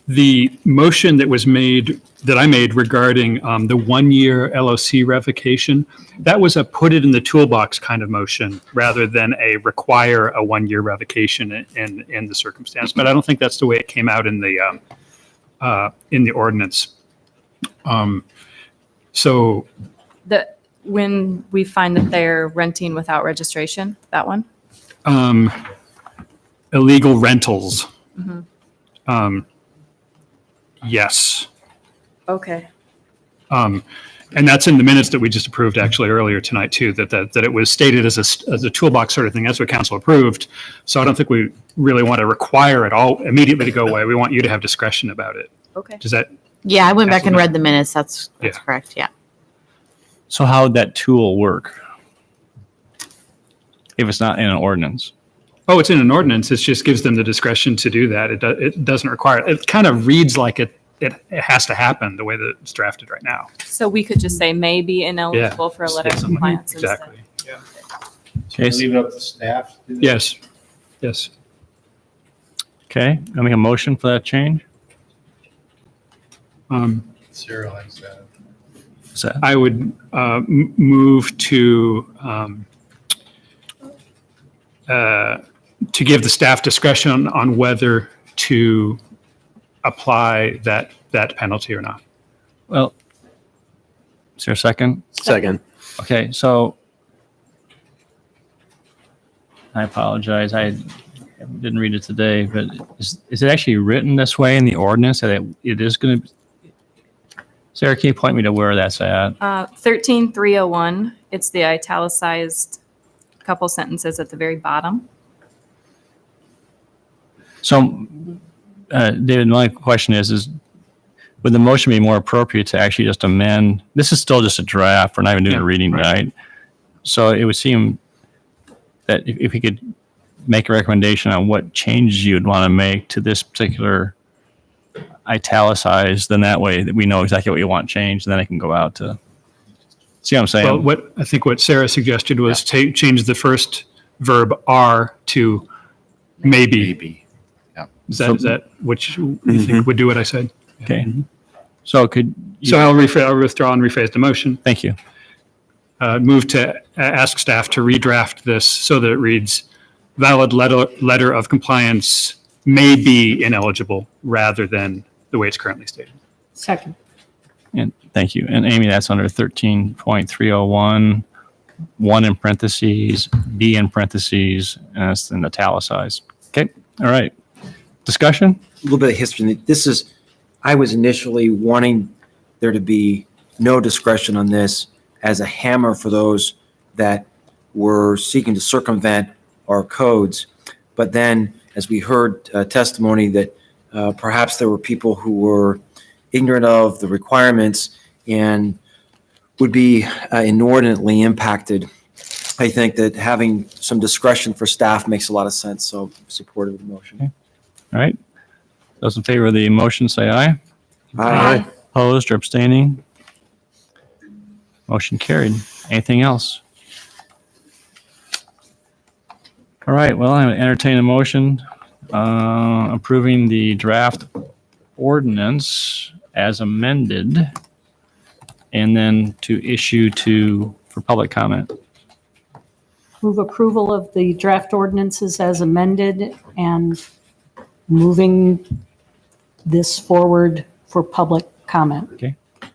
The motion that was made, that I made regarding the 1-year LOC revocation, that was a put it in the toolbox kind of motion rather than a require a 1-year revocation in the circumstance. But I don't think that's the way it came out in the ordinance. So When we find that they're renting without registration, that one? illegal rentals, Mhm. yes. Okay. And that's in the minutes that we just approved actually earlier tonight too, that it was stated as a toolbox sort of thing. That's what council approved. So I don't think we really want to require it all immediately to go away. We want you to have discretion about it. Okay. Does that? Yeah, I went back and Absolutely. read the minutes. That's correct. Yeah. So how would that tool work? If it's not in an ordinance? Oh, it's in an ordinance. It just gives them the discretion to do that. It doesn't require, it kind of reads like it has to happen the way that it's drafted right now. So we could just say may be ineligible for a letter of Something like- compliance instead. Exactly. Okay. Leave it up to staff? Yes, yes. Okay, I'll make a motion for that change. Sarah likes that. Is that- I would move to give the staff discretion on whether to apply that penalty or not. Well, is there a second? Second. Okay, so I apologize. I didn't read it today, but is it actually written this way in the ordinance that it is going to? Sarah, can you point me to where that's at? 13301, it's the italicized couple sentences at the very bottom. So, David, my question is would the motion be more appropriate to actually just amend? This is still just a draft. We're not even doing a reading tonight. So it would seem that if we could make a recommendation on what changes you would want to make to this particular italicized, then that way that we know exactly what you want changed, and then it can go out to, see what I'm saying? Well, I think what Sarah suggested was change the first verb are to maybe. Maybe. Yeah. Is that which you think would do what I said? Okay. So could you? So I'll withdraw and rephrase the motion. Thank you. Move to ask staff to redraft this so that it reads valid letter of compliance may be ineligible rather than the way it's currently stated. Second. And thank you. And Amy, that's under 13.301, 1 in parentheses, B in parentheses, and it's in italicized. Okay. All right. Discussion? A little bit of history. I was initially wanting there to be no discretion on this as a hammer for those that were seeking to circumvent our codes. But then, as we heard testimony that perhaps there were people who were ignorant of the requirements and would be inordinately impacted, I think that having some discretion for staff makes a lot of sense. So supportive of the motion. Okay. All right. Those in favor of the motion, say aye. Aye. Opposed or abstaining? Motion carried. Anything else? All right, well, I'm going to entertain a motion approving the draft ordinance as amended and then to issue for public comment. Move approval of the draft ordinances as amended and moving this forward for public comment. Okay. Is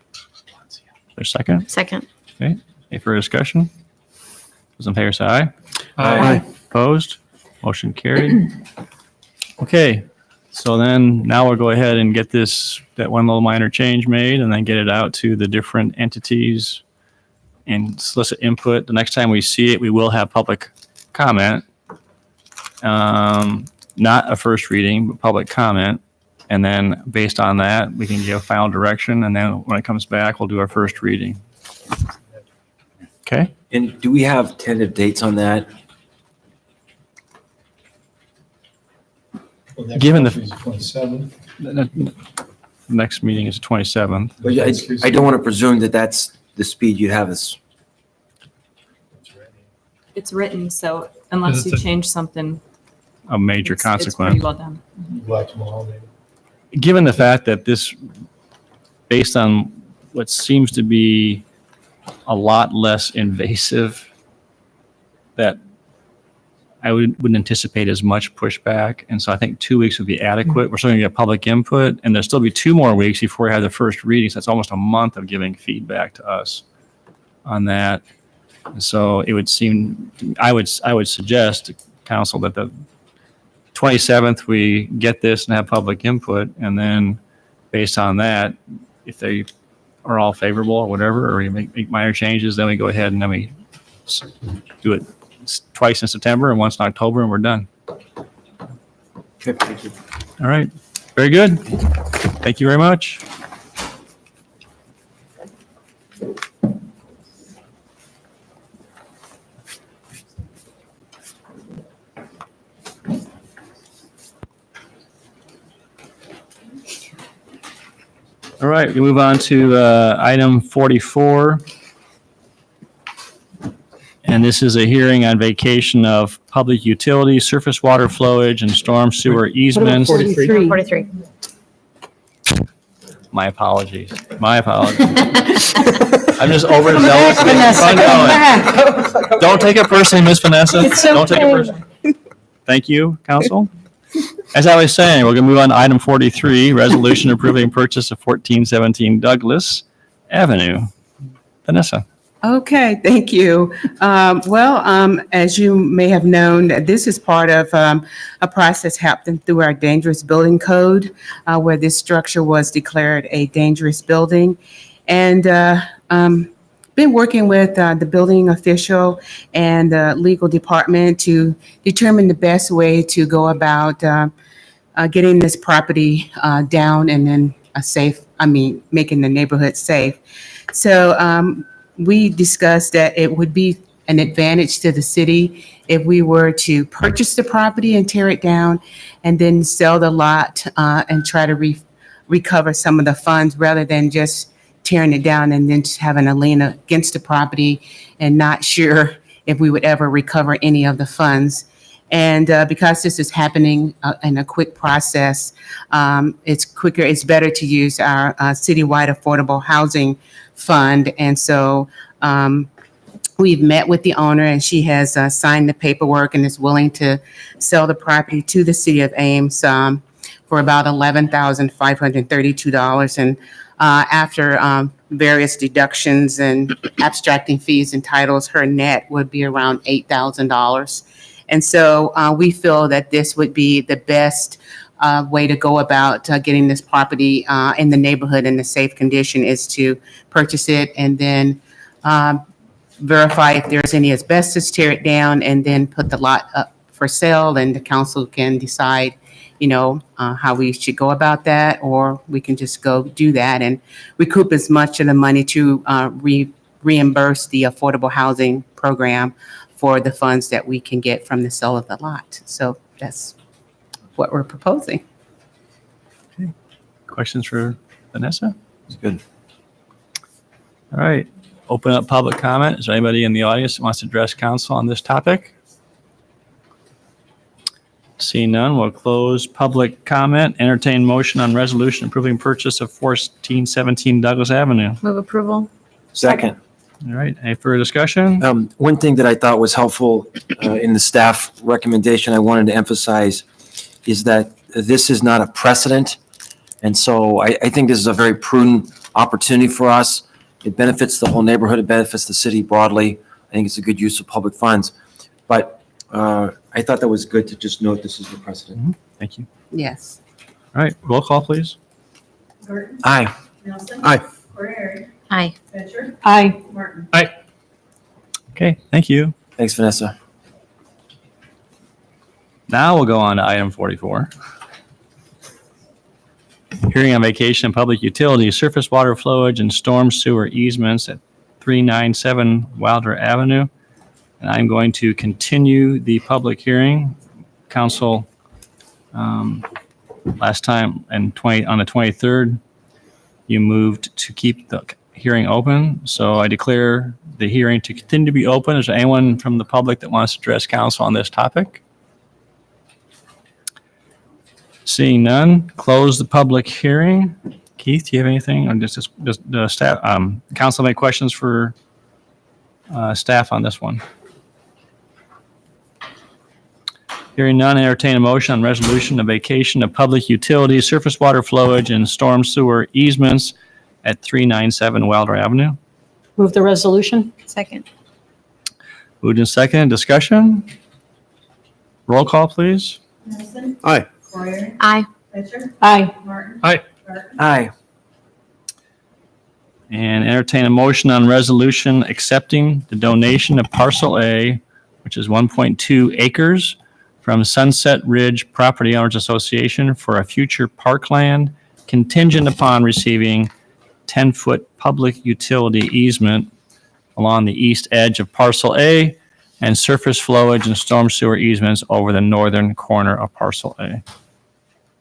there a second? Second. Okay. Any further discussion? Those in favor say aye. Aye. Opposed? Motion carried. Okay, so then now we'll go ahead and get that one little minor change made and then get it out to the different entities and solicit input. The next time we see it, we will have public comment. Not a first reading, but public comment. And then based on that, we can give final direction. And then when it comes back, we'll do our first reading. Okay? And do we have tentative dates on that? Given the 27th. the next meeting is the 27th. But I don't want to presume that that's the speed you have is. It's written, so unless you change something. A major it's pretty consequence. well done. Like tomorrow, maybe. given the fact that this, based on what seems to be a lot less invasive, that I wouldn't anticipate as much pushback. And so I think 2 weeks would be adequate. We're still going to get public input, and there'll still be 2 more weeks before we have the first readings. That's almost a month of giving feedback to us on that. And so it would seem, I would suggest to council that the 27th, we get this and have public input, and then based on that, if they are all favorable or whatever, or we make minor changes, then we go ahead and then we do it twice in September and once in October, and we're done. Okay, thank you. All right. Very good. Thank you very much. All right, we move on to item 44. And this is a hearing on vacation of public utilities, surface water flowage, and storm sewer easements. 43. My apologies. My apologies. I'm just overzealous. Don't take it personally, Miss Vanessa. Don't take it personally. Thank you, council. As I was saying, we're going to move on to item 43, resolution approving purchase of 1417 Douglas Avenue. Vanessa. Okay, thank you. As you may have known, this is part of a process happening through our dangerous building code, where this structure was declared a dangerous building. And been working with the building official and the legal department to determine the best way to go about getting this property down and then making the neighborhood safe. So we discussed that it would be an advantage to the city if we were to purchase the property and tear it down and then sell the lot and try to recover some of the funds rather than just tearing it down and then just having a lien against the property and not sure if we would ever recover any of the funds. And because this is happening in a quick process, it's better to use our citywide affordable housing fund. And so we've met with the owner and she has signed the paperwork and is willing to sell the property to the city of Ames for about $11,532. And after various deductions and abstracting fees and titles, her net would be around $8,000. And so we feel that this would be the best way to go about getting this property in the neighborhood in a safe condition is to purchase it and then verify if there's any asbestos, tear it down, and then put the lot up for sale, and the council can decide, how we should go about that, or we can just go do that and recoup as much of the money to reimburse the affordable housing program for the funds that we can get from the sale of the lot. So that's what we're proposing. Okay. Questions for Vanessa? It's good. All right. Open up public comment. Is there anybody in the audience that wants to address council on this topic? Seeing none, we'll close public comment. Entertain motion on resolution approving purchase of 1417 Douglas Avenue. Move approval. Second. All right. Any further discussion? One thing that I thought was helpful in the staff recommendation I wanted to emphasize is that this is not a precedent. And so I think this is a very prudent opportunity for us. It benefits the whole neighborhood. It benefits the city broadly. I think it's a good use of public funds. But I thought that was good to just note this is the precedent. Mm-hmm. Thank you. Yes. All right. Roll call, please. Burton. Aye. Nelson. Aye. Corey. Aye. Venture. Aye. Martin. Okay. Thank you. Thanks, Vanessa. Now we'll go on to item 44. Hearing on vacation and public utilities, surface water flowage, and storm sewer easements at 397 Wilder Avenue. And I'm going to continue the public hearing. Council, last time on the 23rd, you moved to keep the hearing open. So I declare the hearing to continue to be open. Is there anyone from the public that wants to address council on this topic? Seeing none, close the public hearing. Keith, do you have anything? Or just the staff, council, any questions for staff on this one? Hearing none, entertain a motion on resolution of vacation of public utilities, surface water flowage, and storm sewer easements at 397 Wilder Avenue. Move the resolution. Second. Moved in second, discussion? Roll call, please. Nelson. Aye. Poyer. Aye. Fisher. Aye. Martin. Aye. Garten. Aye. And entertain a motion on resolution accepting the donation of parcel A, which is 1.2 acres, from Sunset Ridge Property Owners Association for a future parkland contingent upon receiving 10-foot public utility easement along the east edge of parcel A and surface flowage and storm sewer easements over the northern corner of parcel A.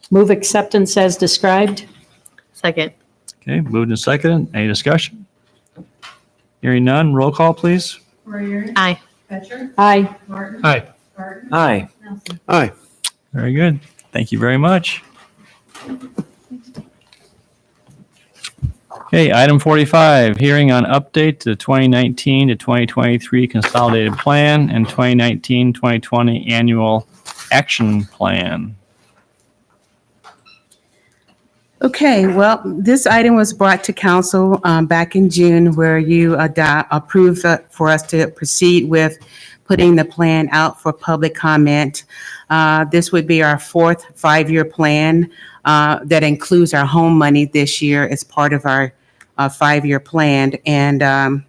Move acceptance as described. Second. Okay, moved and seconded. Any discussion? Hearing none, roll call, please. Poyer. Aye. Fisher. Aye. Martin. Aye. Garten. Aye. Nelson. Aye. Very good. Thank you very much. Okay, item 45, hearing on update to the 2019 to 2023 consolidated plan and 2019-2020 annual action plan. Okay, well, this item was brought to council back in June where you approved for us to proceed with putting the plan out for public comment. This would be our fourth five-year plan that includes our home money this year as part of our five-year plan. And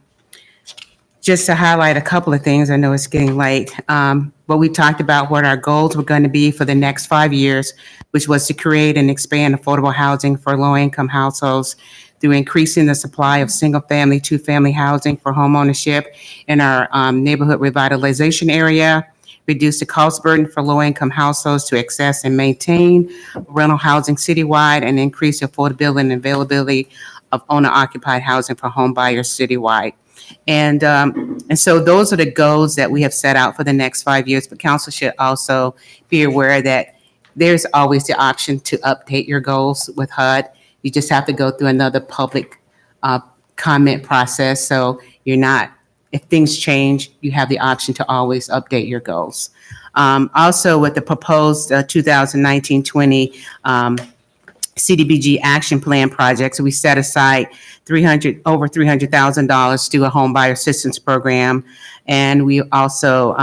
just to highlight a couple of things, I know it's getting late, but we talked about what our goals were going to be for the next 5 years, which was to create and expand affordable housing for low-income households through increasing the supply of single-family, two-family housing for homeownership in our neighborhood revitalization area, reduce the cost burden for low-income households to access and maintain rental housing citywide, and increase affordability and availability of owner-occupied housing for home buyers citywide. And so those are the goals that we have set out for the next 5 years, but council should also be aware that there's always the option to update your goals with HUD. You just have to go through another public comment process. So you're not, if things change, you have the option to always update your goals. Also with the proposed 2019-20 CDBG action plan projects, we set aside over $300,000 to a home buyer assistance program. And we also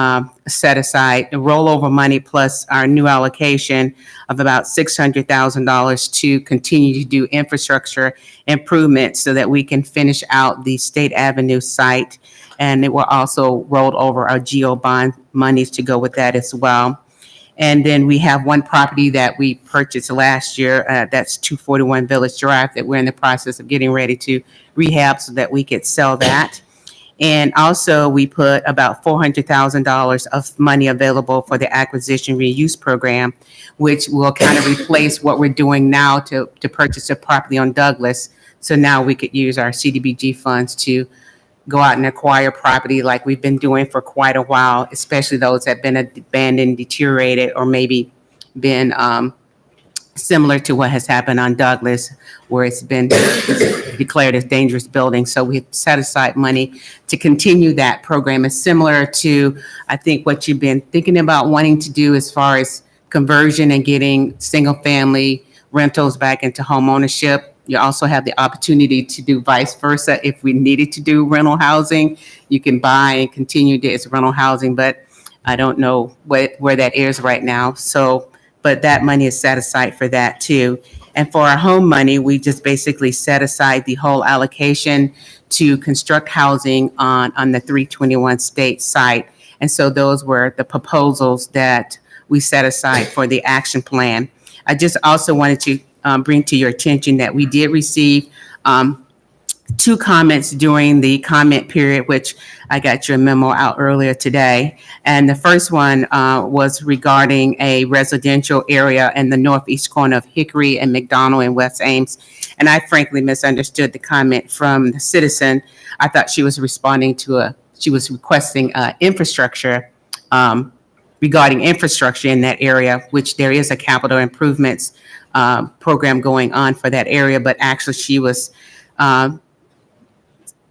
set aside the rollover money plus our new allocation of about $600,000 to continue to do infrastructure improvements so that we can finish out the State Avenue site. And it will also roll over our GO bond monies to go with that as well. And then we have one property that we purchased last year, that's 241 Village Drive, that we're in the process of getting ready to rehab so that we could sell that. And also we put about $400,000 of money available for the acquisition reuse program, which will kind of replace what we're doing now to purchase a property on Douglas. So now we could use our CDBG funds to go out and acquire property like we've been doing for quite a while, especially those that have been abandoned, deteriorated, or maybe been similar to what has happened on Douglas, where it's been declared as dangerous building. So we've set aside money to continue that program. It's similar to, I think, what you've been thinking about wanting to do as far as conversion and getting single-family rentals back into home ownership. You also have the opportunity to do vice versa. If we needed to do rental housing, you can buy and continue to as rental housing, but I don't know where that is right now. So, but that money is set aside for that too. And for our home money, we just basically set aside the whole allocation to construct housing on the 321 State site. And so those were the proposals that we set aside for the action plan. I just also wanted to bring to your attention that we did receive 2 comments during the comment period, which I got your memo out earlier today. And the first one was regarding a residential area in the northeast corner of Hickory and McDonald in West Ames. And I frankly misunderstood the comment from the citizen. I thought she was responding to she was requesting infrastructure regarding infrastructure in that area, which there is a capital improvements program going on for that area, but actually she was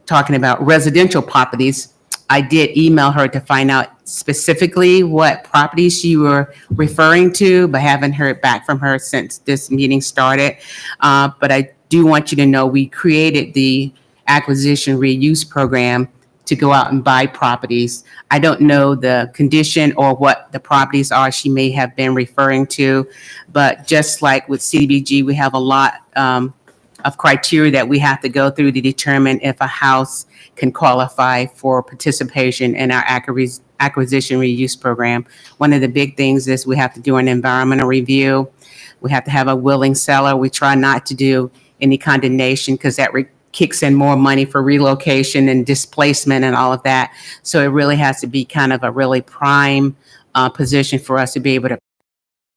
talking about residential properties. I did email her to find out specifically what properties she were referring to, but haven't heard back from her since this meeting started. But I do want you to know we created the acquisition reuse program to go out and buy properties. I don't know the condition or what the properties are she may have been referring to, but just like with CDBG, we have a lot of criteria that we have to go through to determine if a house can qualify for participation in our acquisition reuse program. One of the big things is we have to do an environmental review. We have to have a willing seller. We try not to do any condemnation because that kicks in more money for relocation and displacement and all of that. So it really has to be kind of a really prime position for us to be able to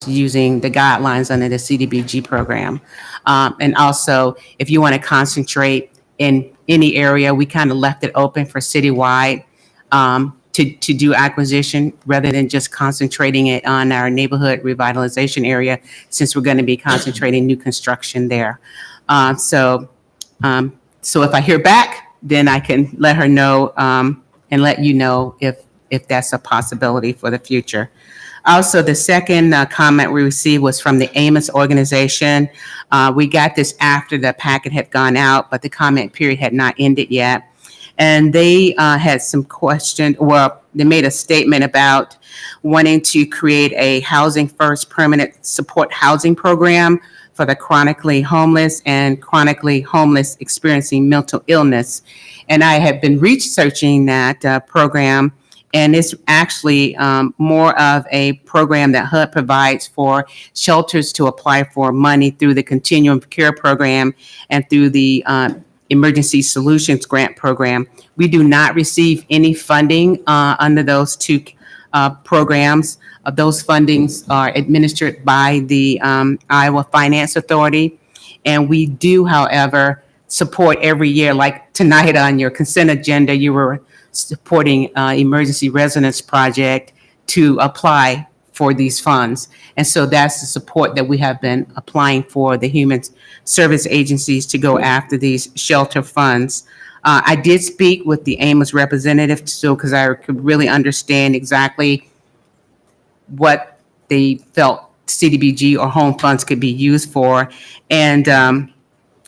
using the guidelines under the CDBG program. And also, if you want to concentrate in any area, we kind of left it open for citywide to do acquisition rather than just concentrating it on our neighborhood revitalization area, since we're going to be concentrating new construction there. So if I hear back, then I can let her know and let you know if that's a possibility for the future. Also, the second comment we received was from the Ames organization. We got this after the packet had gone out, but the comment period had not ended yet. And they had some questions, well, they made a statement about wanting to create a Housing First permanent support housing program for the chronically homeless and chronically homeless experiencing mental illness. And I have been researching that program, and it's actually more of a program that HUD provides for shelters to apply for money through the Continuum of Care program and through the Emergency Solutions Grant program. We do not receive any funding under those two programs. Those fundings are administered by the Iowa Finance Authority. And we do, however, support every year, like tonight on your consent agenda, you were supporting Emergency Residence Project to apply for these funds. And so that's the support that we have been applying for the human service agencies to go after these shelter funds. I did speak with the Ames representative, so because I could really understand exactly what they felt CDBG or home funds could be used for. And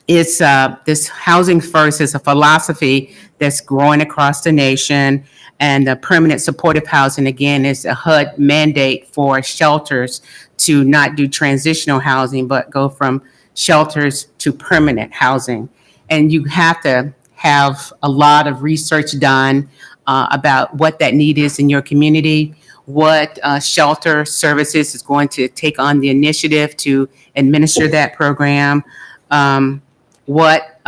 it's this Housing First is a philosophy that's growing across the nation. And the permanent supportive housing, again, is a HUD mandate for shelters to not do transitional housing, but go from shelters to permanent housing. And you have to have a lot of research done about what that need is in your community, what shelter services is going to take on the initiative to administer that program, what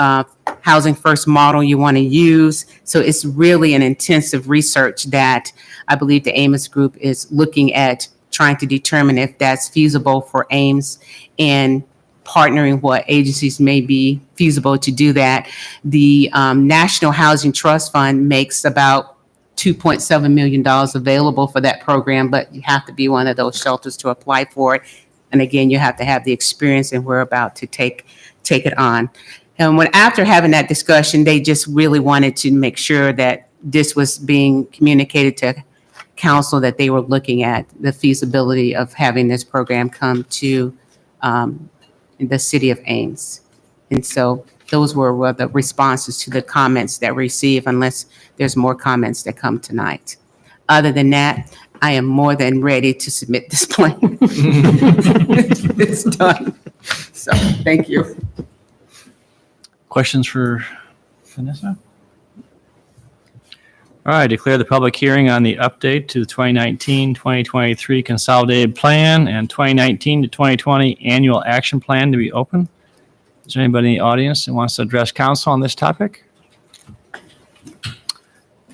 Housing First model you want to use. So it's really an intensive research that I believe the Ames group is looking at, trying to determine if that's feasible for Ames and partnering what agencies may be feasible to do that. The National Housing Trust Fund makes about $2.7 million available for that program, but you have to be one of those shelters to apply for it. And again, you have to have the experience, and we're about to take it on. And after having that discussion, they just really wanted to make sure that this was being communicated to council, that they were looking at the feasibility of having this program come to the city of Ames. And so those were the responses to the comments that we received, unless there's more comments that come tonight. Other than that, I am more than ready to submit this plan. It's done. So thank you. Questions for Vanessa? All right, declare the public hearing on the update to the 2019-2023 Consolidated Plan and 2019 to 2020 Annual Action Plan to be open. Is there anybody in the audience that wants to address council on this topic?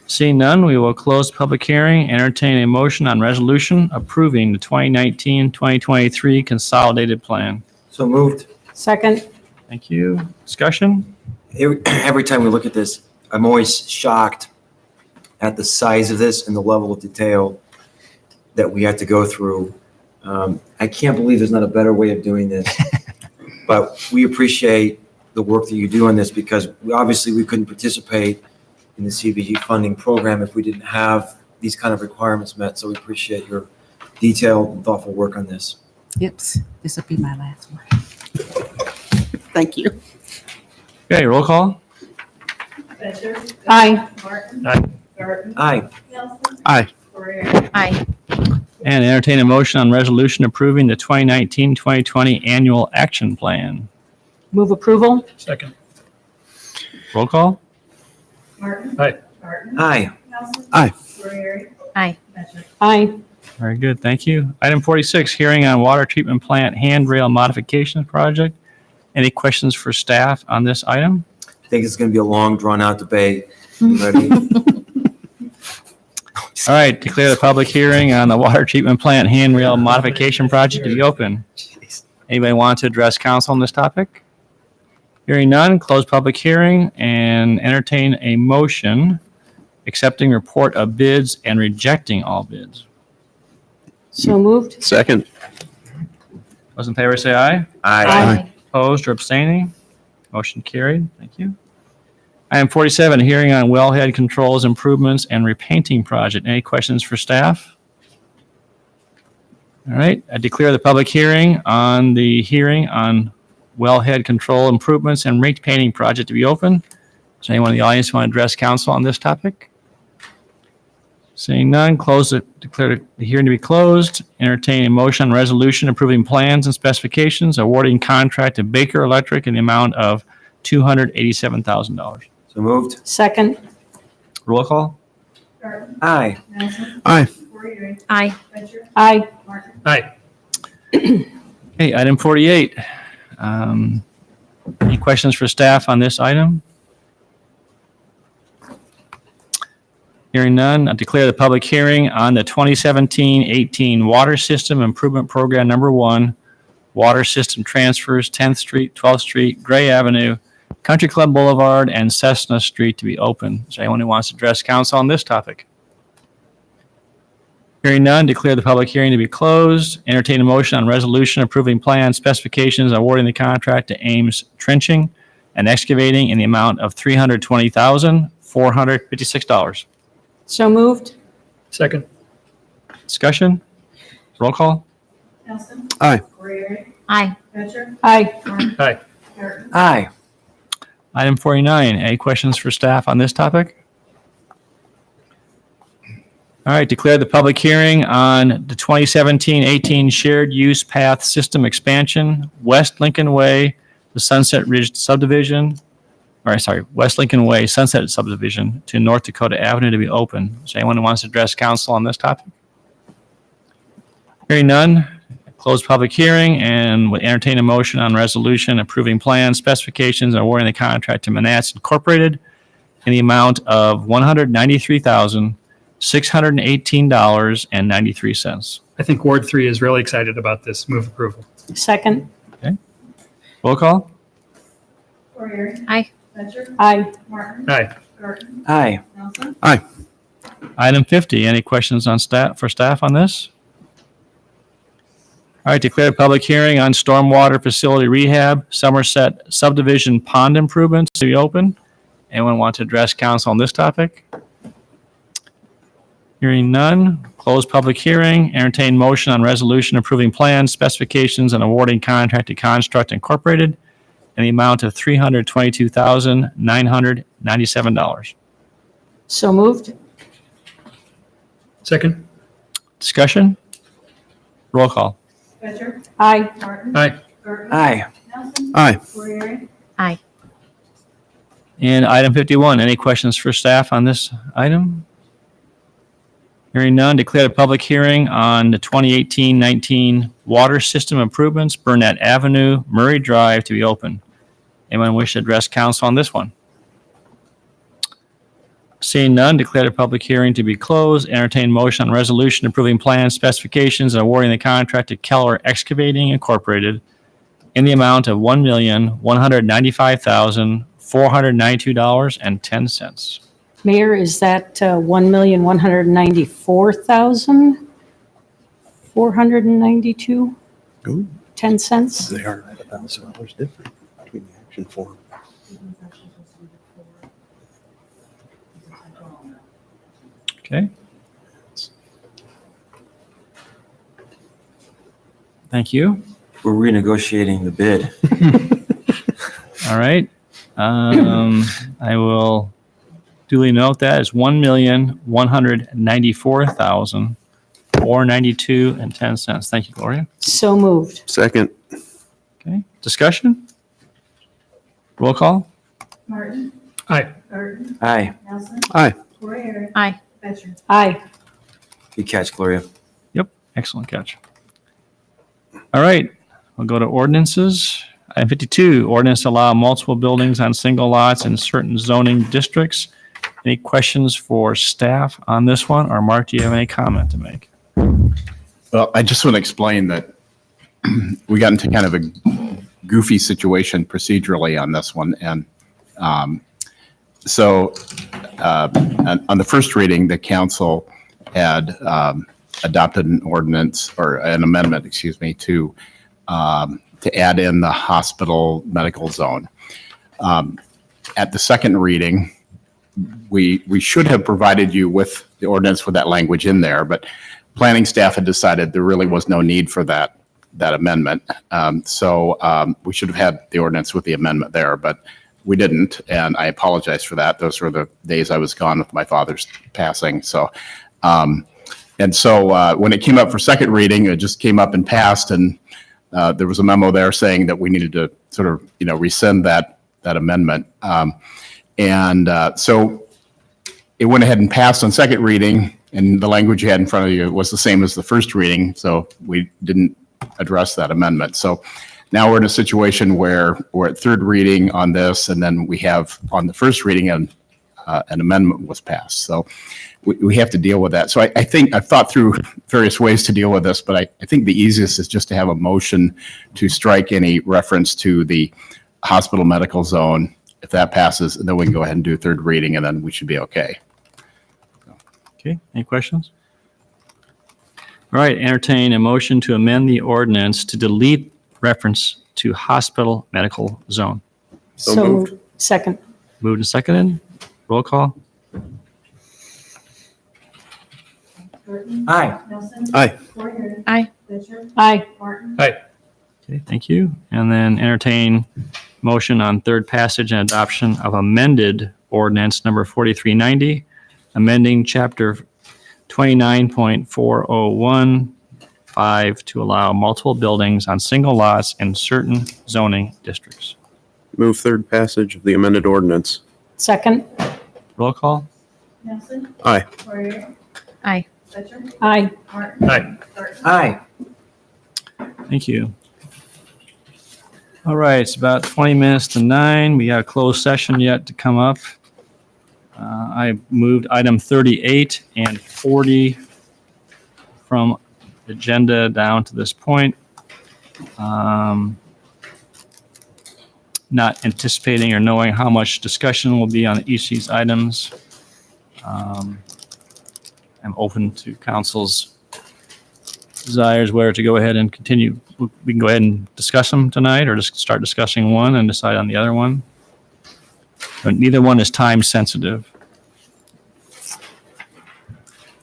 Seeing none, we will close the public hearing, entertain a motion on resolution approving the 2019-2023 Consolidated Plan. So moved. Second. Thank you. Discussion? Every time we look at this, I'm always shocked at the size of this and the level of detail that we had to go through. I can't believe there's not a better way of doing this. But we appreciate the work that you do on this because obviously we couldn't participate in the CBG funding program if we didn't have these kind of requirements met. So we appreciate your detailed and thoughtful work on this. Yep, this will be my last one. Thank you. Okay, roll call. Fisher. Aye. Martin. Aye. Garten. Aye. Nelson. Aye. Corriere. Aye. And entertain a motion on resolution approving the 2019-2020 annual action plan. Move approval? Second. Roll call. Martin. Aye. Garten. Aye. Nelson. Aye. Corriere. Aye. Fisher. Aye. Very good, thank you. Item 46, hearing on water treatment plant handrail modification project. Any questions for staff on this item? I think it's going to be a long, drawn-out debate. Ready? All right, declare the public hearing on the water treatment plant handrail modification project to be open. Anybody want to address council on this topic? Hearing none, close public hearing and entertain a motion accepting report of bids and rejecting all bids. So moved? Second. Those in favor say aye. Aye. Opposed or abstaining? Motion carried. Thank you. Item 47, hearing on wellhead controls improvements and repainting project. Any questions for staff? All right, I declare the public hearing on wellhead control improvements and repainting project to be open. Does anyone in the audience want to address council on this topic? Seeing none, declare the hearing to be closed. Entertain a motion on resolution approving plans and specifications, awarding contract to Baker Electric in the amount of $287,000. So moved. Second? Roll call. Garten. Aye. Nelson. Aye. Corriere. Aye. Fisher. Aye. Martin. Aye. Okay, item 48. Any questions for staff on this item? Hearing none, I declare the public hearing on the 2017-18 Water System Improvement Program Number 1, Water System Transfers, 10th Street, 12th Street, Gray Avenue, Country Club Boulevard, and Cessna Street to be open. Is there anyone who wants to address council on this topic? Hearing none, declare the public hearing to be closed. Entertain a motion on resolution approving plan specifications and awarding the contract to Ames Trenching and Excavating in the amount of $320,456. So moved? Second. Discussion? Roll call? Nelson. Aye. Corriere. Aye. Fisher. Aye. Martin. Aye. Garten. Aye. Item 49, any questions for staff on this topic? All right, declare the public hearing on the 2017-18 Shared Use Path System Expansion, West Lincoln Way, the Sunset Ridge subdivision, West Lincoln Way, Sunset subdivision to North Dakota Avenue to be open. Is there anyone who wants to address council on this topic? Hearing none, close public hearing and would entertain a motion on resolution approving plans, specifications, and awarding the contract to Manats Incorporated in the amount of $193,618.93. I think Ward 3 is really excited about this. Move approval. Second? Roll call? Corriere. Aye. Fisher. Aye. Martin. Aye. Garten. Aye. Nelson. Aye. Item 50, any questions on staff on this? All right, declare a public hearing on stormwater facility rehab, Somerset subdivision pond improvements to be open. Anyone want to address council on this topic? Hearing none, close public hearing, entertain motion on resolution approving plans, specifications, and awarding contract to Construct Incorporated in the amount of $322,997. So moved? Second. Discussion? Roll call. Fisher. Aye. Martin. Aye. Garten. Aye. Nelson. Aye. Corriere. Aye. And item 51, any questions for staff on this item? Hearing none, declare a public hearing on the 2018-19 water system improvements, Burnett Avenue, Murray Drive to be open. Anyone wish to address council on this one? Seeing none, declare the public hearing to be closed. Entertain motion on resolution approving plans, specifications, and awarding the contract to Keller Excavating Incorporated in the amount of $1,195,492.10. Mayor, is that 1,194,000? 492, Ooh. 10 cents. They are $1,000 different between the action form. Okay. Thank you. We're renegotiating the bid. All right. I will duly note that is $1,194,492.10. Thank you, Gloria. So moved. Second. Okay. Discussion? Roll call? Martin. Aye. Burton. Aye. Nelson. Aye. Corey. Aye. Batchor. Aye. Good catch, Gloria. Yep. Excellent catch. All right. We'll go to ordinances. Item 52, ordinance to allow multiple buildings on single lots in certain zoning districts. Any questions for staff on this one? Or Mark, do you have any comment to make? Well, I just want to explain that we got into kind of a goofy situation procedurally on this one. And so on the first reading, the council had adopted an ordinance or an amendment, excuse me, to add in the hospital medical zone. At the second reading, we should have provided you with the ordinance with that language in there, but planning staff had decided there really was no need for that amendment. So we should have had the ordinance with the amendment there, but we didn't, and I apologize for that. Those were the days I was gone with my father's passing. So, when it came up for second reading, it just came up and passed, and there was a memo there saying that we needed to sort of, rescind that amendment. So it went ahead and passed on second reading, and the language you had in front of you was the same as the first reading, so we didn't address that amendment. So now we're in a situation where we're at third reading on this, and then we have on the first reading an amendment was passed. So we have to deal with that. So I think I've thought through various ways to deal with this, but I think the easiest is just to have a motion to strike any reference to the hospital medical zone. If that passes, then we can go ahead and do third reading, and then we should be okay. Okay, any questions? All right, entertain a motion to amend the ordinance to delete reference to hospital medical zone. So moved. Second. Moved and seconded. Roll call. Burton. Aye. Nelson. Aye. Corey. Aye. Batchor. Aye. Martin. Aye. Okay, thank you. And then entertain motion on third passage and adoption of amended ordinance number 4390, amending chapter 29.4015 to allow multiple buildings on single lots in certain zoning districts. Move third passage of the amended ordinance. Second. Roll call. Nelson. Aye. Corey. Aye. Batchor. Aye. Martin. Aye. Burton. Aye. Thank you. All right, it's about 20 minutes to 9. We got a closed session yet to come up. I moved item 38 and 40 from the agenda down to this point. Not anticipating or knowing how much discussion will be on each of these items. I'm open to council's desires whether to go ahead and continue. We can go ahead and discuss them tonight or just start discussing one and decide on the other one. But neither one is time sensitive.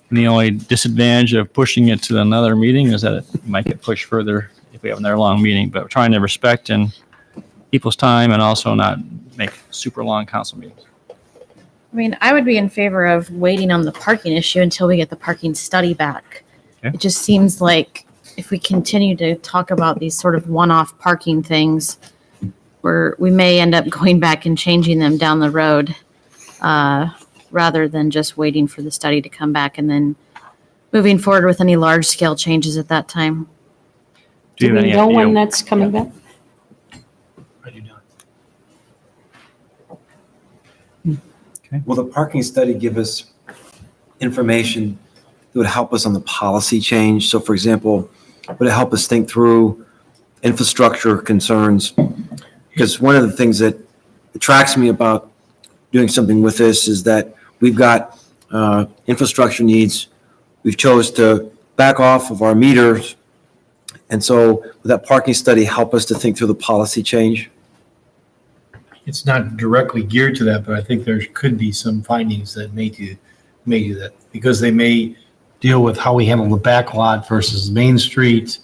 And the only disadvantage of pushing it to another meeting is that it might get pushed further if we have another long meeting, but we're trying to respect people's time and also not make super long council meetings. I mean, I would be in favor of waiting on the parking issue until we get the parking study back. Okay. It just seems like if we continue to talk about these sort of one-off parking things, we may end up going back and changing them down the road, rather than just waiting for the study to come back and then moving forward with any large-scale changes at that time. Do you Do have we any know idea? when that's coming back? Will the parking study give us information that would help us on the policy change? So for example, would it help us think through infrastructure concerns? Because one of the things that attracts me about doing something with this is that we've got infrastructure needs. We've chose to back off of our meters. And so would that parking study help us to think through the policy change? It's not directly geared to that, but I think there could be some findings that may do that, because they may deal with how we handle the back lot versus Main Street,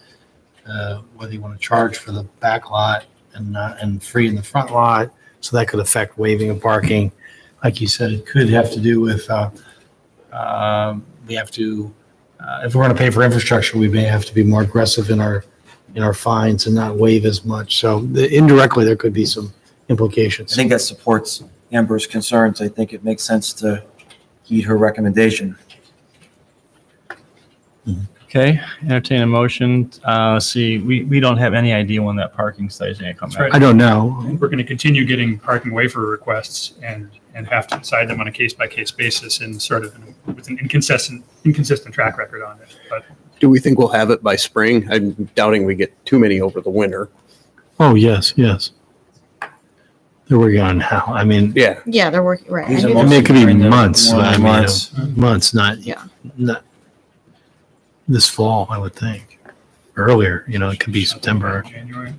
whether you want to charge for the back lot and free in the front lot. So that could affect waiving of parking. Like you said, it could have to do with, we have to, if we're going to pay for infrastructure, we may have to be more aggressive in our fines and not waive as much. So indirectly, there could be some implications. I think that supports Amber's concerns. I think it makes sense to heed her recommendation. Okay, entertain a motion. See, we don't have any idea when that parking study is going to come back. I don't know. We're going to continue getting parking waiver requests and have to decide them on a case-by-case basis and sort of with an inconsistent track record on it. But Do we think we'll have it by spring? I'm doubting we get too many over the winter. Oh, yes. They're working on how, I mean, Yeah. Yeah, they're working, right. These I are knew I that- mean, it could be During the months. warm I mean, months. months, not Yeah. this fall, I would think. Earlier, it could be September. January.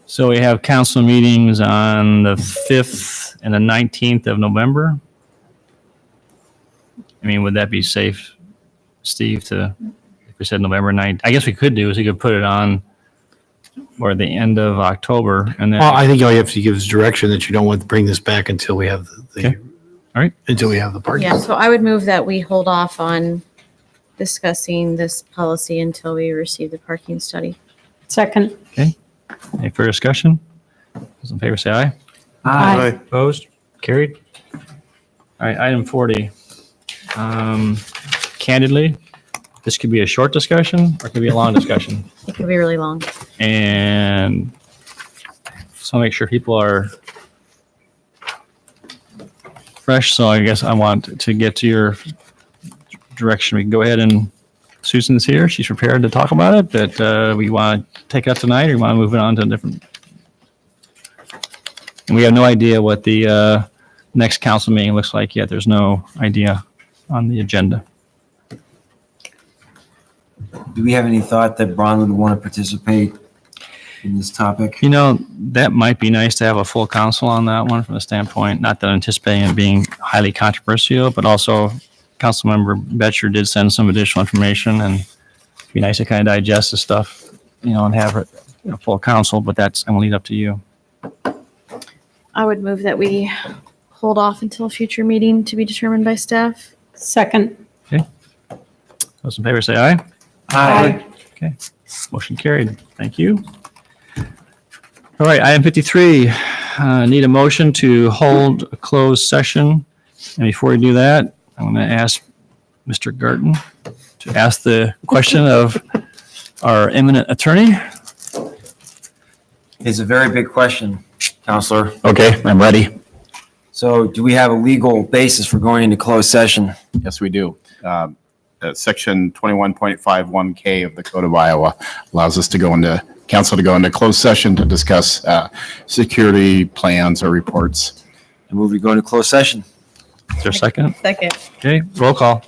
So we have council meetings on the 5th and the 19th of November. I mean, would that be safe, Steve, if we said November 9th? I guess we could do is we could put it on or the end of October and then. Well, I think all you have to give is direction that you don't want to bring this back until we have Okay. All right. until we have the parking. Yeah, so I would move that we hold off on discussing this policy until we receive the parking study. Second. Any further discussion? Those in favor say aye. Aye. Opposed? Carried? All right, item 40. Candidly, this could be a short discussion or it could be a long discussion. It could be really long. And so make sure people are fresh. So I guess I want to get to your direction. We can go ahead and Susan's here. She's prepared to talk about it, but we want to take it up tonight or we want to move it on to a different. And we have no idea what the next council meeting looks like yet. There's no idea on the agenda. Do we have any thought that Bron would want to participate in this topic? That might be nice to have a full council on that one from the standpoint, not that I'm anticipating it being highly controversial, but also Councilmember Betcher did send some additional information and it'd be nice to kind of digest the stuff, and have it, full council, but I'm going to leave it up to you. I would move that we hold off until a future meeting to be determined by staff. Second. Those in favor say aye. Aye. Okay, motion carried. Thank you. All right, item 53, need a motion to hold a closed session. And before we do that, I'm going to ask Mr. Garten to ask the question of our eminent attorney. It's a very big question, Counselor. Okay, I'm ready. So do we have a legal basis for going into closed session? Yes, we do. Section 21.51K of the Code of Iowa allows us to go into closed session to discuss security plans or reports. I move to go into closed session. Is there a second? Second. Okay, roll call.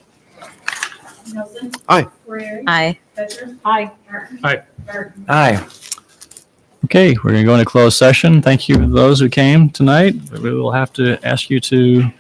Nelson. Aye. Corriere. Aye. Betcher. Aye. Martin. Aye. Burton. Aye. Okay, we're going to go into closed session. Thank you to those who came tonight. We will have to ask you to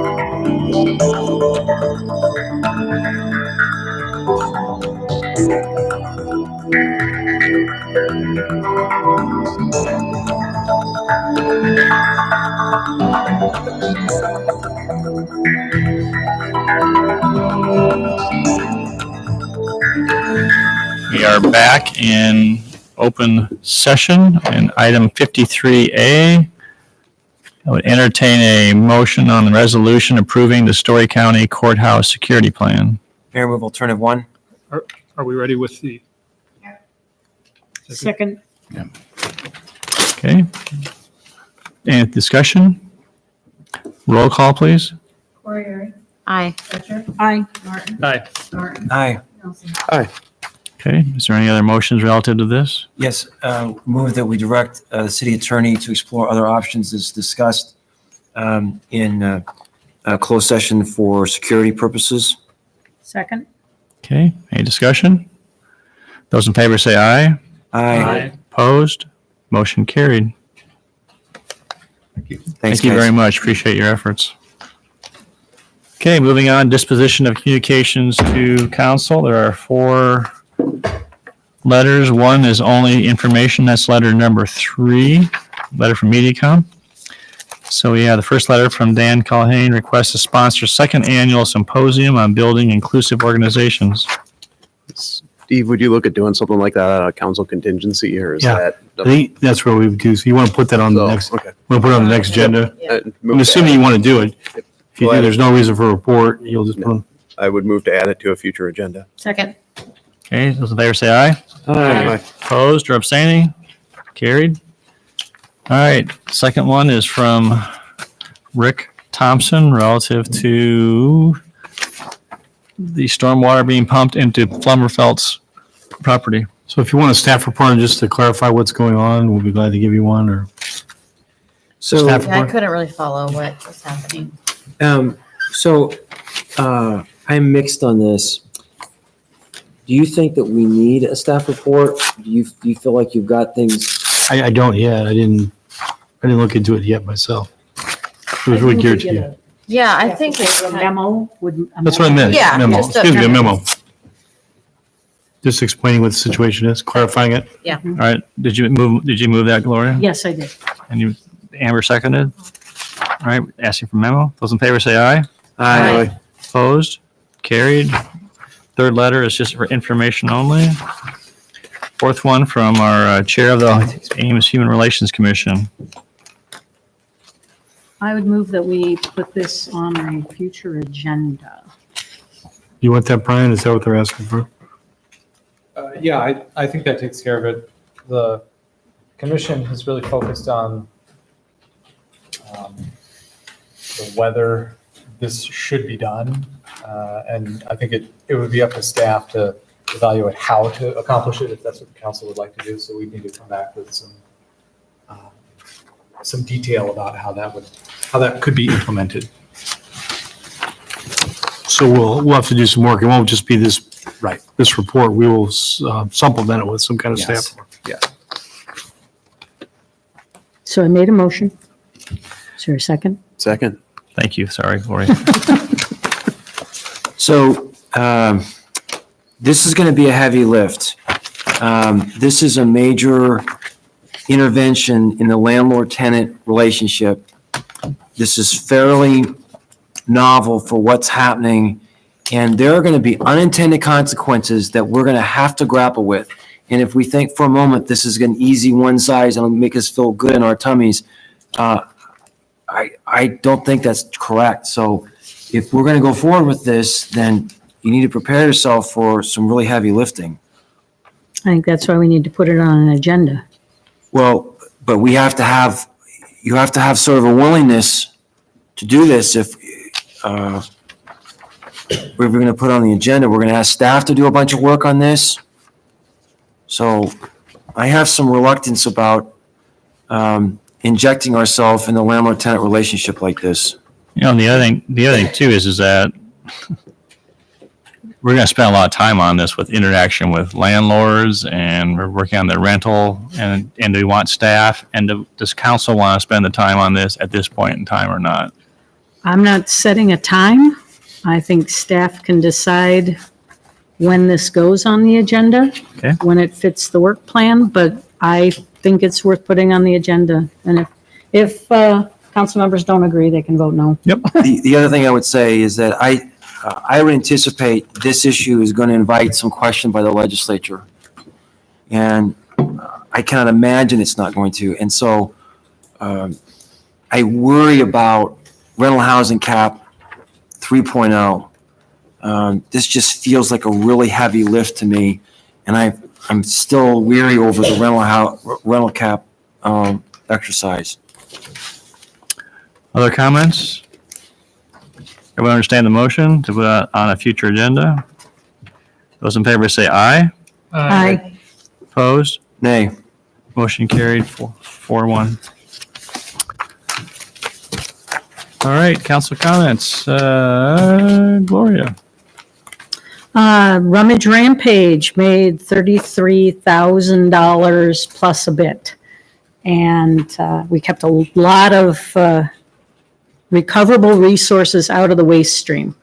We are back in open session and item 53A. I would entertain a motion on the resolution approving the Story County Courthouse Security Plan. Mayor, move alternative one. Are we ready with the? Second. Okay. And discussion? Roll call, please. Corey. Aye. Richard. Aye. Martin. Aye. Norton. Aye. Nelson. Okay, is there any other motions relative to this? Yes, move that we direct the city attorney to explore other options as discussed in a closed session for security purposes. Second. Okay, any discussion? Those in favor say aye. Aye. Opposed? Motion carried. Thanks, Thank you guys. very much. Appreciate your efforts. Okay, moving on, disposition of communications to council. There are 4 letters. One is only information. That's letter number 3, letter from MediaCom. So we have the first letter from Dan Culhane, requests to sponsor 2nd annual symposium on building inclusive organizations. Steve, would you look at doing something like that out of council contingency, or is Yeah. that? I think that's where we would do. So you want to put that on the So, next, okay. want to put it on the next agenda? Move I'm to assuming add you it. want to do it. If you Go do, ahead. there's no reason for a report. You'll just put them. I would move to add it to a future agenda. Second. Okay, those in favor say aye. Aye. Opposed or abstaining? Carried. All right, second one is from Rick Thompson relative to the stormwater being pumped into Plummerfelt's property. So if you want a staff report just to clarify what's going on, we'll be glad to give you one, or So, staff Yeah, I report. couldn't really follow what was happening. I'm mixed on this. Do you think that we need a staff report? Do you feel like you've got things? I don't yet. I didn't look into it yet myself. It was really geared to you. Yeah, I think A memo would. That's what I meant. Yeah, Memo. just a Excuse me, a memo. memo. Just explaining what the situation is, clarifying it. Yeah. All right, did you move that, Gloria? Yes, I did. And you, Amber seconded? All right, asking for memo. Those in favor say aye. Aye. Opposed? Carried. Third letter is just for information only. Fourth one from our chair of the Ames Human Relations Commission. I would move that we put this on a future agenda. You want that, Brian? Is that what they're asking for? Yeah, I think that takes care of it. The commission has really focused on the whether this should be done. And I think it would be up to staff to evaluate how to accomplish it, if that's what the council would like to do. So we need to come back with some detail about how that could be implemented. So we'll have to do some work. It won't just be this report. We will supplement it with some kind of Yes. staff. Yeah. So I made a motion. Is there a second? Second. Thank you. Sorry, Gloria. So this is going to be a heavy lift. This is a major intervention in the landlord-tenant relationship. This is fairly novel for what's happening, and there are going to be unintended consequences that we're going to have to grapple with. And if we think for a moment this is an easy one size and it'll make us feel good in our tummies, I don't think that's correct. So if we're going to go forward with this, then you need to prepare yourself for some really heavy lifting. I think that's why we need to put it on an agenda. Well, but you have to have sort of a willingness to do this. If we're going to put it on the agenda, we're going to ask staff to do a bunch of work on this. So I have some reluctance about injecting ourselves in the landlord-tenant relationship like this. You know, the other thing too is that we're going to spend a lot of time on this with interaction with landlords, and we're working on the rental, and do we want staff, and does council want to spend the time on this at this point in time or not? I'm not setting a time. I think staff can decide when this goes on the agenda, Okay. when it fits the work plan, but I think it's worth putting on the agenda. And if council members don't agree, they can vote no. Yep. The other thing I would say is that I would anticipate this issue is going to invite some question by the legislature. And I cannot imagine it's not going to. And so I worry about rental housing cap 3.0. This just feels like a really heavy lift to me. And I'm still weary over the rental cap exercise. Other comments? Everyone understand the motion to put on a future agenda? Those in favor say aye. Aye. Opposed? Nay. Motion carried 4-1. All right, council comments. Gloria. Rummage Rampage made $33,000 plus a bit. And we kept a lot of recoverable resources out of the waste stream.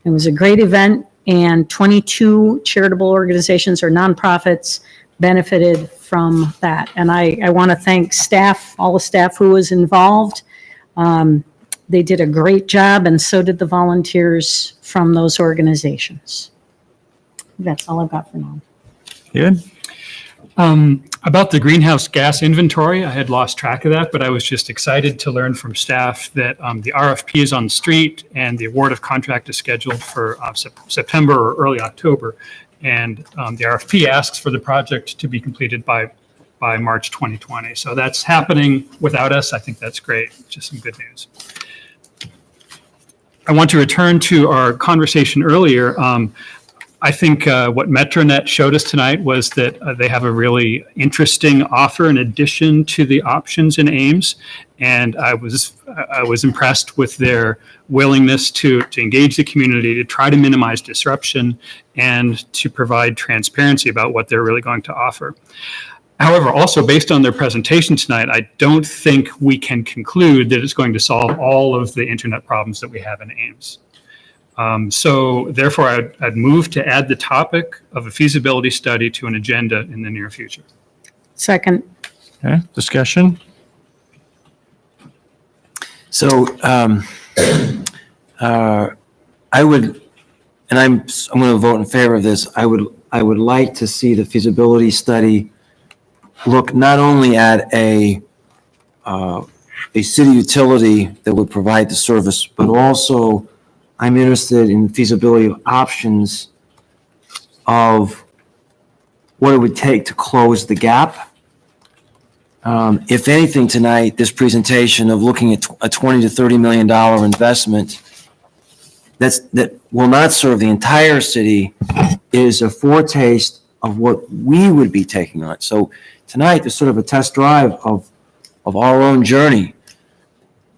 It was a great event, and 22 charitable organizations or nonprofits benefited from that. And I want to thank staff, all the staff who was involved. They did a great job, and so did the volunteers from those organizations. That's all I've got for now. Good. About the greenhouse gas inventory, I had lost track of that, but I was just excited to learn from staff that the RFP is on the street and the award of contract is scheduled for September or early October. And the RFP asks for the project to be completed by March 2020. So that's happening without us. I think that's great. Just some good news. I want to return to our conversation earlier. I think what Metronet showed us tonight was that they have a really interesting offer in addition to the options in Ames. And I was impressed with their willingness to engage the community, to try to minimize disruption, and to provide transparency about what they're really going to offer. However, also based on their presentation tonight, I don't think we can conclude that it's going to solve all of the internet problems that we have in Ames. So therefore, I'd move to add the topic of a feasibility study to an agenda in the near future. Second. Okay, discussion? So I would, and I'm going to vote in favor of this. I would like to see the feasibility study look not only at a city utility that would provide the service, but also I'm interested in feasibility of options of what it would take to close the gap. If anything tonight, this presentation of looking at a $20 to $30 million investment that will not serve the entire city is a foretaste of what we would be taking on. So tonight, there's sort of a test drive of our own journey.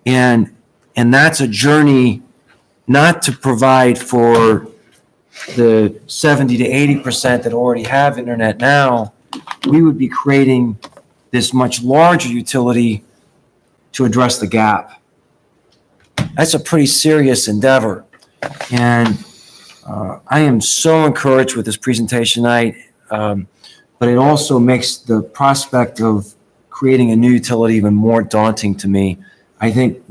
And that's a journey not to provide for the 70 to 80% that already have internet now. We would be creating this much larger utility to address the gap. That's a pretty serious endeavor. And I am so encouraged with this presentation tonight, but it also makes the prospect of creating a new utility even more daunting to me. I think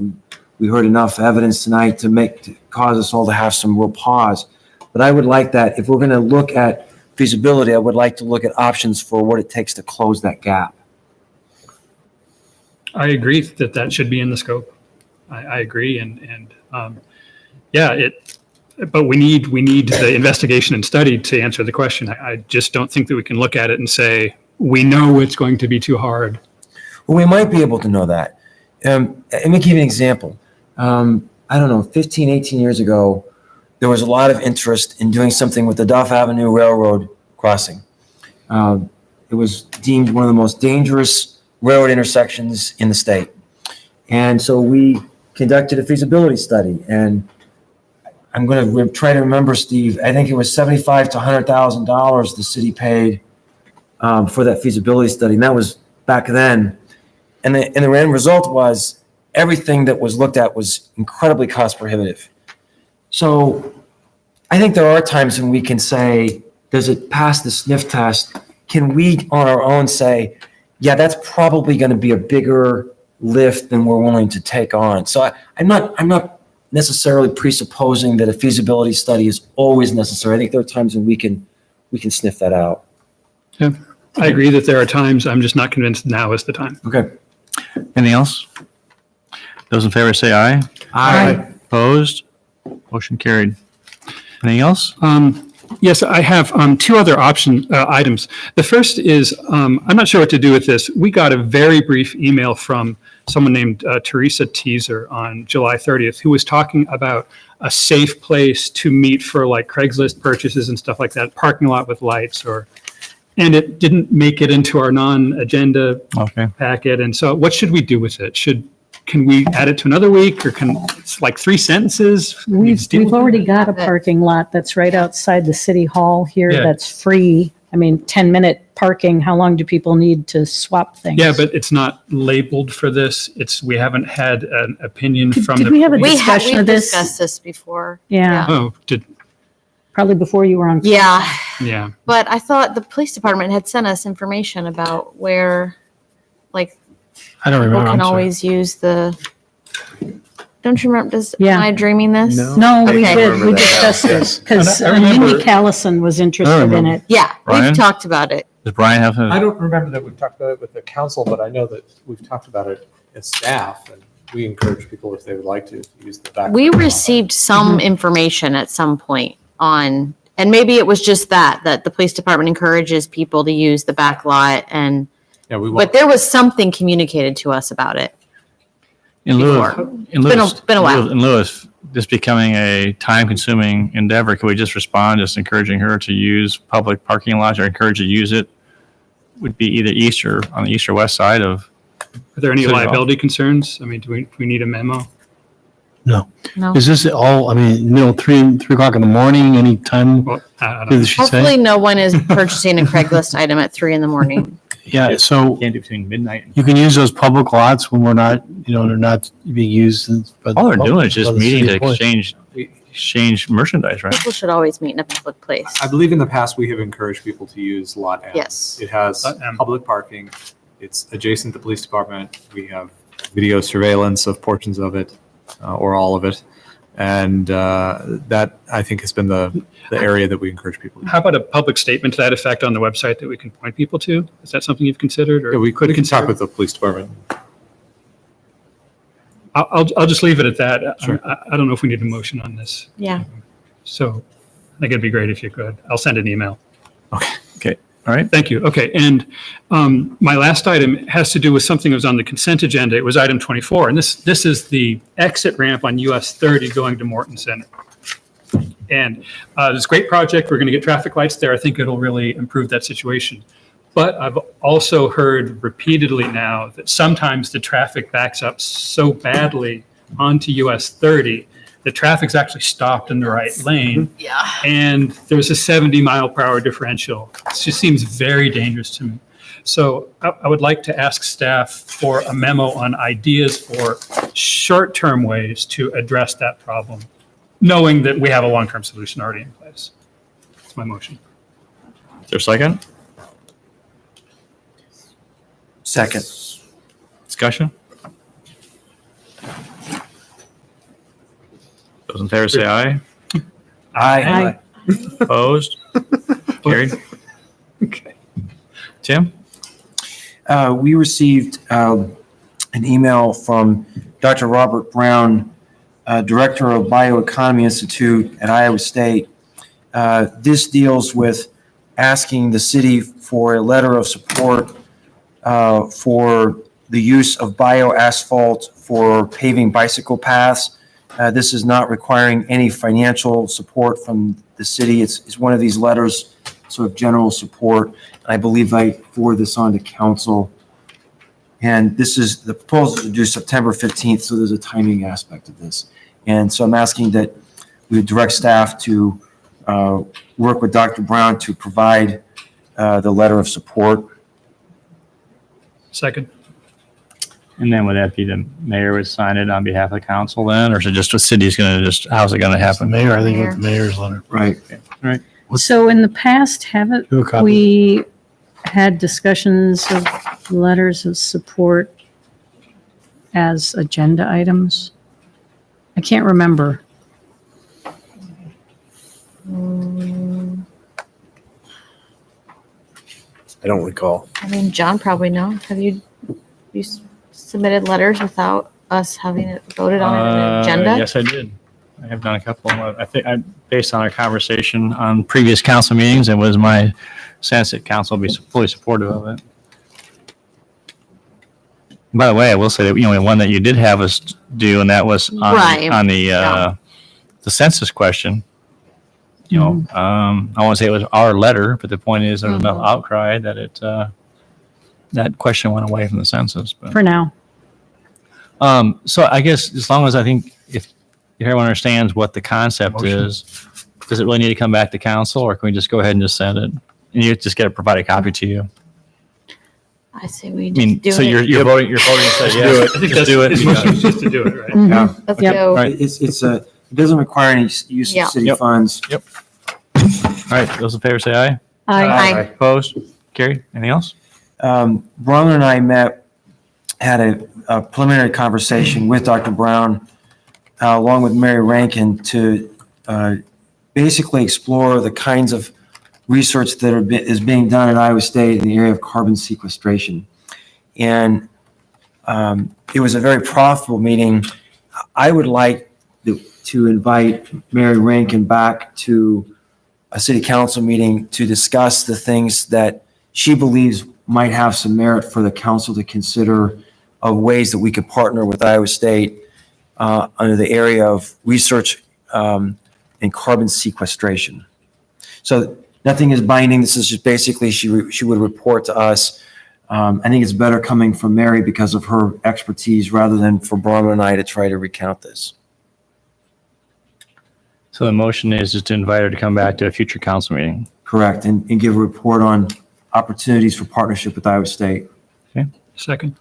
we heard enough evidence tonight to cause us all to have some real pause. But I would like that, if we're going to look at feasibility, I would like to look at options for what it takes to close that gap. I agree that should be in the scope. I agree, and but we need the investigation and study to answer the question. I just don't think that we can look at it and say we know it's going to be too hard. Well, we might be able to know that. Let me give you an example. I don't know, 15, 18 years ago, there was a lot of interest in doing something with the Duff Avenue Railroad crossing. It was deemed one of the most dangerous railroad intersections in the state. And so we conducted a feasibility study, and I'm going to try to remember, Steve, I think it was $75,000 to $100,000 the city paid for that feasibility study, and that was back then. And the end result was everything that was looked at was incredibly cost prohibitive. So I think there are times when we can say, does it pass the sniff test? Can we on our own say, yeah, that's probably going to be a bigger lift than we're willing to take on. So I'm not necessarily presupposing that a feasibility study is always necessary. I think there are times when we can sniff that out. Yeah, I agree that there are times. I'm just not convinced now is the time. Okay. Anything else? Those in favor say aye. Aye. Opposed? Motion carried. Anything else? Yes, I have two other items. The first is, I'm not sure what to do with this. We got a very brief email from someone named Teresa Teaser on July 30th, who was talking about a safe place to meet for like Craigslist purchases and stuff like that, parking lot with lights and it didn't make it into our non-agenda packet. And so what should we do with it? Can we add it to another week, or it's like 3 sentences? We've already got a parking lot that's right outside the city hall here Yeah. that's free. I mean, 10-minute parking, how long do people need to swap things? Yeah, but it's not labeled for this. We haven't had an opinion from the. Did we have a police. discussion of We've this? discussed this before. Yeah, Oh, probably before you were on. Yeah, yeah. but I thought the police department had sent us information about where, like, I don't people remember. can I'm sorry. always use the. Don't you remember? Yeah. Am I dreaming this? No, we Okay. did, we discussed this, because I remember- Mindy Callison was interested in it. Yeah, Brian? we've talked about it. Does Brian have I a? don't remember that we've talked about it with the council, but I know that we've talked about it as staff, and we encourage people if they would like to use the back. We received some information at some point on, and maybe it was just that the police department encourages people to use the back lot and, Yeah, we but there was something communicated to us about it. In lieu before. of, Been a while. In lieu of this becoming a time-consuming endeavor, can we just respond, just encouraging her to use public parking lots or encourage her to use it? Would be either east or on the east or west side of. Are there any City Hall. liability concerns? I mean, do we need a memo? No. No. Is this all, I mean, 3 o'clock in the morning, any time? Well, I don't Did know. she Hopefully say? no one is purchasing a Craigslist item at 3 a.m. Yeah, so Can't do between midnight and. you can use those public lots when we're not, they're not being used. by the All they're pub- doing is just by the meeting city to employees. exchange merchandise, right? People should always meet in a public place. I believe in the past, we have encouraged people to use Lot M. Yes. It has Lot M. public parking. It's adjacent to the police department. We have video surveillance of portions of it, or all of it. And that, I think, has been the area that we encourage people to. How about a public statement to that effect on the website that we can point people to? Is that something you've considered or Yeah, we could can talk consider? with the police department. I'll just leave it at that. Sure. I don't know if we need a motion on this. Yeah. So I think it'd be great if you could. I'll send an email. Okay, all right. Thank you. Okay, and my last item has to do with something that was on the consent agenda. It was item 24, and this is the exit ramp on US 30 going to Morton Center. And this great project. We're going to get traffic lights there. I think it'll really improve that situation. But I've also heard repeatedly now that sometimes the traffic backs up so badly onto US 30, the traffic's actually stopped in the right lane. Yeah. And there's a 70-mile-per-hour differential. It just seems very dangerous to me. So I would like to ask staff for a memo on ideas for short-term ways to address that problem, knowing that we have a long-term solution already in place. That's my motion. Is there a second? Second. Discussion? Those in favor say aye. Aye. Opposed? Carried. Okay. Tim? We received an email from Dr. Robert Brown, Director of Bioeconomy Institute at Iowa State. This deals with asking the city for a letter of support for the use of bioasphalt for paving bicycle paths. This is not requiring any financial support from the city. It's one of these letters, sort of general support. I believe I forward this on to council. And this is the proposal to do September 15th, so there's a timing aspect of this. And so I'm asking that we direct staff to work with Dr. Brown to provide the letter of support. Second. And then would that be the mayor would sign it on behalf of the council then, or is it just the city's going to just, how's it going to happen? Mayor, I think with the mayor's letter. Right. All right. So in the past, haven't Do a copy. we had discussions of letters of support as agenda items? I can't remember. I don't recall. I mean, John probably know. Have you submitted letters without us having it voted on an agenda? Yes, I did. I have done a couple. I think based on our conversation on previous council meetings, it was my sense that council will be fully supportive of it. By the way, I will say that, the one that you did have us do, and that was on, Right. on the Yeah. the census question. I won't say it was our letter, but the point is there was enough outcry that it that question went away from the census. But For now. so I guess as long as I think if everyone understands what the concept is, does it really need to come back to council, or can we just go ahead and just send it? And you just get to provide a copy to you. I say we I just mean, do so it. you're voting to say yes. I think Just do it. it's mostly just to do it, right? Yeah. Let's Yep. go. Right. It doesn't require any use Yeah. of city Yep. funds. All right, those in favor say aye. Aye. Opposed? Carried. Anything else? Bronwyn and I had a preliminary conversation with Dr. Brown, along with Mary Rankin, to basically explore the kinds of research that is being done at Iowa State in the area of carbon sequestration. And it was a very profitable meeting. I would like to invite Mary Rankin back to a city council meeting to discuss the things that she believes might have some merit for the council to consider of ways that we could partner with Iowa State under the area of research and carbon sequestration. So nothing is binding. This is just basically she would report to us. I think it's better coming from Mary because of her expertise rather than for Bronwyn and I to try to recount this. So the motion is just to invite her to come back to a future council meeting. Correct, and give a report on opportunities for partnership with Iowa State. Second.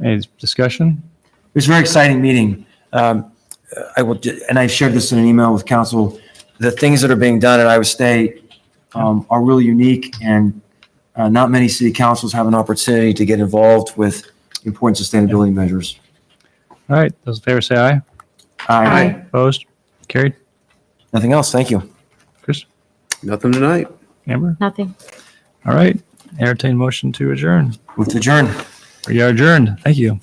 Any discussion? It was a very exciting meeting. And I shared this in an email with council. The things that are being done at Iowa State are really unique, and not many city councils have an opportunity to get involved with important sustainability measures. All right, those in favor say aye. Aye. Opposed? Carried. Nothing else. Thank you. Chris? Nothing tonight. Amber? Nothing. All right, entertain motion to adjourn. Move to adjourn. We are adjourned. Thank you.